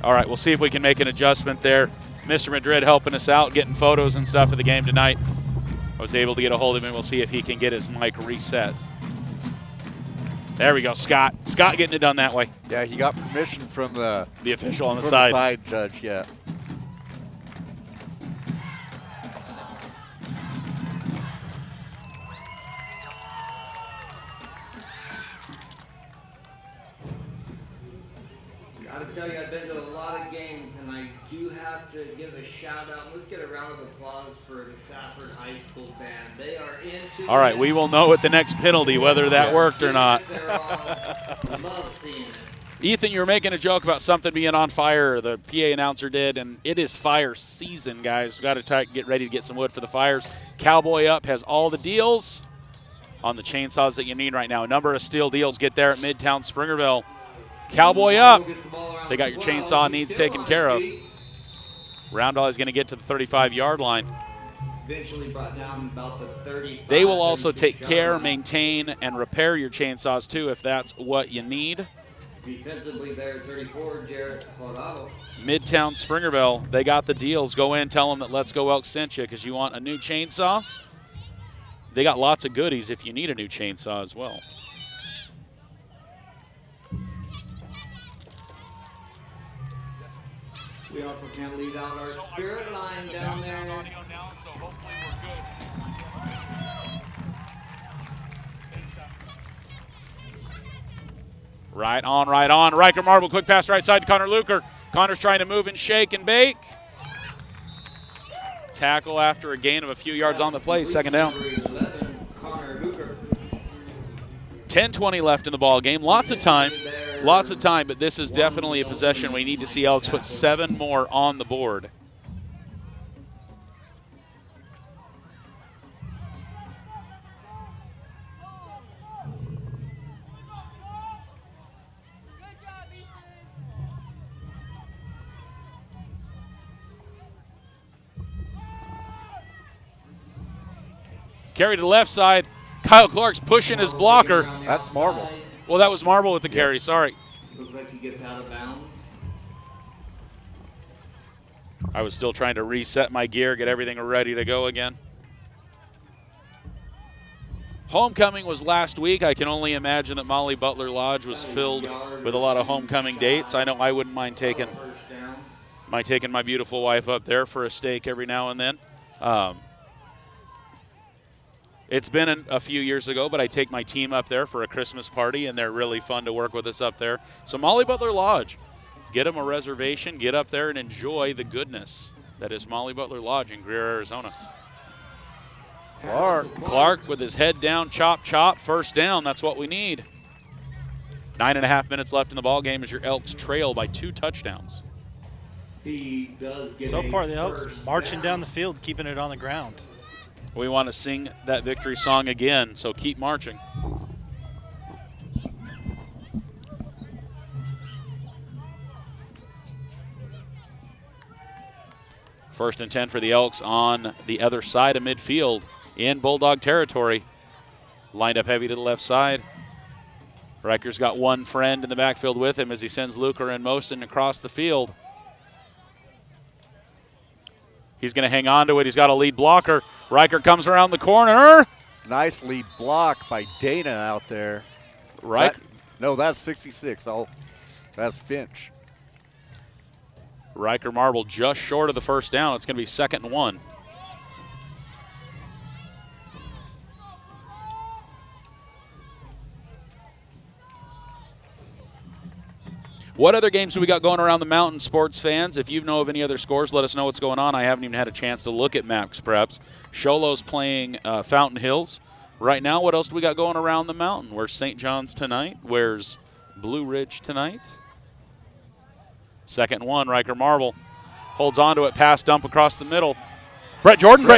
All right, we'll see if we can make an adjustment there. Mr. Madrid helping us out, getting photos and stuff of the game tonight. I was able to get a hold of him. We'll see if he can get his mic reset. There we go, Scott. Scott getting it done that way. Yeah, he got permission from the official on the from side. The side judge, yeah. Gotta tell you, I've been to a lot of games, and I do have to give a shout out. Let's get a round of applause for the Safford High School band. They are into. All right, we will know at the next penalty whether that worked or not. Love seeing it. Ethan, you were making a joke about something being on fire. The PA announcer did, and it is fire season, guys. We've got to get ready to get some wood for the fires. Cowboy Up has all the deals on the chainsaws that you need right now. A number of steel deals. Get there at Midtown Springerville. Cowboy Up. They got your chainsaw needs taken care of. Roundall is going to get to the 35-yard line. Eventually brought down about the 35. They will also take care, maintain, and repair your chainsaws too if that's what you need. Defensively there, 34, Jared Colorado. Midtown Springerville, they got the deals. Go in, tell them that Let's Go Elks sent you because you want a new chainsaw. They got lots of goodies if you need a new chainsaw as well. We also can't leave out our spirit line down there. Right on, right on. Riker Marble, quick pass right side to Connor Luker. Connor's trying to move and shake and bake. Tackle after a gain of a few yards on the play, second down. 10:20 left in the ball game. Lots of time, but this is definitely a possession we need to see Elks put 7 more on the board. Carry to the left side. Kyle Clark's pushing his blocker. That's Marble. Well, that was Marble with the carry, sorry. Looks like he gets out of bounds. I was still trying to reset my gear, get everything ready to go again. Homecoming was last week. I can only imagine that Molly Butler Lodge was filled with a lot of homecoming dates. I know I wouldn't mind taking my beautiful wife up there for a steak every now and then. It's been a few years ago, but I take my team up there for a Christmas party, and they're really fun to work with us up there. So Molly Butler Lodge, get them a reservation, get up there and enjoy the goodness that is Molly Butler Lodge in Greer, Arizona. Clark with his head down, chop, chop, first down. That's what we need. 9.5 minutes left in the ball game as your Elks trail by 2 touchdowns. He does get so far, the Elks marching down the field, keeping it on the ground. We want to sing that victory song again, so keep marching. First and 10 for the Elks on the other side of midfield in Bulldog territory. Lined up heavy to the left side. Riker's got one friend in the backfield with him as he sends Luker and Mosen across the field. He's going to hang on to it. He's got a lead blocker. Riker comes around the corner. Nice lead block by Dana out there. Right? No, that's 66. That's Finch. Riker Marble just short of the first down. It's going to be 2nd and 1. What other games do we got going around the mountain, sports fans? If you know of any other scores, let us know what's going on. I haven't even had a chance to look at Max Preps. Sholo's playing Fountain Hills. Right now, what else do we got going around the mountain? Where's St. John's tonight? Where's Blue Ridge tonight? 2nd and 1, Riker Marble. Holds on to it, pass dump across the middle. Brett Jordan.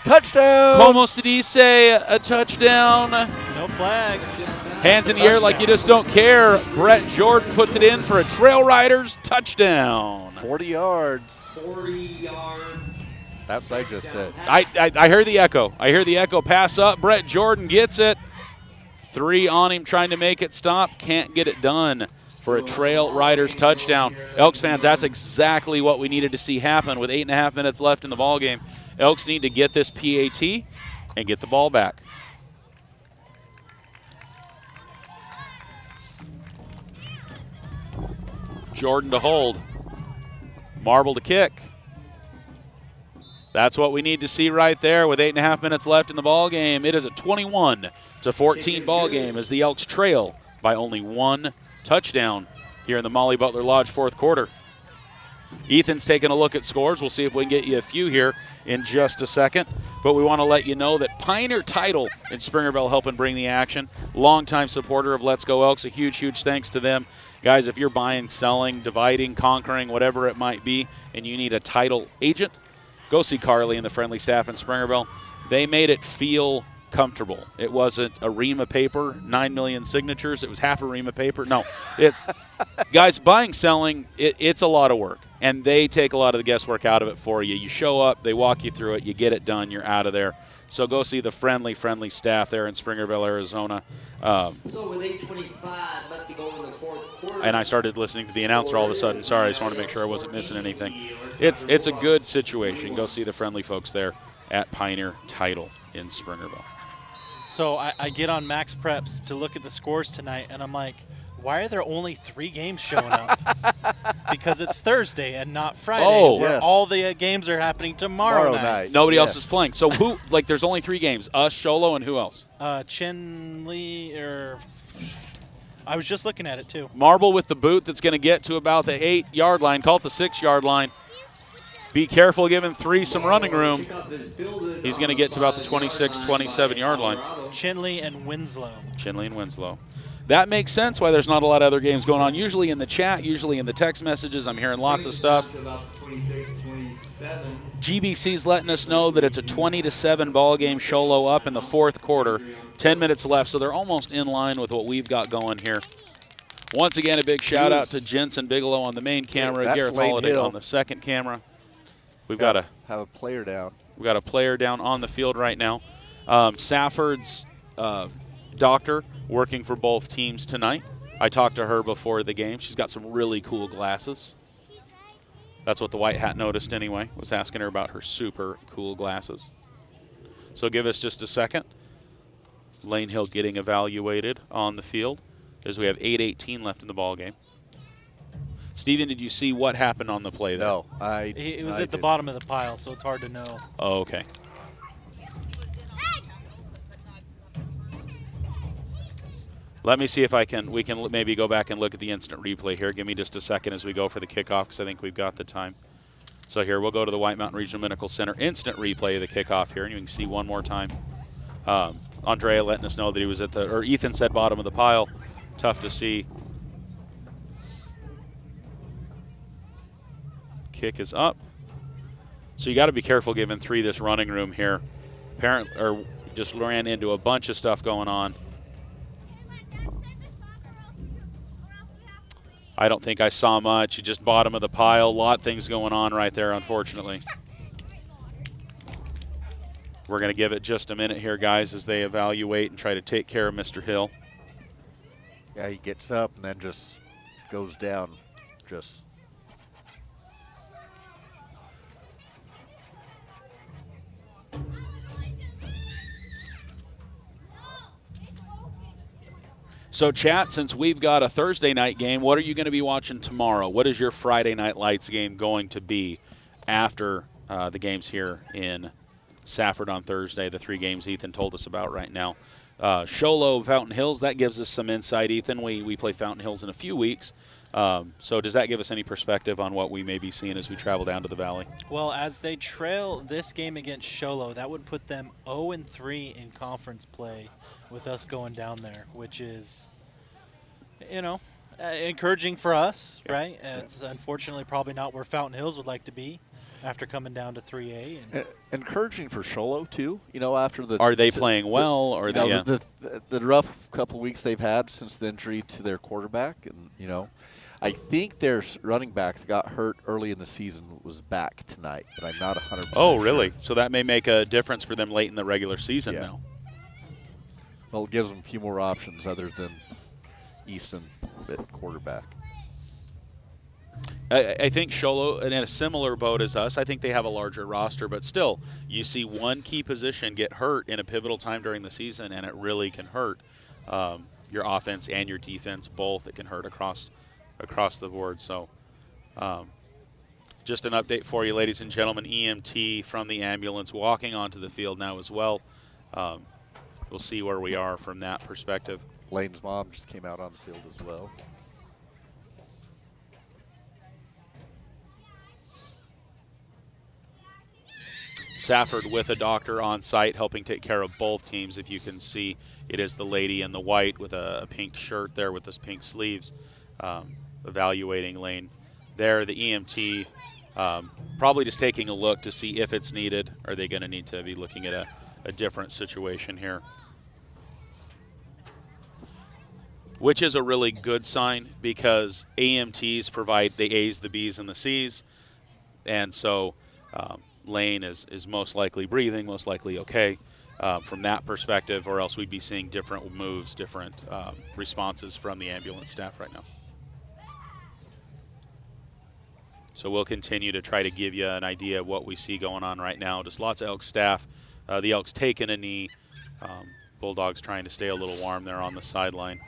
Touchdown! Como se dice a touchdown. No flags. Hands in the air like you just don't care. Brett Jordan puts it in for a Trail Riders touchdown. 40 yards. 40-yard. That's what I just said. I hear the echo. I hear the echo. Pass up. Brett Jordan gets it. 3 on him trying to make it stop. Can't get it done for a Trail Riders touchdown. Elks fans, that's exactly what we needed to see happen with 8.5 minutes left in the ballgame. Elks need to get this PAT and get the ball back. Jordan to hold. Marble to kick. That's what we need to see right there with 8.5 minutes left in the ball game. It is a 21-14 ball game as the Elks trail by only 1 touchdown here in the Molly Butler Lodge fourth quarter. Ethan's taking a look at scores. We'll see if we can get you a few here in just a second. But we want to let you know that Pioneer Title in Springerville helping bring the action. Longtime supporter of Let's Go Elks. A huge, huge thanks to them. Guys, if you're buying, selling, dividing, conquering, whatever it might be, and you need a title agent, go see Carly and the friendly staff in Springerville. They made it feel comfortable. It wasn't a ream of paper, 9 million signatures. It was half a ream of paper. No, it's guys, buying, selling, it's a lot of work, and they take a lot of the guesswork out of it for you. You show up, they walk you through it, you get it done, you're out of there. So go see the friendly staff there in Springerville, Arizona. So with 8:25 left to go in the fourth quarter. And I started listening to the announcer all of a sudden. Sorry, I just want to make sure I wasn't missing anything. It's a good situation. Go see the friendly folks there at Pioneer Title in Springerville. So I get on Max Preps to look at the scores tonight, and I'm like, why are there only 3 games showing up? Because it's Thursday and not Friday, where yes. all the games are happening tomorrow night. Nobody else is playing. So who, like, there's only 3 games. Us, Sholo, and who else? Chin Lee, I was just looking at it, too. Marble with the boot that's going to get to about the 8-yard line. Call it the 6-yard line. Be careful giving 3 some running room. He's going to get to about the 26, 27-yard line. Chinley and Winslow. That makes sense why there's not a lot of other games going on. Usually in the chat, usually in the text messages, I'm hearing lots of stuff. GBC's letting us know that it's a 20-7 ball game. Sholo up in the fourth quarter. 10 minutes left, so they're almost in line with what we've got going here. Once again, a big shout-out to Jensen Bigelow on the main camera, Garrett Holiday on the second camera. We've got to have a player down. We've got a player down on the field right now. Safford's doctor working for both teams tonight. I talked to her before the game. She's got some really cool glasses. That's what the white hat noticed anyway, was asking her about her super cool glasses. So give us just a second. Lane Hill getting evaluated on the field as we have 8:18 left in the ball game. Steven, did you see what happened on the play there? No, It was at the bottom of the pile, so it's hard to know. Oh, okay. Let me see if we can maybe go back and look at the instant replay here. Give me just a second as we go for the kickoff because I think we've got the time. So here, we'll go to the White Mountain Regional Medical Center instant replay of the kickoff here, and you can see one more time. Andrea letting us know that he was or Ethan said bottom of the pile. Tough to see. Kick is up. So you got to be careful giving 3 this running room here. Just ran into a bunch of stuff going on. I don't think I saw much. Just bottom of the pile. A lot of things going on right there, unfortunately. We're going to give it just a minute here, guys, as they evaluate and try to take care of Mr. Hill. Yeah, he gets up and then just goes down. So, chat, since we've got a Thursday night game, what are you going to be watching tomorrow? What is your Friday Night Lights game going to be after the games here in Safford on Thursday, the 3 games Ethan told us about right now? Sholo, Fountain Hills, that gives us some insight, Ethan. We play Fountain Hills in a few weeks. So does that give us any perspective on what we may be seeing as we travel down to the Valley? Well, as they trail this game against Sholo, that would put them 0-3 in conference play with us going down there, which is, Encouraging for us, right? It's unfortunately probably not where Fountain Hills would like to be after coming down to 3A. And Encouraging for Sholo too. After the Are they playing well? Or the rough couple of weeks they've had since the injury to their quarterback, and I think their running back that got hurt early in the season was back tonight, but I'm not 100%. Oh, really? Sure. So that may make a difference for them late in the regular season now. Well, it gives them a few more options other than Easton at quarterback. I think Sholo, in a similar boat as us, I think they have a larger roster, but still, you see one key position get hurt in a pivotal time during the season, and it really can hurt your offense and your defense both. It can hurt across the board. So just an update for you, ladies and gentlemen. EMT from the ambulance walking onto the field now as well. We'll see where we are from that perspective. Lane's mom just came out on the field as well. Safford with a doctor on site helping take care of both teams. If you can see, it is the lady in the white with a pink shirt there with those pink sleeves evaluating Lane there. The EMT probably just taking a look to see if it's needed. Are they going to need to be looking at a different situation here? Which is a really good sign because AMTs provide the A's, the B's, and the C's. And so Lane is most likely breathing, most likely okay from that perspective, or else we'd be seeing different moves, different responses from the ambulance staff right now. So we'll continue to try to give you an idea of what we see going on right now. Just lots of Elks staff. The Elks taking a knee. Bulldogs trying to stay a little warm there on the sideline.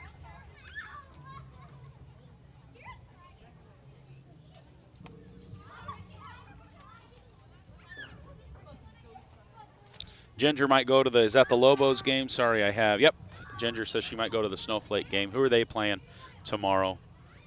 Ginger might go to the, is that the Lobos game? Sorry, I have. Yep. Ginger says she might go to the Snowflake game. Who are they playing tomorrow?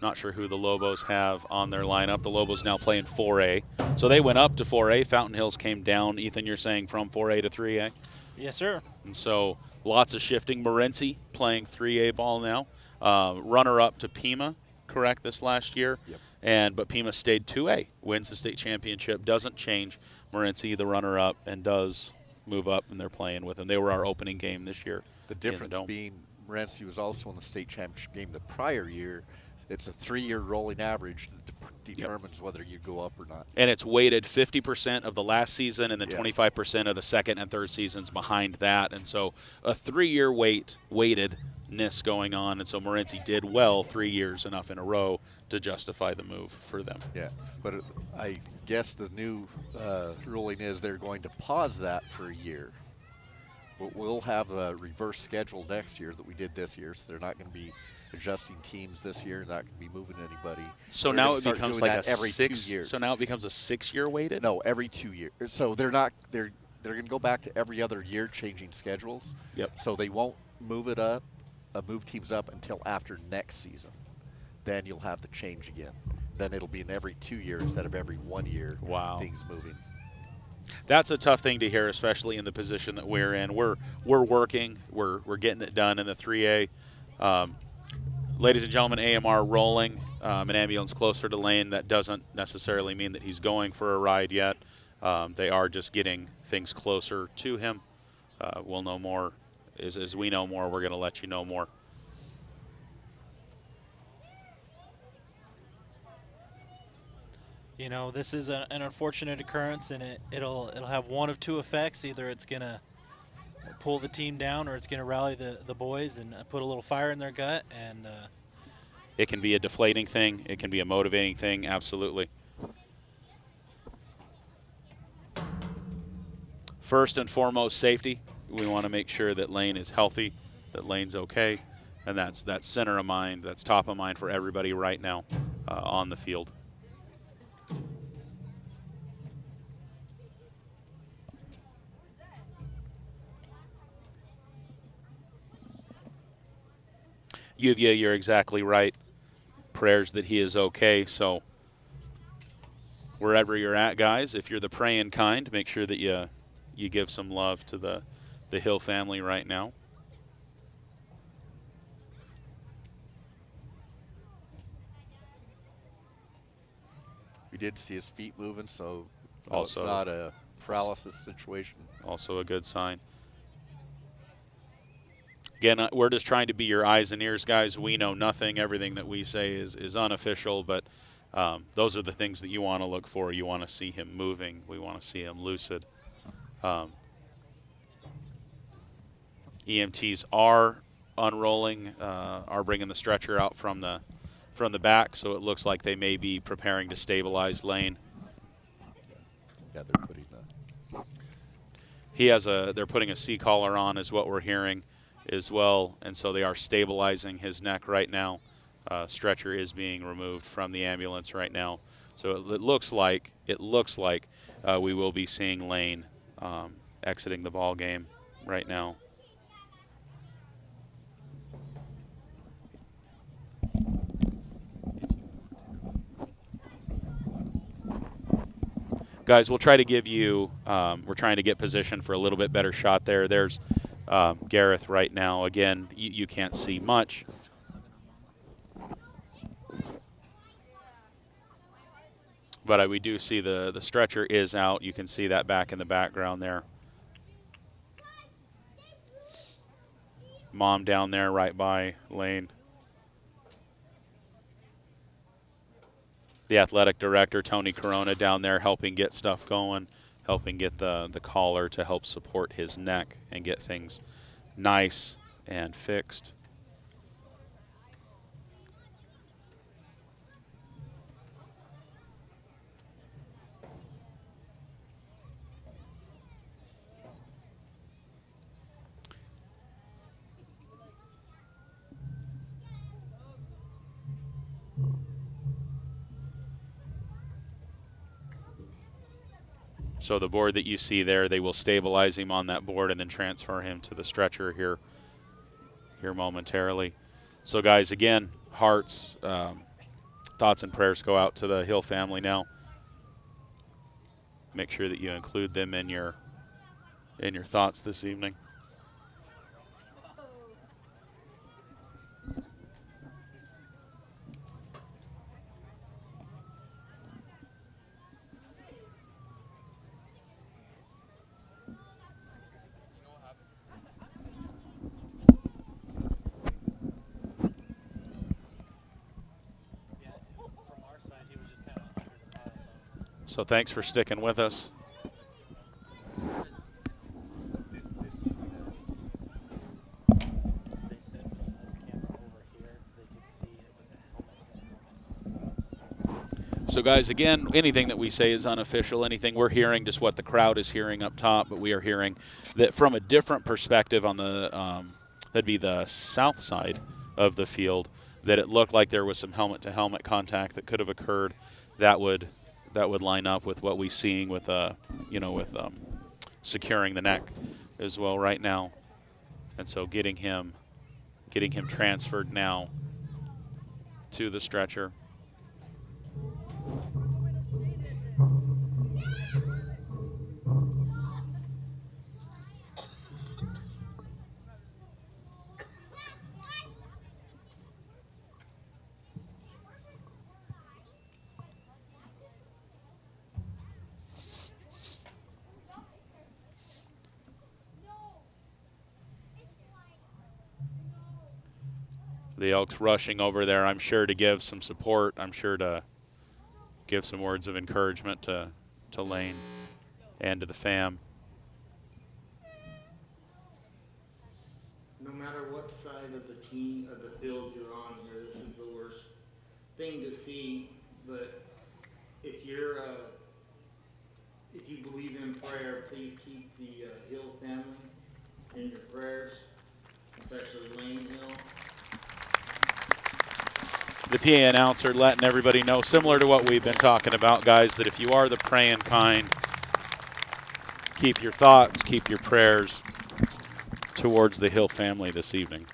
Not sure who the Lobos have on their lineup. The Lobos now playing 4A. So they went up to 4A. Fountain Hills came down. Ethan, you're saying from 4A to 3A? Yes, sir. And so lots of shifting. Morenci playing 3A ball now. Runner-up to Pima, correct, this last year. Yep. But Pima stayed 2A, wins the state championship, doesn't change. Morenci, the runner-up, and does move up, and they're playing with them. They were our opening game this year. The difference being Morenci was also in the state championship game the prior year. It's a 3-year rolling average that determines whether you go up or not. And it's weighted 50% of the last season and then 25% of the second and third seasons behind that. And so a 3-year weightedness going on. And so Morenci did well 3 years, enough in a row to justify the move for them. Yeah, but I guess the new ruling is they're going to pause that for a year. We'll have a reverse schedule next year that we did this year, so they're not going to be adjusting teams this year, not going to be moving anybody. So They're now gonna it start becomes doing like that a every 6 2 years. So now it becomes a 6-year weighted? No, every 2 years. So they're not. They're going to go back to every other year changing schedules. Yep. So they won't move it up, move teams up until after next season. Then you'll have the change again. Then it'll be in every 2 years instead of every 1 year. Wow. Things moving. That's a tough thing to hear, especially in the position that we're in. We're working. We're getting it done in the 3A. Ladies and gentlemen, AMR rolling. An ambulance closer to Lane. That doesn't necessarily mean that he's going for a ride yet. They are just getting things closer to him. We'll know more. As we know more, we're going to let you know more. You know, this is an unfortunate occurrence, and it'll have one of two effects. Either it's going to pull the team down, or it's going to rally the boys and put a little fire in their gut. And it can be a deflating thing. It can be a motivating thing. Absolutely. First and foremost, safety. We want to make sure that Lane is healthy, that Lane's okay, and that's center of mind. That's top of mind for everybody right now on the field. Yuvia, you're exactly right. Prayers that he is okay. So wherever you're at, guys, if you're the praying kind, make sure that you give some love to the Hill family right now. We did see his feet moving, so Also- it's not a paralysis situation. Also a good sign. Again, we're just trying to be your eyes and ears, guys. We know nothing. Everything that we say is unofficial, but those are the things that you want to look for. You want to see him moving. We want to see him lucid. EMTs are unrolling, are bringing the stretcher out from the back, so it looks like they may be preparing to stabilize Lane. Yeah, they're putting They're putting a C-collar on, is what we're hearing as well, and so they are stabilizing his neck right now. Stretcher is being removed from the ambulance right now, so it looks like we will be seeing Lane exiting the ball game right now. Guys, we'll try to give you, we're trying to get position for a little bit better shot there. There's Gareth right now. Again, you can't see much. But we do see the stretcher is out. You can see that back in the background there. Mom down there right by Lane. The athletic director, Tony Corona, down there helping get stuff going, helping get the collar to help support his neck and get things nice and fixed. So the board that you see there, they will stabilize him on that board and then transfer him to the stretcher here momentarily. So guys, again, hearts, thoughts and prayers go out to the Hill family now. Make sure that you include them in your thoughts this evening. So thanks for sticking with us. They said from this camera over here, they could see it was a helmet. So guys, again, anything that we say is unofficial. Anything we're hearing, just what the crowd is hearing up top, but we are hearing that from a different perspective on the, that'd be the south side of the field, that it looked like there was some helmet-to-helmet contact that could have occurred. That would line up with what we're seeing with, securing the neck as well right now. And so getting him transferred now to the stretcher. The Elks rushing over there, I'm sure, to give some support. I'm sure to give some words of encouragement to Lane and to the fam. No matter what side of the team of the field you're on here, this is the worst thing to see. But if you believe in prayer, please keep the Hill family in your prayers, especially Lane Hill. The PA announcer letting everybody know, similar to what we've been talking about, guys, that if you are the praying kind, keep your thoughts, keep your prayers towards the Hill family this evening.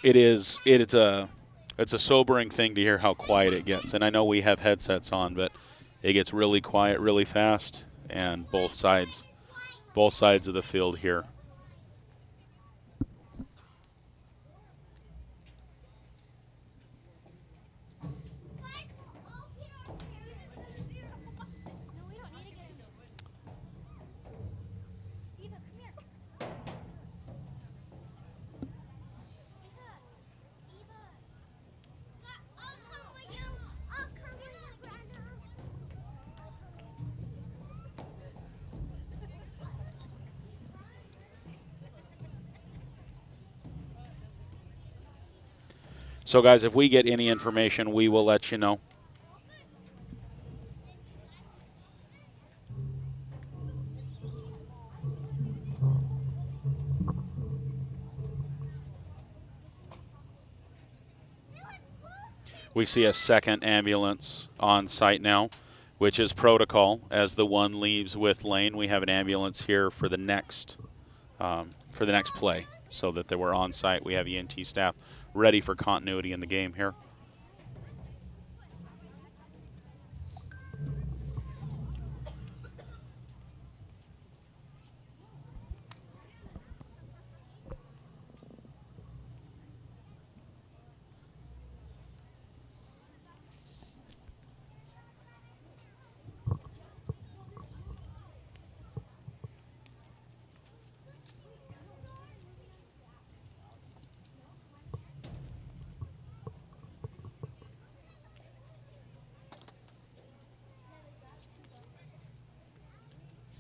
It's a sobering thing to hear how quiet it gets. And I know we have headsets on, but it gets really quiet really fast, and both sides of the field here. So, guys, if we get any information, we will let you know. We see a second ambulance on site now, which is protocol. As the one leaves with Lane, we have an ambulance here for the next play, so that they were on site. We have ENT staff ready for continuity in the game here.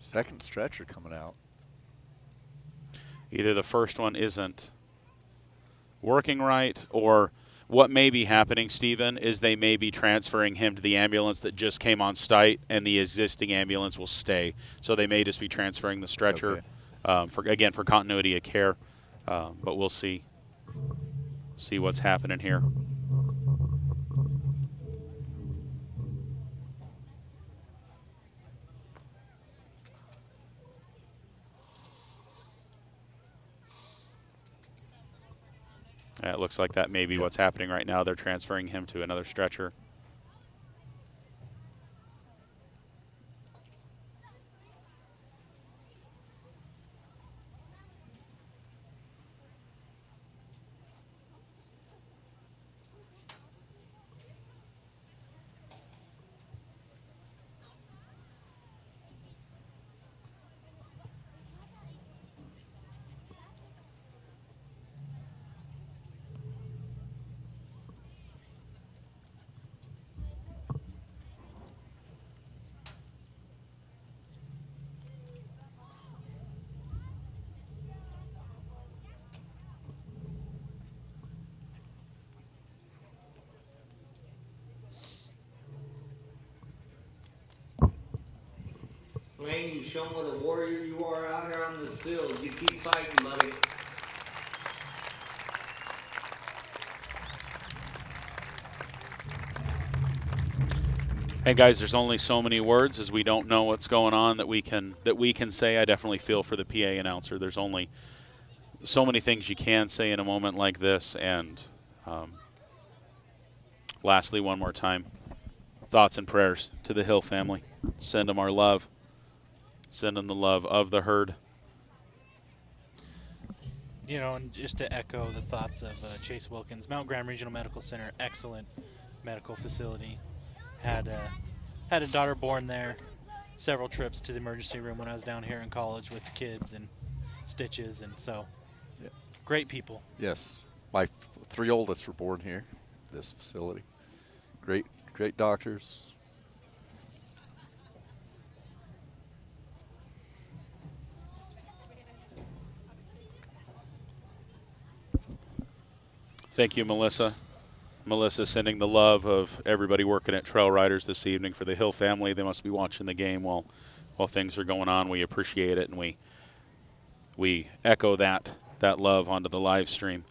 Second stretcher coming out. Either the first one isn't working right, or what may be happening, Stephen, is they may be transferring him to the ambulance that just came on site, and the existing ambulance will stay. So they may just be transferring the stretcher, for continuity of care. But we'll see what's happening here. It looks like that may be what's happening right now. They're transferring him to another stretcher. Wayne, you show what a warrior you are out here on this field. You keep fighting, buddy. Hey guys, there's only so many words, as we don't know what's going on that we can say. I definitely feel for the PA announcer. There's only so many things you can say in a moment like this. And lastly, one more time, thoughts and prayers to the Hill family. Send them our love. Send them the love of the herd. You know, and just to echo the thoughts of Chase Wilkins, Mount Graham Regional Medical Center, excellent medical facility. Had a daughter born there. Several trips to the emergency room when I was down here in college with kids and stitches, and so great people. Yes, my 3 oldest were born here, this facility. Great doctors. Thank you, Melissa. Melissa sending the love of everybody working at Trail Riders this evening for the Hill family. They must be watching the game while things are going on. We appreciate it, and we echo that love onto the live stream.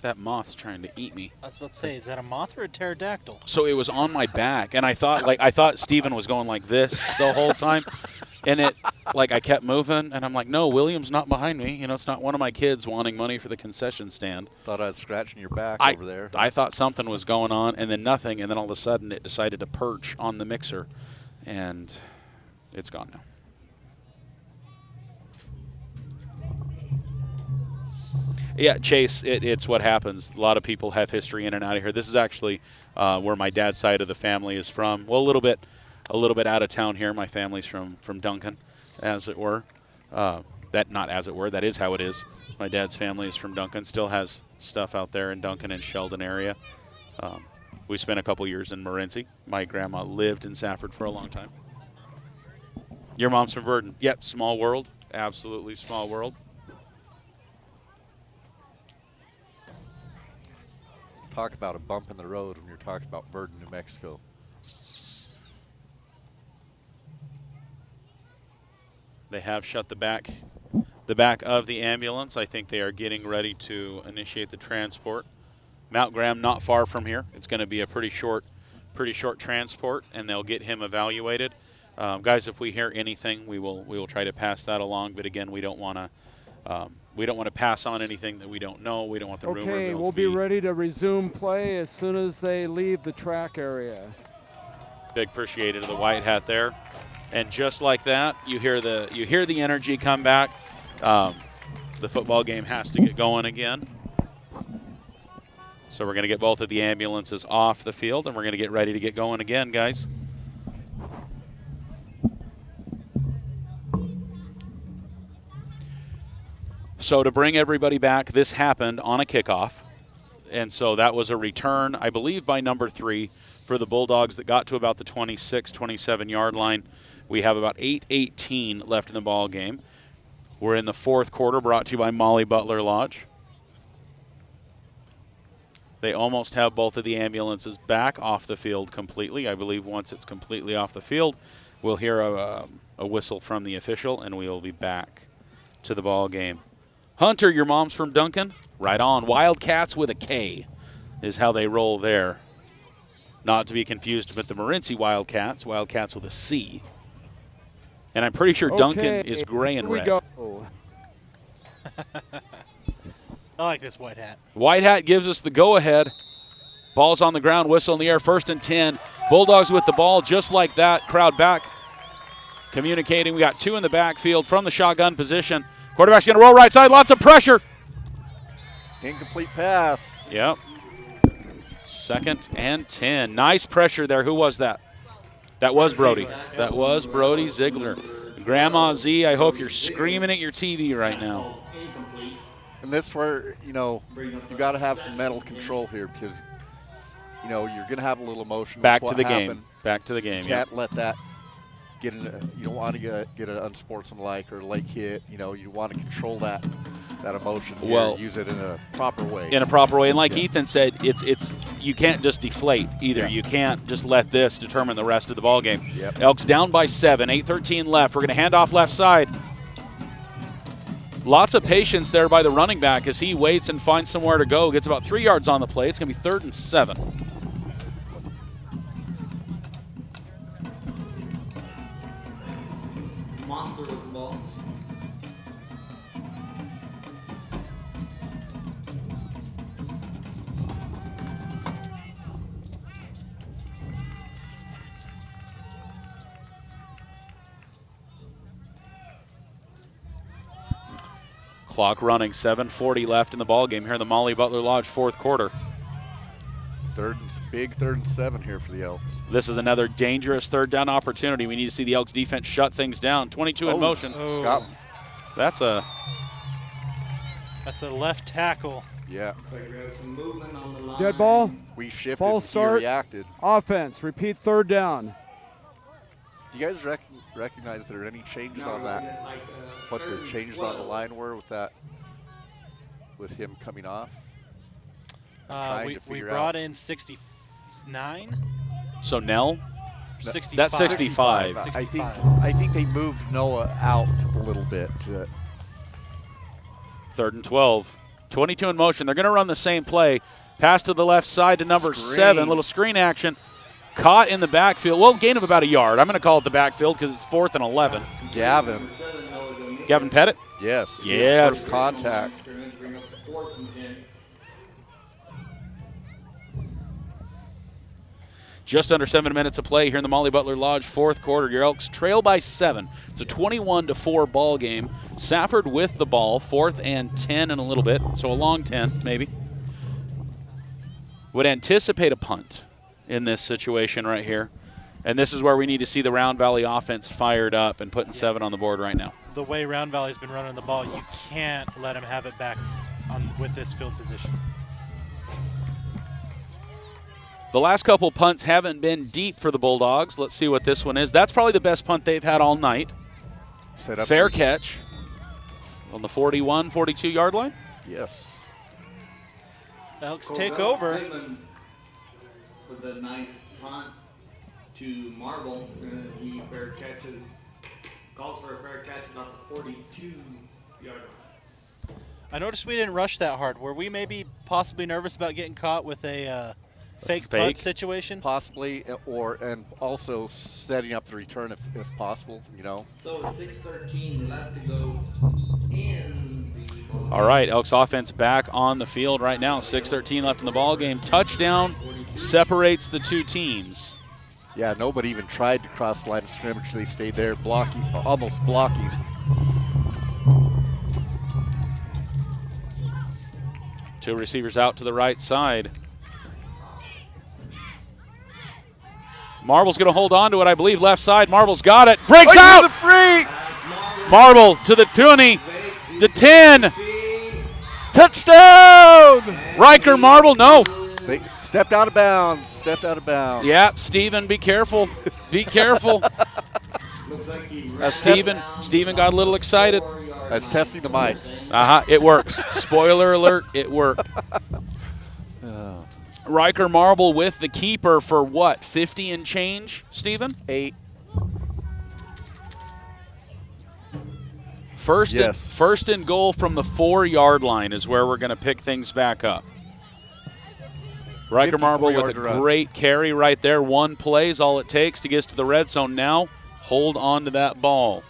That moth's trying to eat me. I was about to say, is that a moth or a pterodactyl? So it was on my back, and I thought Steven was going like this the whole time, and I kept moving, and I'm like, no, William's not behind me. You know, it's not one of my kids wanting money for the concession stand. Thought I was scratching your back over there. I thought something was going on, and then nothing, and then all of a sudden it decided to perch on the mixer, and it's gone now. Yeah, Chase, it's what happens. A lot of people have history in and out of here. This is actually where my dad's side of the family is from. Well, a little bit out of town here. My family's from Duncan, as it were. That is how it is. My dad's family is from Duncan. Still has stuff out there in Duncan and Sheldon area. We spent a couple years in Morenci. My grandma lived in Safford for a long time. Your mom's from Verdon. Yep, small world. Absolutely small world. Talk about a bump in the road when you're talking about Verdon, New Mexico. They have shut the back of the ambulance. I think they are getting ready to initiate the transport. Mount Graham not far from here. It's going to be a pretty short transport, and they'll get him evaluated. Guys, if we hear anything, we will try to pass that along. But again, we don't want to pass on anything that we don't know. We don't want the rumor mill Okay, to we'll be ready to resume play as soon as they leave the track area. Big appreciated of the white hat there. And just like that, you hear the energy come back. The football game has to get going again. So we're going to get both of the ambulances off the field, and we're going to get ready to get going again, guys. So to bring everybody back, this happened on a kickoff. And so that was a return, I believe, by number 3 for the Bulldogs that got to about the 26, 27-yard line. We have about 8:18 left in the ball game. We're in the fourth quarter, brought to you by Molly Butler Lodge. They almost have both of the ambulances back off the field completely. I believe once it's completely off the field, we'll hear a whistle from the official, and we will be back to the ball game. Hunter, your mom's from Duncan? Right on. Wildcats with a K is how they roll there. Not to be confused with the Morenci Wildcats. Wildcats with a C. And I'm pretty sure Duncan is gray and red. Here we go. I like this white hat. White hat gives us the go-ahead. Ball's on the ground, whistle in the air, 1st and 10. Bulldogs with the ball just like that. Crowd back communicating. We got 2 in the backfield from the shotgun position. Quarterback's going to roll right side. Lots of pressure. Incomplete pass. Yep. 2nd and 10. Nice pressure there. Who was that? That was Brody. That was Brody Ziegler. Grandma Z, I hope you're screaming at your TV right now. And this is where, you got to have some mental control here because, you're going to have a little emotion. Back to the game. Back to the game. You can't let that get in. You don't want to get an unsportsmanlike or late hit. You want to control that emotion here, well, use it in a proper way. In a proper way. And like Ethan said, it's you can't just deflate either. You can't just let this determine the rest of the ball game. Yep. Elks down by 7, 8:13 left. We're going to hand off left side. Lots of patience there by the running back as he waits and finds somewhere to go. Gets about 3 yards on the play. It's going to be 3rd and 7. Monster with the ball. Clock running, 7:40 left in the ball game here in the Molly Butler Lodge fourth quarter. Big 3rd and 7 here for the Elks. This is another dangerous 3rd down opportunity. We need to see the Elks defense shut things down. 22 in motion. Oh. Got him. That's a left tackle. Yeah. Looks like we have some movement on the line. Dead ball. We shifted. False He start. reacted. Offense. Repeat 3rd down. Do you guys recognize there are any changes on that? What the changes on the line were with him coming off? We brought in 69. so Nell. 65. That's 65. I think they moved Noah out a little bit. 3rd and 12. 22 in motion. They're going to run the same play. Pass to the left side to number 7. Little screen action. Caught in the backfield. Well, gain of about a yard. I'm going to call it the backfield because it's 4th and 11. Gavin Pettit? Yes. Yes. First contact. Just under 7 minutes of play here in the Molly Butler Lodge fourth quarter. Your Elks trail by 7. It's a 21-4 ball game. Safford with the ball, 4th and 10 in a little bit, so a long 10 maybe. Would anticipate a punt in this situation right here. And this is where we need to see the Round Valley offense fired up and putting 7 on the board right now. The way Round Valley's been running the ball, you can't let them have it back with this field position. The last couple punts haven't been deep for the Bulldogs. Let's see what this one is. That's probably the best punt they've had all night. Fair catch on the 41, 42-yard line. Yes. Elks take over. With a nice punt to Marble. He fair catches, calls for a fair catch about the 42-yard line. I noticed we didn't rush that hard. Were we maybe possibly nervous about getting caught with a fake punt situation? Possibly, and also setting up the return if possible, you know. So 6:13 left to go in the All right, Elks offense back on the field right now. 6:13 left in the ball game. Touchdown separates the two teams. Yeah, nobody even tried to cross the line of scrimmage. They stayed there blocking, almost blocking. Two receivers out to the right side. Marble's going to hold on to it, I believe, left side. Marble's got it. Breaks out. The free. Marble to the 20, the 10. Touchdown. Riker Marble, no. They stepped out of bounds. Stepped out of bounds. Yeah, Steven, be careful. Be careful. Steven got a little excited. That's testing the mic. It works. Spoiler alert, it worked. Riker Marble with the keeper for what, 50 and change, Steven? 8. First and goal from the 4-yard line is where we're going to pick things back up. Riker Marble with a great carry right there. One play is all it takes to get us to the red zone now. Hold on to that ball.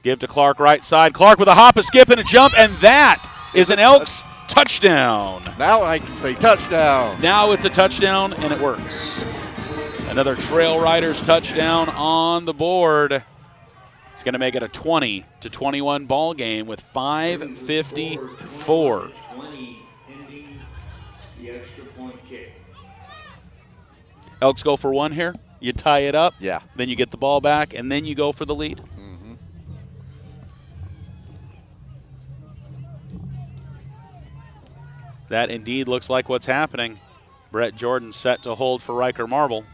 Give to Clark right side. Clark with a hop, a skip, and a jump, and that is an Elks touchdown. Now I can say touchdown. Now it's a touchdown, and it works. Another Trail Riders touchdown on the board. It's going to make it a 20-21 ball game with 5:54. Elks go for one here. You tie it up. Yeah. Then you get the ball back, and then you go for the lead. Mm-hmm. That indeed looks like what's happening. Brett Jordan set to hold for Riker Marble.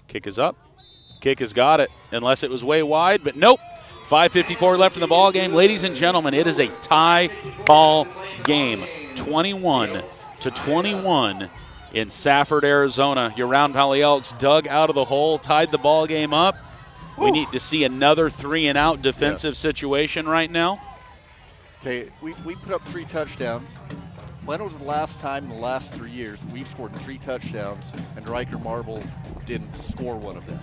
Kick is up. Kick has got it, unless it was way wide, but nope. 5:54 left in the ball game. Ladies and gentlemen, it is a tie ball game. 21-21 in Safford, Arizona. Your Round Valley Elks dug out of the hole, tied the ball game up. We need to see another 3-and-out defensive situation right now. Okay, we put up 3 touchdowns. When was the last time in the last 3 years we've scored 3 touchdowns and Riker Marble didn't score one of them?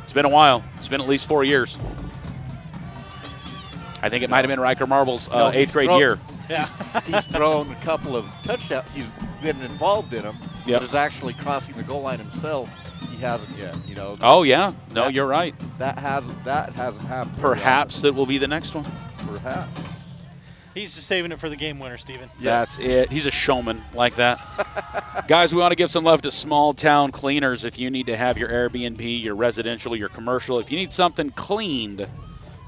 It's been a while. It's been at least 4 years. I think it might have been Riker Marble's 8th grade year. Yeah. He's thrown a couple of touchdowns. He's been involved in them. Yep. But is actually crossing the goal line himself. He hasn't yet. You know. Oh yeah. No, you're right. That hasn't happened. Perhaps it will be the next one. Perhaps. He's just saving it for the game winner, Steven. Yes. That's it. He's a showman like that. Guys, we want to give some love to Small Town Cleaners. If you need to have your Airbnb, your residential, your commercial, if you need something cleaned,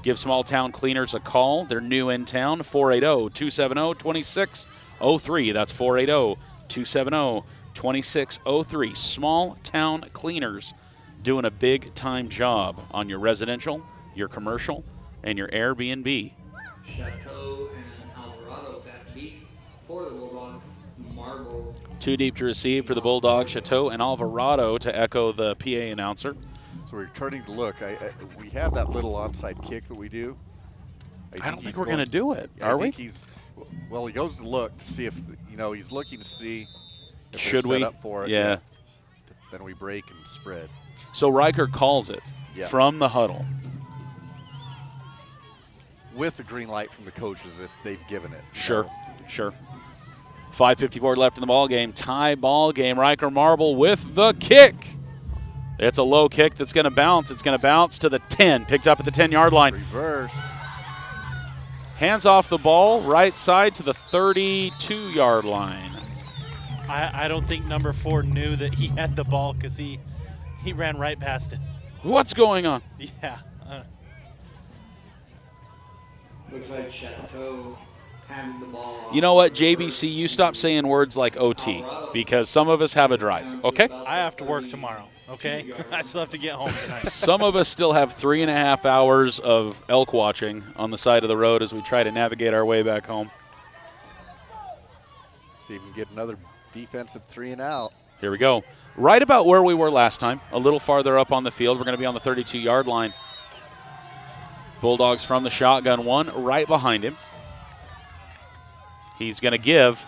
give Small Town Cleaners a call. They're new in town, 480-270-2603. That's 480-270-2603. Small Town Cleaners doing a big-time job on your residential, your commercial, and your Airbnb. Chateau and Alvarado that beat for the Bulldogs. Marble. Too deep to receive for the Bulldogs. Chateau and Alvarado to echo the PA announcer. So we're turning to look. We have that little onside kick that we do. I don't think we're going to do it, are we? Well, he goes to look to see if, he's looking to see if should they're we? set up for it. Yeah. Then we break and spread. So Riker calls it from the huddle. With the green light from the coaches if they've given it. Sure. 5:54 left in the ball game. Tie ball game. Riker Marble with the kick. It's a low kick that's going to bounce. It's going to bounce to the 10. Picked up at the 10-yard line. Reverse. Hands off the ball, right side to the 32-yard line. I don't think number 4 knew that he had the ball because he ran right past it. What's going on? Yeah. Looks like Chateau handed the ball off. You know what, JBC, you stop saying words like OT because some of us have a drive, okay? I have to work tomorrow, okay? I still have to get home tonight. Some of us still have 3.5 hours of elk watching on the side of the road as we try to navigate our way back home. See if we can get another defensive 3 and out. Here we go. Right about where we were last time, a little farther up on the field. We're going to be on the 32-yard line. Bulldogs from the shotgun, one right behind him. He's going to give.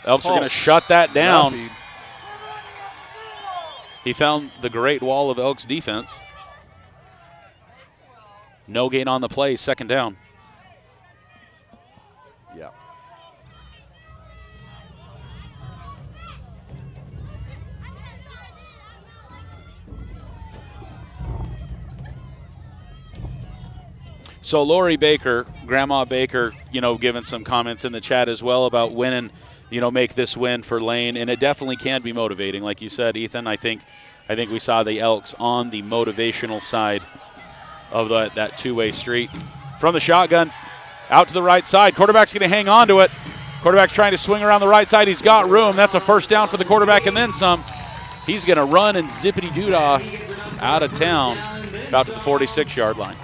Elks are going to shut that down. Nothing. He found the great wall of Elks defense. No gain on the play, second down. Yeah. So Lori Baker, Grandma Baker, giving some comments in the chat as well about winning, make this win for Lane, and it definitely can be motivating. Like you said, Ethan, I think we saw the Elks on the motivational side of that two-way street. From the shotgun, out to the right side. Quarterback's going to hang on to it. Quarterback's trying to swing around the right side. He's got room. That's a first down for the quarterback and then some. He's going to run and zippity-doo-dah out of town, about to the 46-yard line.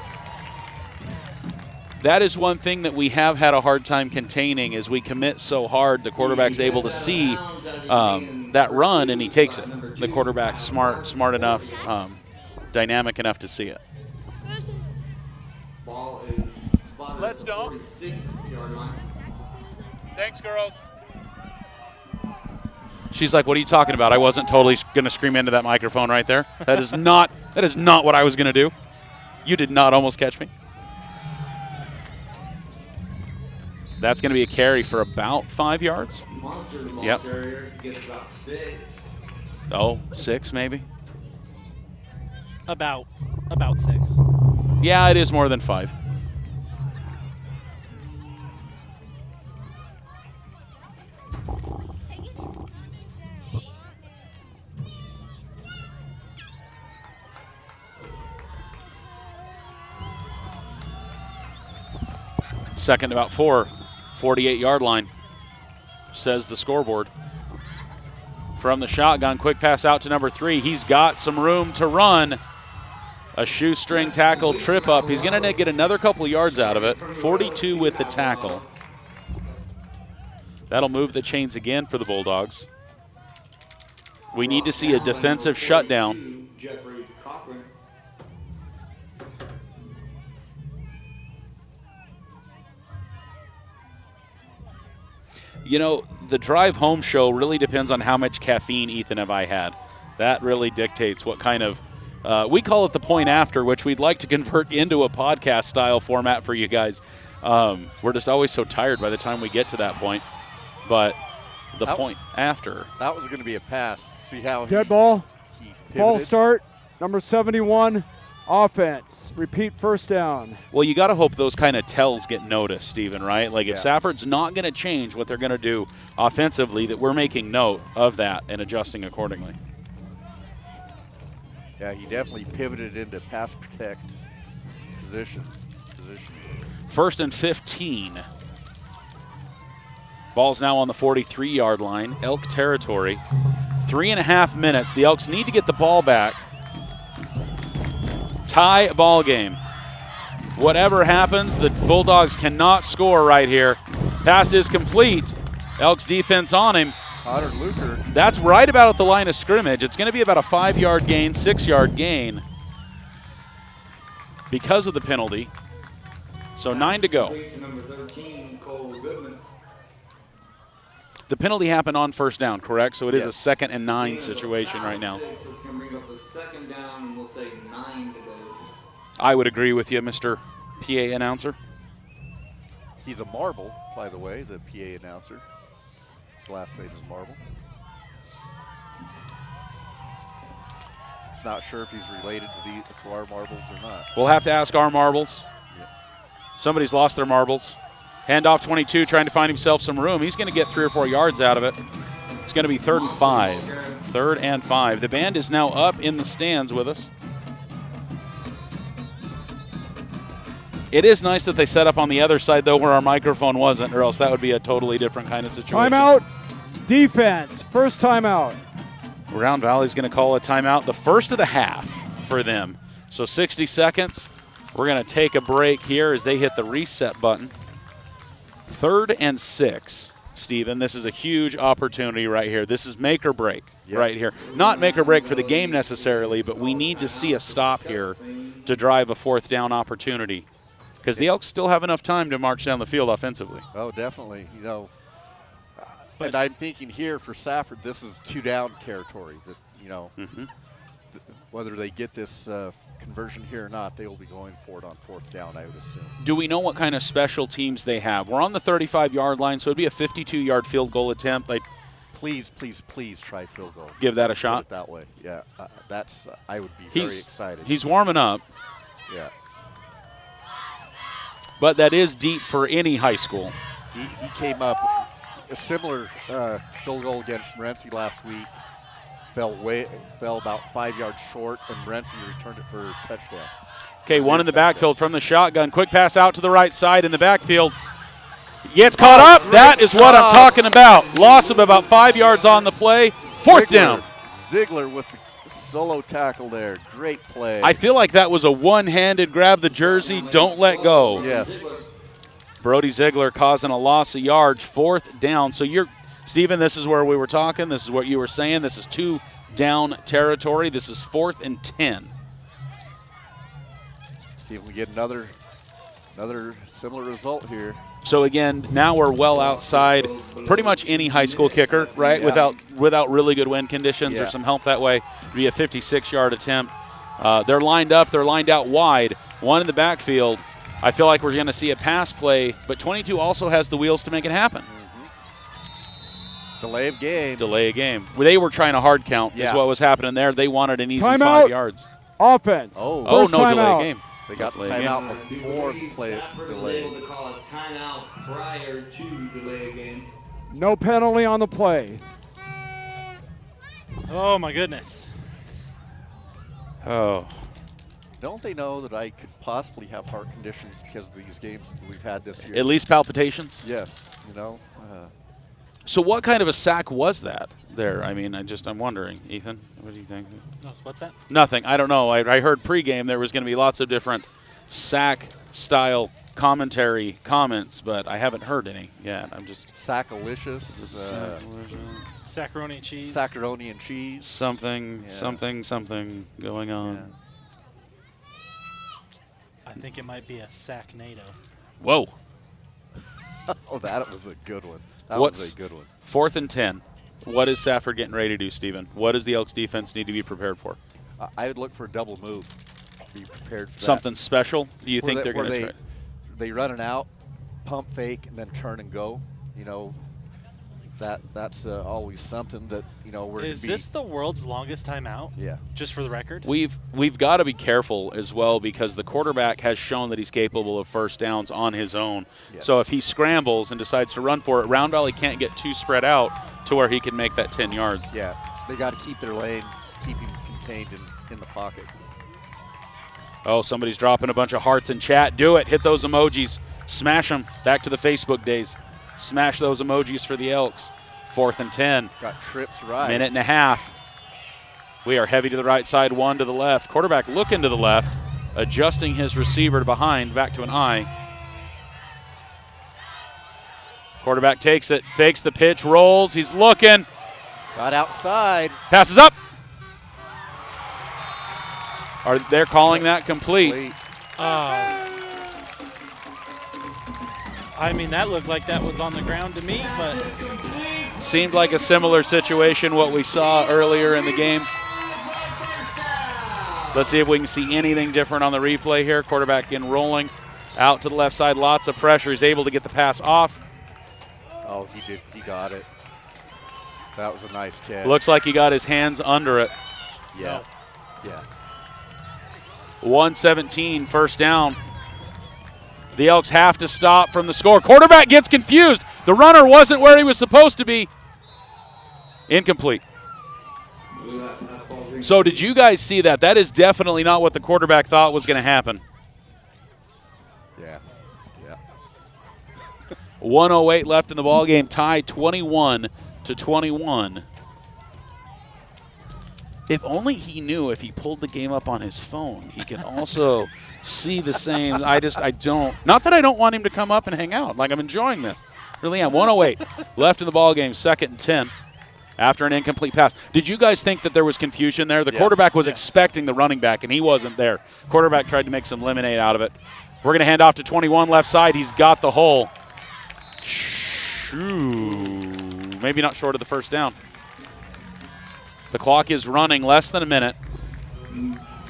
That is one thing that we have had a hard time containing is we commit so hard, the quarterback's able to see that run, and he takes it. The quarterback's smart enough, dynamic enough to see it. Ball is spotted Let's at the go. 46-yard line. Thanks, girls. She's like, what are you talking about? I wasn't totally going to scream into that microphone right there. That is not what I was going to do. You did not almost catch me. That's going to be a carry for about 5 yards. Monster ball Yep. carrier gets about 6. Oh, 6 maybe? About 6. Yeah, it is more than 5. Second about 4, 48-yard line, says the scoreboard. From the shotgun, quick pass out to number 3. He's got some room to run. A shoestring tackle trip up. He's going to get another couple yards out of it. 42 with the tackle. That'll move the chains again for the Bulldogs. We need to see a defensive shutdown. Jeffrey Cochran. The drive home show really depends on how much caffeine, Ethan, have I had. That really dictates what kind of, we call it the point after, which we'd like to convert into a podcast style format for you guys. We're just always so tired by the time we get to that point. But the point after. That was going to be a pass. See how Dead ball. he Ball pivoted? start. Number 71. Offense. Repeat first down. Well, you got to hope those kind of tells get noticed, Stephen, right? Like if Yeah. Safford's not going to change what they're going to do offensively, that we're making note of that and adjusting accordingly. Yeah, he definitely pivoted into pass protect position. First and 15. Ball's now on the 43-yard line, Elk territory. 3.5 minutes. The Elks need to get the ball back. Tie ball game. Whatever happens, the Bulldogs cannot score right here. Pass is complete. Elks defense on him. Connor Luker. That's right about at the line of scrimmage. It's going to be about a 5-yard gain, 6-yard gain because of the penalty. So 9 to go. Complete to number 13, Cole Goodman. The penalty happened on first down, correct? So it is a Yes. 2nd and 9 situation right now. 6, so it's going to bring up a second down, and we'll say 9 to go. I would agree with you, Mr. PA announcer. He's a marble, by the way, the PA announcer. His last name is Marble. He's not sure if he's related to our marbles or not. We'll have to ask our marbles. Yeah. Somebody's lost their marbles. Handoff 22, trying to find himself some room. He's going to get 3 or 4 yards out of it. It's going to be 3rd and 5. 3rd and 5. The band is now up in the stands with us. It is nice that they set up on the other side, though, where our microphone wasn't, or else that would be a totally different kind of situation. Timeout. Defense. First timeout. Round Valley's going to call a timeout, the first of the half for them. So 60 seconds. We're going to take a break here as they hit the reset button. 3rd and 6, Stephen. This is a huge opportunity right here. This is make or break right here. Not make or break for the game necessarily, but we need to see a stop here to drive a 4th down opportunity, because the Elks still have enough time to march down the field offensively. Oh, definitely. You know, but I'm thinking here for Safford, this is 2-down territory. That, you know, whether they get this conversion here or not, they will be going for it on 4th down, I would assume. Do we know what kind of special teams they have? We're on the 35-yard line, so it'd be a 52-yard field goal attempt. Please, please, please try field goal. Give that a shot? Put it that way, yeah. I would be very excited. He's warming up. Yeah. But that is deep for any high school. He came up a similar field goal against Morenci last week. Fell about 5 yards short, and Morenci returned it for a touchdown. Okay, one in the backfield from the shotgun. Quick pass out to the right side in the backfield. Gets caught up. That is what I'm talking about. Loss of about 5 yards on the play. 4th down. Ziegler with the solo tackle there. Great play. I feel like that was a one-handed grab the jersey, don't let go. Yes. Brody Ziegler causing a loss of yards. 4th down. So Stephen, this is where we were talking. This is what you were saying. This is 2-down territory. This is 4th and 10. See if we get another similar result here. So again, now we're well outside pretty much any high school kicker, right? Yeah. Without really good wind conditions or some help that way. It'd be a 56-yard attempt. They're lined up. They're lined out wide. One in the backfield. I feel like we're going to see a pass play, but 22 also has the wheels to make it happen. Delay of game. Delay of game. They were trying to hard count is what was happening there. They wanted an easy 5 yards. Offense. Oh, no delay of game. They got the timeout before play delay. Able to call a timeout prior to delay of game. No penalty on the play. Oh, my goodness. Oh. Don't they know that I could possibly have heart conditions because of these games that we've had this year? At least palpitations? Yes. You know. So what kind of a sack was that there? I mean, I'm wondering. Ethan, what do you think? What's that? Nothing. I don't know. I heard pregame there was going to be lots of different sack-style commentary comments, but I haven't heard any yet. I'm just... Sackalicious. Saccaroni and cheese. Saccaroni and cheese. Something going on. Yeah. I think it might be a sack-nado. Whoa. Oh, that was a good one. That was a good one. 4th and 10. What is Safford getting ready to do, Stephen? What does the Elks defense need to be prepared for? I would look for a double move. Be prepared for something special? Do you think they're going to try? They run it out, pump fake, and then turn and go. You know, that's always something that, you know, we're. Is this the world's longest timeout? Yeah. Just for the record? We've got to be careful as well, because the quarterback has shown that he's capable of 1st downs on his own. Yeah. So if he scrambles and decides to run for it, Round Valley can't get too spread out to where he can make that 10 yards. Yeah. They got to keep their lanes, keep him contained in the pocket. Oh, somebody's dropping a bunch of hearts in chat. Do it. Hit those emojis. Smash them. Back to the Facebook days. Smash those emojis for the Elks. 4th and 10. Got trips right. Minute and a half. We are heavy to the right side, 1 to the left. Quarterback looking to the left, adjusting his receiver to behind, back to an I. Quarterback takes it, fakes the pitch, rolls. He's looking. Got outside. Passes up. They're calling that complete. I mean, that looked like that was on the ground to me, but seemed like a similar situation what we saw earlier in the game. Let's see if we can see anything different on the replay here. Quarterback in rolling out to the left side, lots of pressure. He's able to get the pass off. Oh, he did. He got it. That was a nice catch. Looks like he got his hands under it. Yeah. Yeah. 117, first down. The Elks have to stop from the score. Quarterback gets confused. The runner wasn't where he was supposed to be. Incomplete. So did you guys see that? That is definitely not what the quarterback thought was going to happen. Yeah. Yeah. 1:08 left in the ballgame, tied 21-21. If only he knew if he pulled the game up on his phone, he could also see the same. I don't. Not that I don't want him to come up and hang out. Like, I'm enjoying this. Really am. 1:08 left in the ballgame, 2nd and 10 after an incomplete pass. Did you guys think that there was confusion there? The quarterback was expecting the running back, and he wasn't there. Quarterback tried to make some lemonade out of it. We're going to hand off to 21 left side. He's got the hole. Maybe not short of the first down. The clock is running less than a minute.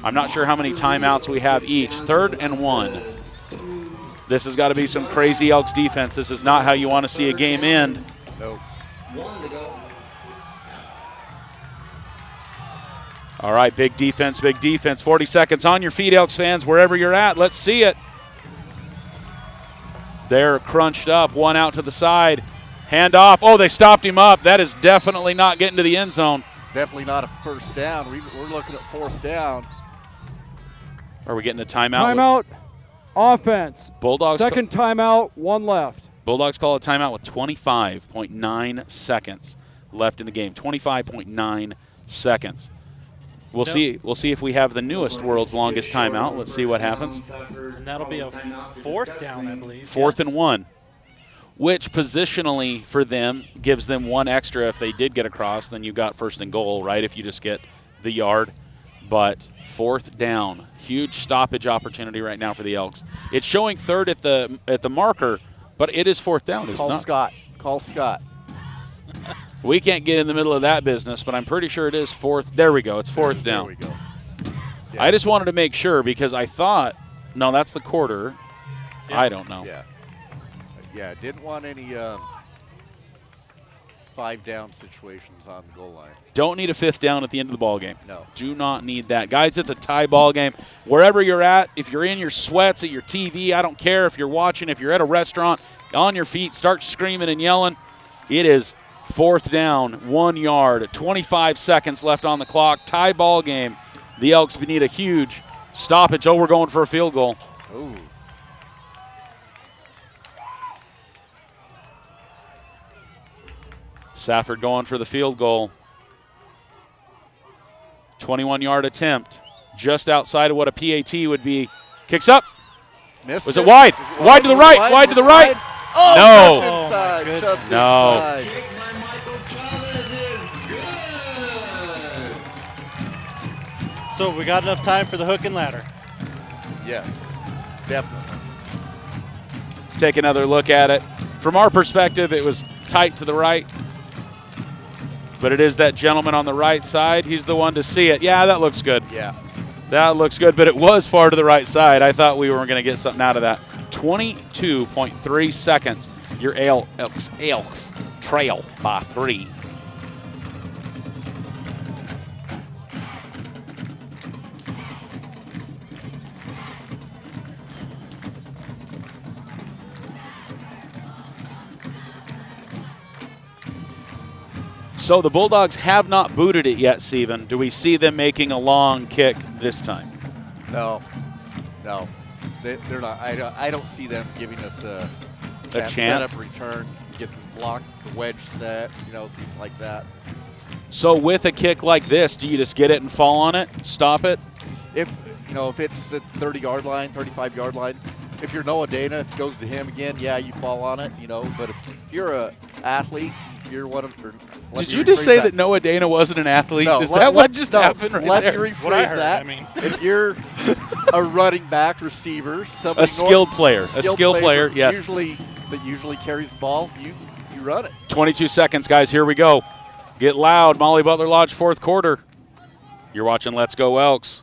I'm not sure how many timeouts we have each. 3rd and 1. This has got to be some crazy Elks defense. This is not how you want to see a game end. Nope. All right, big defense, big defense. 40 seconds on your feet, Elks fans, wherever you're at. Let's see it. They're crunched up, one out to the side. Hand off. Oh, they stopped him up. That is definitely not getting to the end zone. Definitely not a first down. We're looking at 4th down. Are we getting a timeout? Timeout. Offense. Bulldogs. Second timeout, 1 left. Bulldogs call a timeout with 25.9 seconds left in the game. 25.9 seconds. We'll see. We'll see if we have the newest world's longest timeout. Let's see what happens. And that'll be a 4th down, I believe. 4th and 1, which positionally for them gives them 1 extra if they did get across. Then you've got 1st and goal, right? If you just get the yard. But 4th down, huge stoppage opportunity right now for the Elks. It's showing 3rd at the marker, but it is 4th down. Call Scott. Call Scott. We can't get in the middle of that business, but I'm pretty sure it is 4th. There we go. It's 4th down. There we go. Yeah. I just wanted to make sure because I thought, no, that's the quarter. Yeah. I don't know. Yeah. Yeah, didn't want any 5-down situations on the goal line. Don't need a 5th down at the end of the ball game. No. Do not need that. Guys, it's a tie ball game. Wherever you're at, if you're in your sweats at your TV, I don't care if you're watching, if you're at a restaurant, on your feet, start screaming and yelling. It is 4th down, 1 yard, 25 seconds left on the clock. Tie ball game. The Elks need a huge stoppage. Oh, we're going for a field goal. Ooh. Safford going for the field goal. 21-yard attempt. Just outside of what a PAT would be. Kicks up. Missed Was it wide? Wide to the right. Wide to the right. Oh, No. Just inside. Just No. inside. So we got enough time for the hook and ladder. Yes, definitely. Take another look at it. From our perspective, it was tight to the right. But it is that gentleman on the right side. He's the one to see it. Yeah, that looks good. Yeah. That looks good, but it was far to the right side. I thought we were going to get something out of that. 22.3 seconds. Your Elks trail by 3. So the Bulldogs have not booted it yet, Steven. Do we see them making a long kick this time? No. They're not. I don't see them giving us a chance. Set up return, get them blocked, the wedge set, things like that. So with a kick like this, do you just get it and fall on it, stop it? If it's at the 30-yard line, 35-yard line, if you're Noah Dana, if it goes to him again, yeah, you fall on it, But if you're an athlete, if you're one of. Did you just say that Noah Dana wasn't an athlete? No, Is that what just happened right let's there? rephrase that. If you're a running back, receiver, somebody a skilled player, yes. Usually carries the ball, you run it. 22 seconds, guys. Here we go. Get loud. Molly Butler Lodge, 4th quarter. You're watching Let's Go Elks.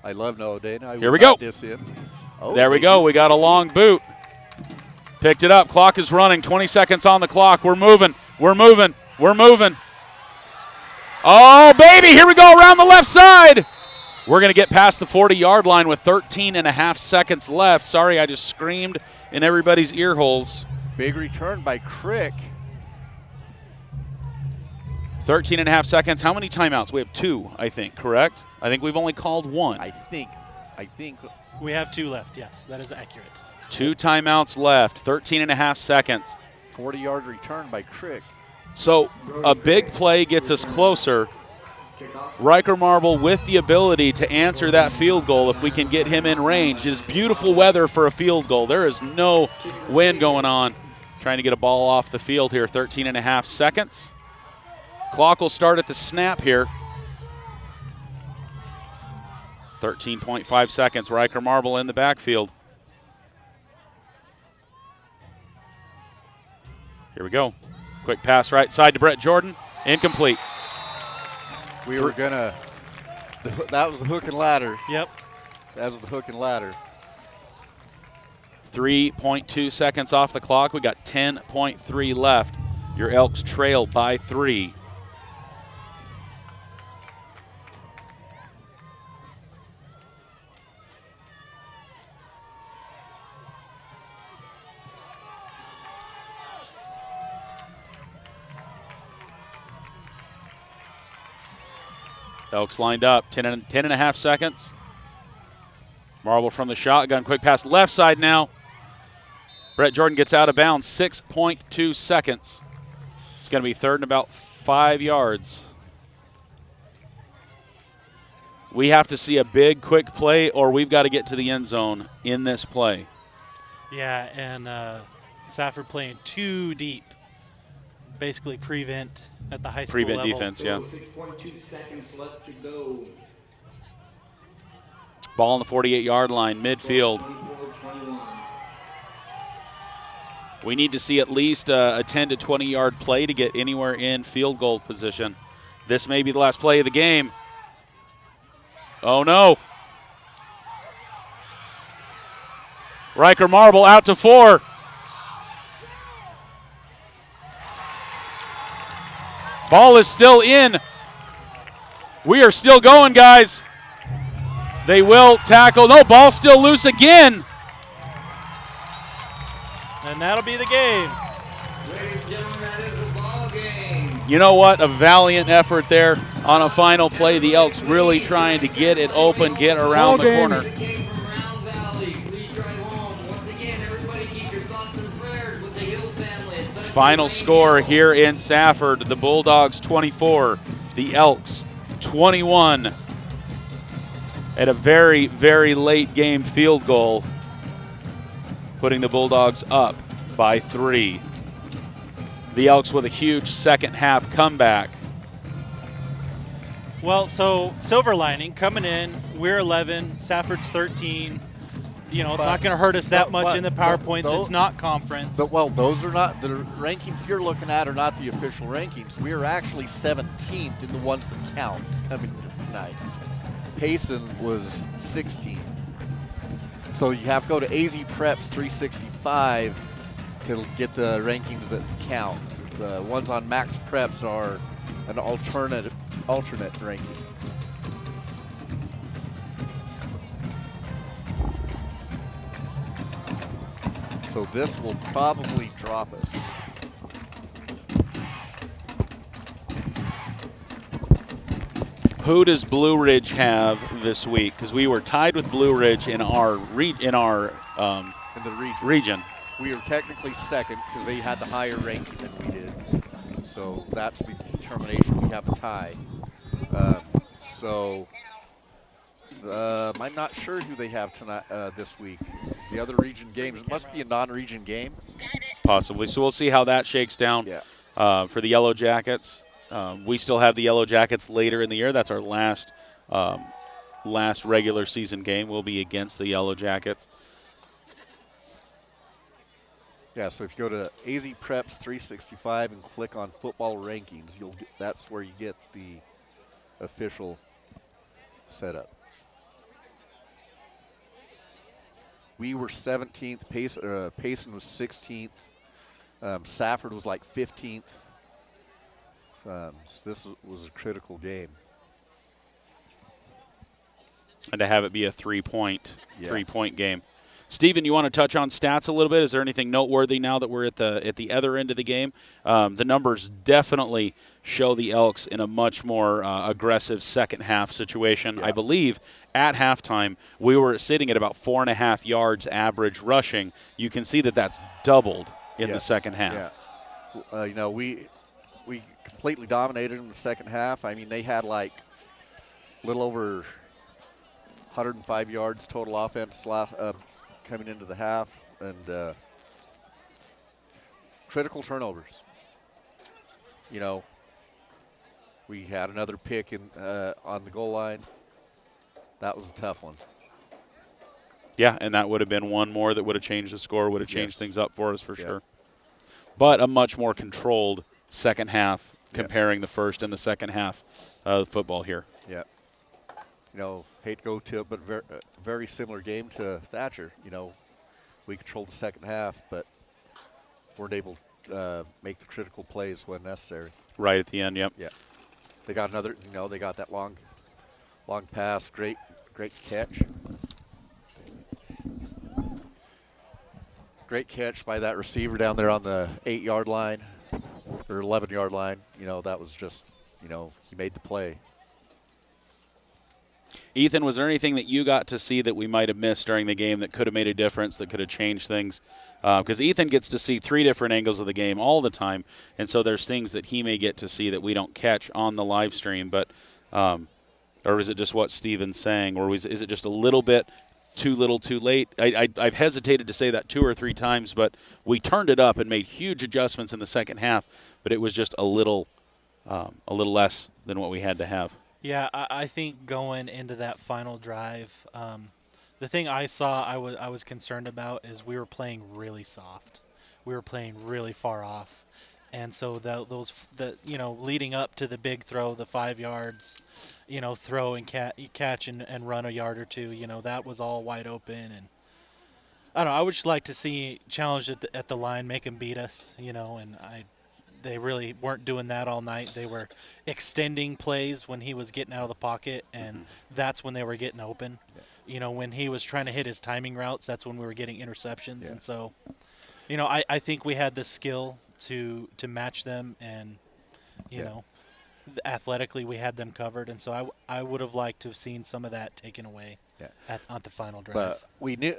I love Noah Dana. Here we go. Oh, there we go. We got a long boot. Picked it up. Clock is running. 20 seconds on the clock. We're moving. Oh, baby, here we go around the left side. We're going to get past the 40-yard line with 13 and a half seconds left. Sorry, I just screamed in everybody's ear holes. Big return by Crick. 13 and a half seconds. How many timeouts? We have 2, I think, correct? I think we've only called 1. I think. We have 2 left, yes. That is accurate. 2 timeouts left, 13 and a half seconds. 40-yard return by Crick. So a big play gets us closer. Riker Marble with the ability to answer that field goal if we can get him in range. It is beautiful weather for a field goal. There is no wind going on. Trying to get a ball off the field here, 13 and a half seconds. Clock will start at the snap here. 13.5 seconds, Riker Marble in the backfield. Here we go. Quick pass right side to Brett Jordan, incomplete. We were gonna, that was the hook and ladder. Yep. That was the hook and ladder. 3.2 seconds off the clock. We got 10.3 left. Your Elks trail by 3. Elks lined up, 10 and a half seconds. Marble from the shotgun, quick pass left side now. Brett Jordan gets out of bounds, 6.2 seconds. It's going to be 3rd and about 5 yards. We have to see a big, quick play, or we've got to get to the end zone in this play. Yeah, and Safford playing too deep. Basically prevent at the high school Prevent level. defense, yeah. 6.2 seconds left to go. Ball on the 48-yard line, midfield. 24-21. We need to see at least a 10 to 20-yard play to get anywhere in field goal position. This may be the last play of the game. Oh, no. Riker Marble out to 4. Ball is still in. We are still going, guys. They will tackle. No, ball still loose again. And that'll be the game. Ladies and gentlemen, that is a ball game. You know what? A valiant effort there on a final play. The Elks really trying to get it open, get around the corner. It came from Round Valley. Please drive home. Once again, everybody keep your thoughts and prayers with the Hill family. It's been a Final great score game. here in Safford, the Bulldogs 24, the Elks 21. At a very, very late game field goal, putting the Bulldogs up by 3. The Elks with a huge second half comeback. Well, so silver lining coming in, we're 11, Safford's 13. You know, it's not going to hurt us that much in the PowerPoints. It's not conference. But, those are not, the rankings you're looking at are not the official rankings. We are actually 17th in the ones that count coming to tonight. Payson was 16. So you have to go to AZ Preps 365 to get the rankings that count. The ones on Max Preps are an alternate ranking. So this will probably drop us. Who does Blue Ridge have this week? Because we were tied with Blue Ridge in our In the region. region. We are technically second because they had the higher ranking than we did. So that's the determination. We have a tie. I'm not sure who they have tonight this week. The other region games. It must be a non-region game. Possibly. So we'll see how that shakes down for the Yellow Jackets. We still have the Yellow Jackets later in the year. That's our last regular season game. Will be against the Yellow Jackets. Yeah, so if you go to AZ Preps 365 and click on football rankings, that's where you get the official setup. We were 17th. Payson was 16th. Safford was like 15th. So this was a critical game. And to have it be a three-point Yeah. game. Steven, you want to touch on stats a little bit? Is there anything noteworthy now that we're at the other end of the game? The numbers definitely show the Elks in a much more aggressive second-half situation. Yeah. I believe at halftime we were sitting at about 4.5 yards average rushing. You can see that that's doubled in the second half. Yeah. We completely dominated in the second half. I mean, they had like a little over 105 yards total offense coming into the half, and critical turnovers. We had another pick on the goal line. That was a tough one. Yeah, and that would have been one more that would have changed the score, would have changed things up for us for sure. But a much more controlled second half comparing the first and the second half of football here. Yeah. Hate to go to it, but very similar game to Thatcher. We controlled the second half, but weren't able to make the critical plays when necessary. Right at the end, yep. Yeah. They got another, they got that long pass. Great catch. Great catch by that receiver down there on the 8-yard line or 11-yard line. That was just, he made the play. Ethan, was there anything that you got to see that we might have missed during the game that could have made a difference, that could have changed things? Because Ethan gets to see 3 different angles of the game all the time, and so there's things that he may get to see that we don't catch on the live stream. But, or is it just what Steven's saying, or is it just a little bit too little, too late? I've hesitated to say that 2 or 3 times, but we turned it up and made huge adjustments in the second half, but it was just a little less than what we had to have. Yeah, I think going into that final drive, the thing I saw I was concerned about is we were playing really soft. We were playing really far off. And so leading up to the big throw, the 5 yards, throw and catch and run a yard or two, that was all wide open. And I don't know, I would just like to see challenge at the line, make them beat us, and they really weren't doing that all night. They were extending plays when he was getting out of the pocket, and that's when they were getting open. Yeah. When he was trying to hit his timing routes, that's when we were getting interceptions. Yeah. And so, I think we had the skill to match them, and, athletically we had them covered. And so I would have liked to have seen some of that taken away on the final drive. But we knew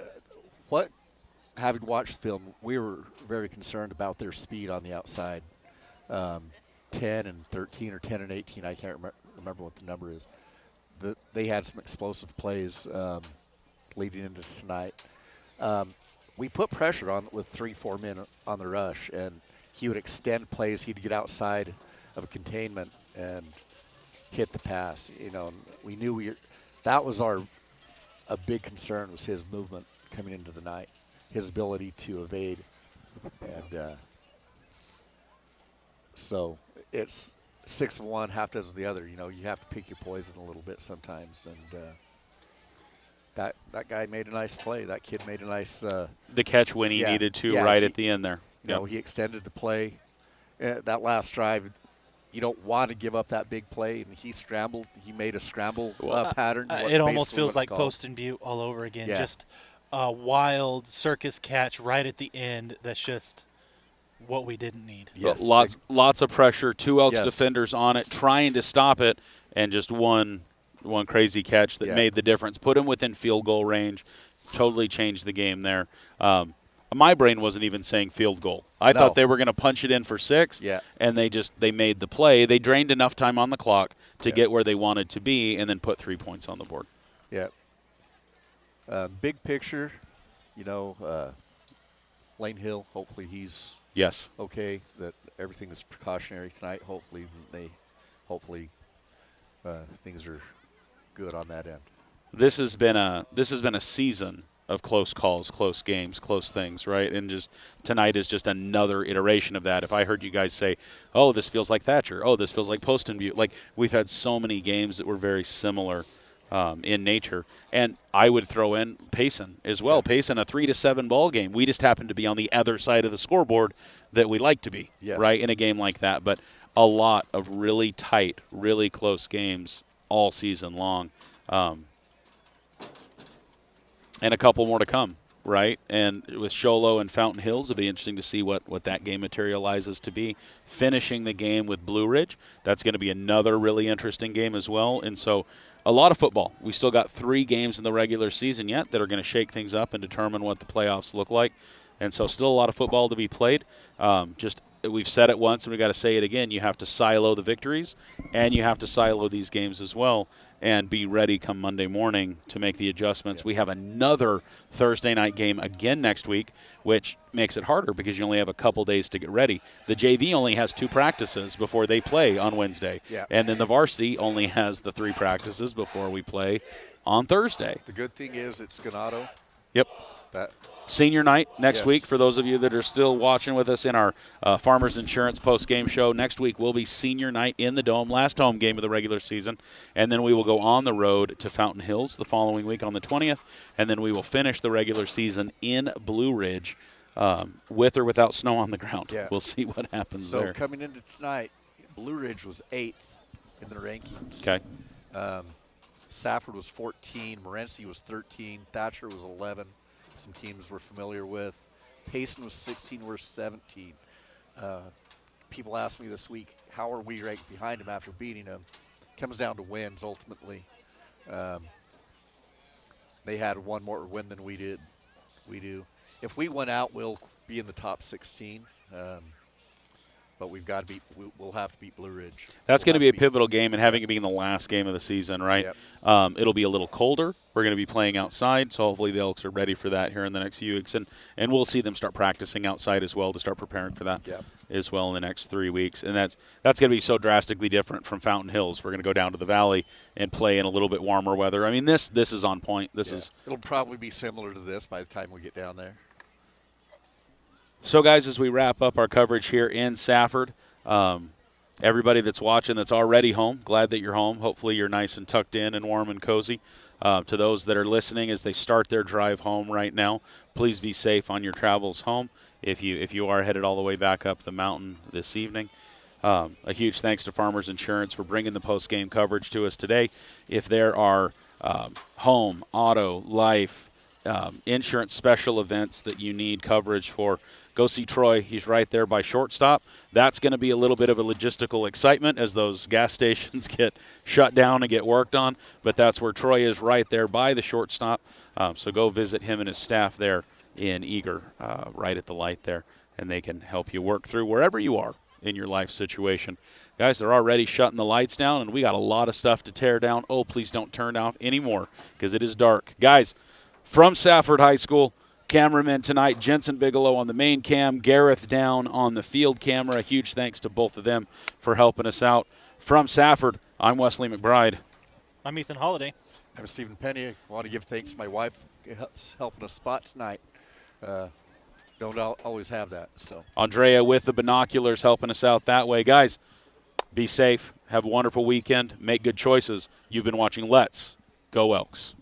having watched film, we were very concerned about their speed on the outside. 10 and 13 or 10 and 18, I can't remember what the number is. They had some explosive plays leading into tonight. We put pressure on with 3-4 men on the rush, and he would extend plays. He'd get outside of a containment and hit the pass. We knew that was a big concern, was his movement coming into the night, his ability to evade, and so it's 6 of one, half dozen of the other. You have to pick your poison a little bit sometimes, and that guy made a nice play. That kid made a nice the catch when he needed to, at the end there. He extended the play. That last drive, you don't want to give up that big play, and he scrambled. He made a scramble pattern. It almost feels like Post and Butte all over again. Yeah. Just a wild circus catch right at the end. That's just what we didn't need. Yes. Lots of pressure, 2 Elks defenders on it, trying to stop it, and just one crazy catch that made the difference. Put him within field goal range, totally changed the game there. My brain wasn't even saying field goal. I thought they were going to punch it in for 6, and they made the play. They drained enough time on the clock to get where they wanted to be, and then put 3 points on the board. Yeah. Big picture, Lane Hill, hopefully he's okay, that everything is precautionary tonight. Hopefully things are good on that end. This has been a season of close calls, close games, close things, right? And just tonight is just another iteration of that. If I heard you guys say, "Oh, this feels like Thatcher," "Oh, this feels like Post and Butte," like we've had so many games that were very similar in nature. And I would throw in Payson as well. Payson, a 3-7 ball game. We just happen to be on the other side of the scoreboard that we like to be, right, in a game like that. But a lot of really tight, really close games all season long. And a couple more to come, right? And with Sholo and Fountain Hills, it'll be interesting to see what that game materializes to be. Finishing the game with Blue Ridge, that's going to be another really interesting game as well. And so a lot of football. We still got 3 games in the regular season yet that are going to shake things up and determine what the playoffs look like. And so still a lot of football to be played. Just we've said it once and we've got to say it again. You have to silo the victories and you have to silo these games as well and be ready come Monday morning to make the adjustments. We have another Thursday night game again next week, which makes it harder because you only have a couple days to get ready. The JV only has 2 practices before they play on Wednesday. Yeah. And then the varsity only has the 3 practices before we play on Thursday. The good thing is it's Ganado. Yep. That Senior night next Yes. week for those of you that are still watching with us in our Farmers Insurance post-game show. Next week will be senior night in the Dome, last home game of the regular season. And then we will go on the road to Fountain Hills the following week on the 20th. And then we will finish the regular season in Blue Ridge with or without snow on the ground. Yeah. We'll see what happens so there. coming into tonight, Blue Ridge was 8th in the rankings. Okay. Safford was 14, Morenci was 13, Thatcher was 11. Some teams we're familiar with. Payson was 16, we're 17. People asked me this week, how are we ranked behind them after beating them? Comes down to wins ultimately. They had one more win than we did. We do. If we win out, we'll be in the top 16. But we've got to beat. We'll have to beat Blue Ridge. That's going to be a pivotal game, and having it being the last game of the season, right? Yep. It'll be a little colder. We're going to be playing outside, so hopefully the Elks are ready for that here in the next few weeks, and we'll see them start practicing outside as well to start preparing for that Yep. as well in the next 3 weeks. And that's going to be so drastically different from Fountain Hills. We're going to go down to the valley and play in a little bit warmer weather. I mean, this is on point. This is. It'll probably be similar to this by the time we get down there. So, guys, as we wrap up our coverage here in Safford. Everybody that's watching that's already home, glad that you're home. Hopefully you're nice and tucked in and warm and cozy. To those that are listening as they start their drive home right now, please be safe on your travels home if you are headed all the way back up the mountain this evening. A huge thanks to Farmers Insurance for bringing the post-game coverage to us today. If there are home, auto, life, insurance special events that you need coverage for, go see Troy. He's right there by shortstop. That's going to be a little bit of a logistical excitement as those gas stations get shut down and get worked on. But that's where Troy is, right there by the shortstop. So go visit him and his staff there in Eager, right at the light there, and they can help you work through wherever you are in your life situation. Guys, they're already shutting the lights down, and we got a lot of stuff to tear down. Oh, please don't turn off anymore because it is dark. Guys, from Safford High School, cameramen tonight, Jensen Bigelow on the main cam, Gareth down on the field camera. A huge thanks to both of them for helping us out. From Safford, I'm Wesley McBride. I'm Ethan Holiday. I'm Stephen Penny. I want to give thanks to my wife helping us spot tonight. Don't always have that. So Andrea with the binoculars helping us out that way. Guys, be safe. Have a wonderful weekend. Make good choices. You've been watching Let's Go Elks.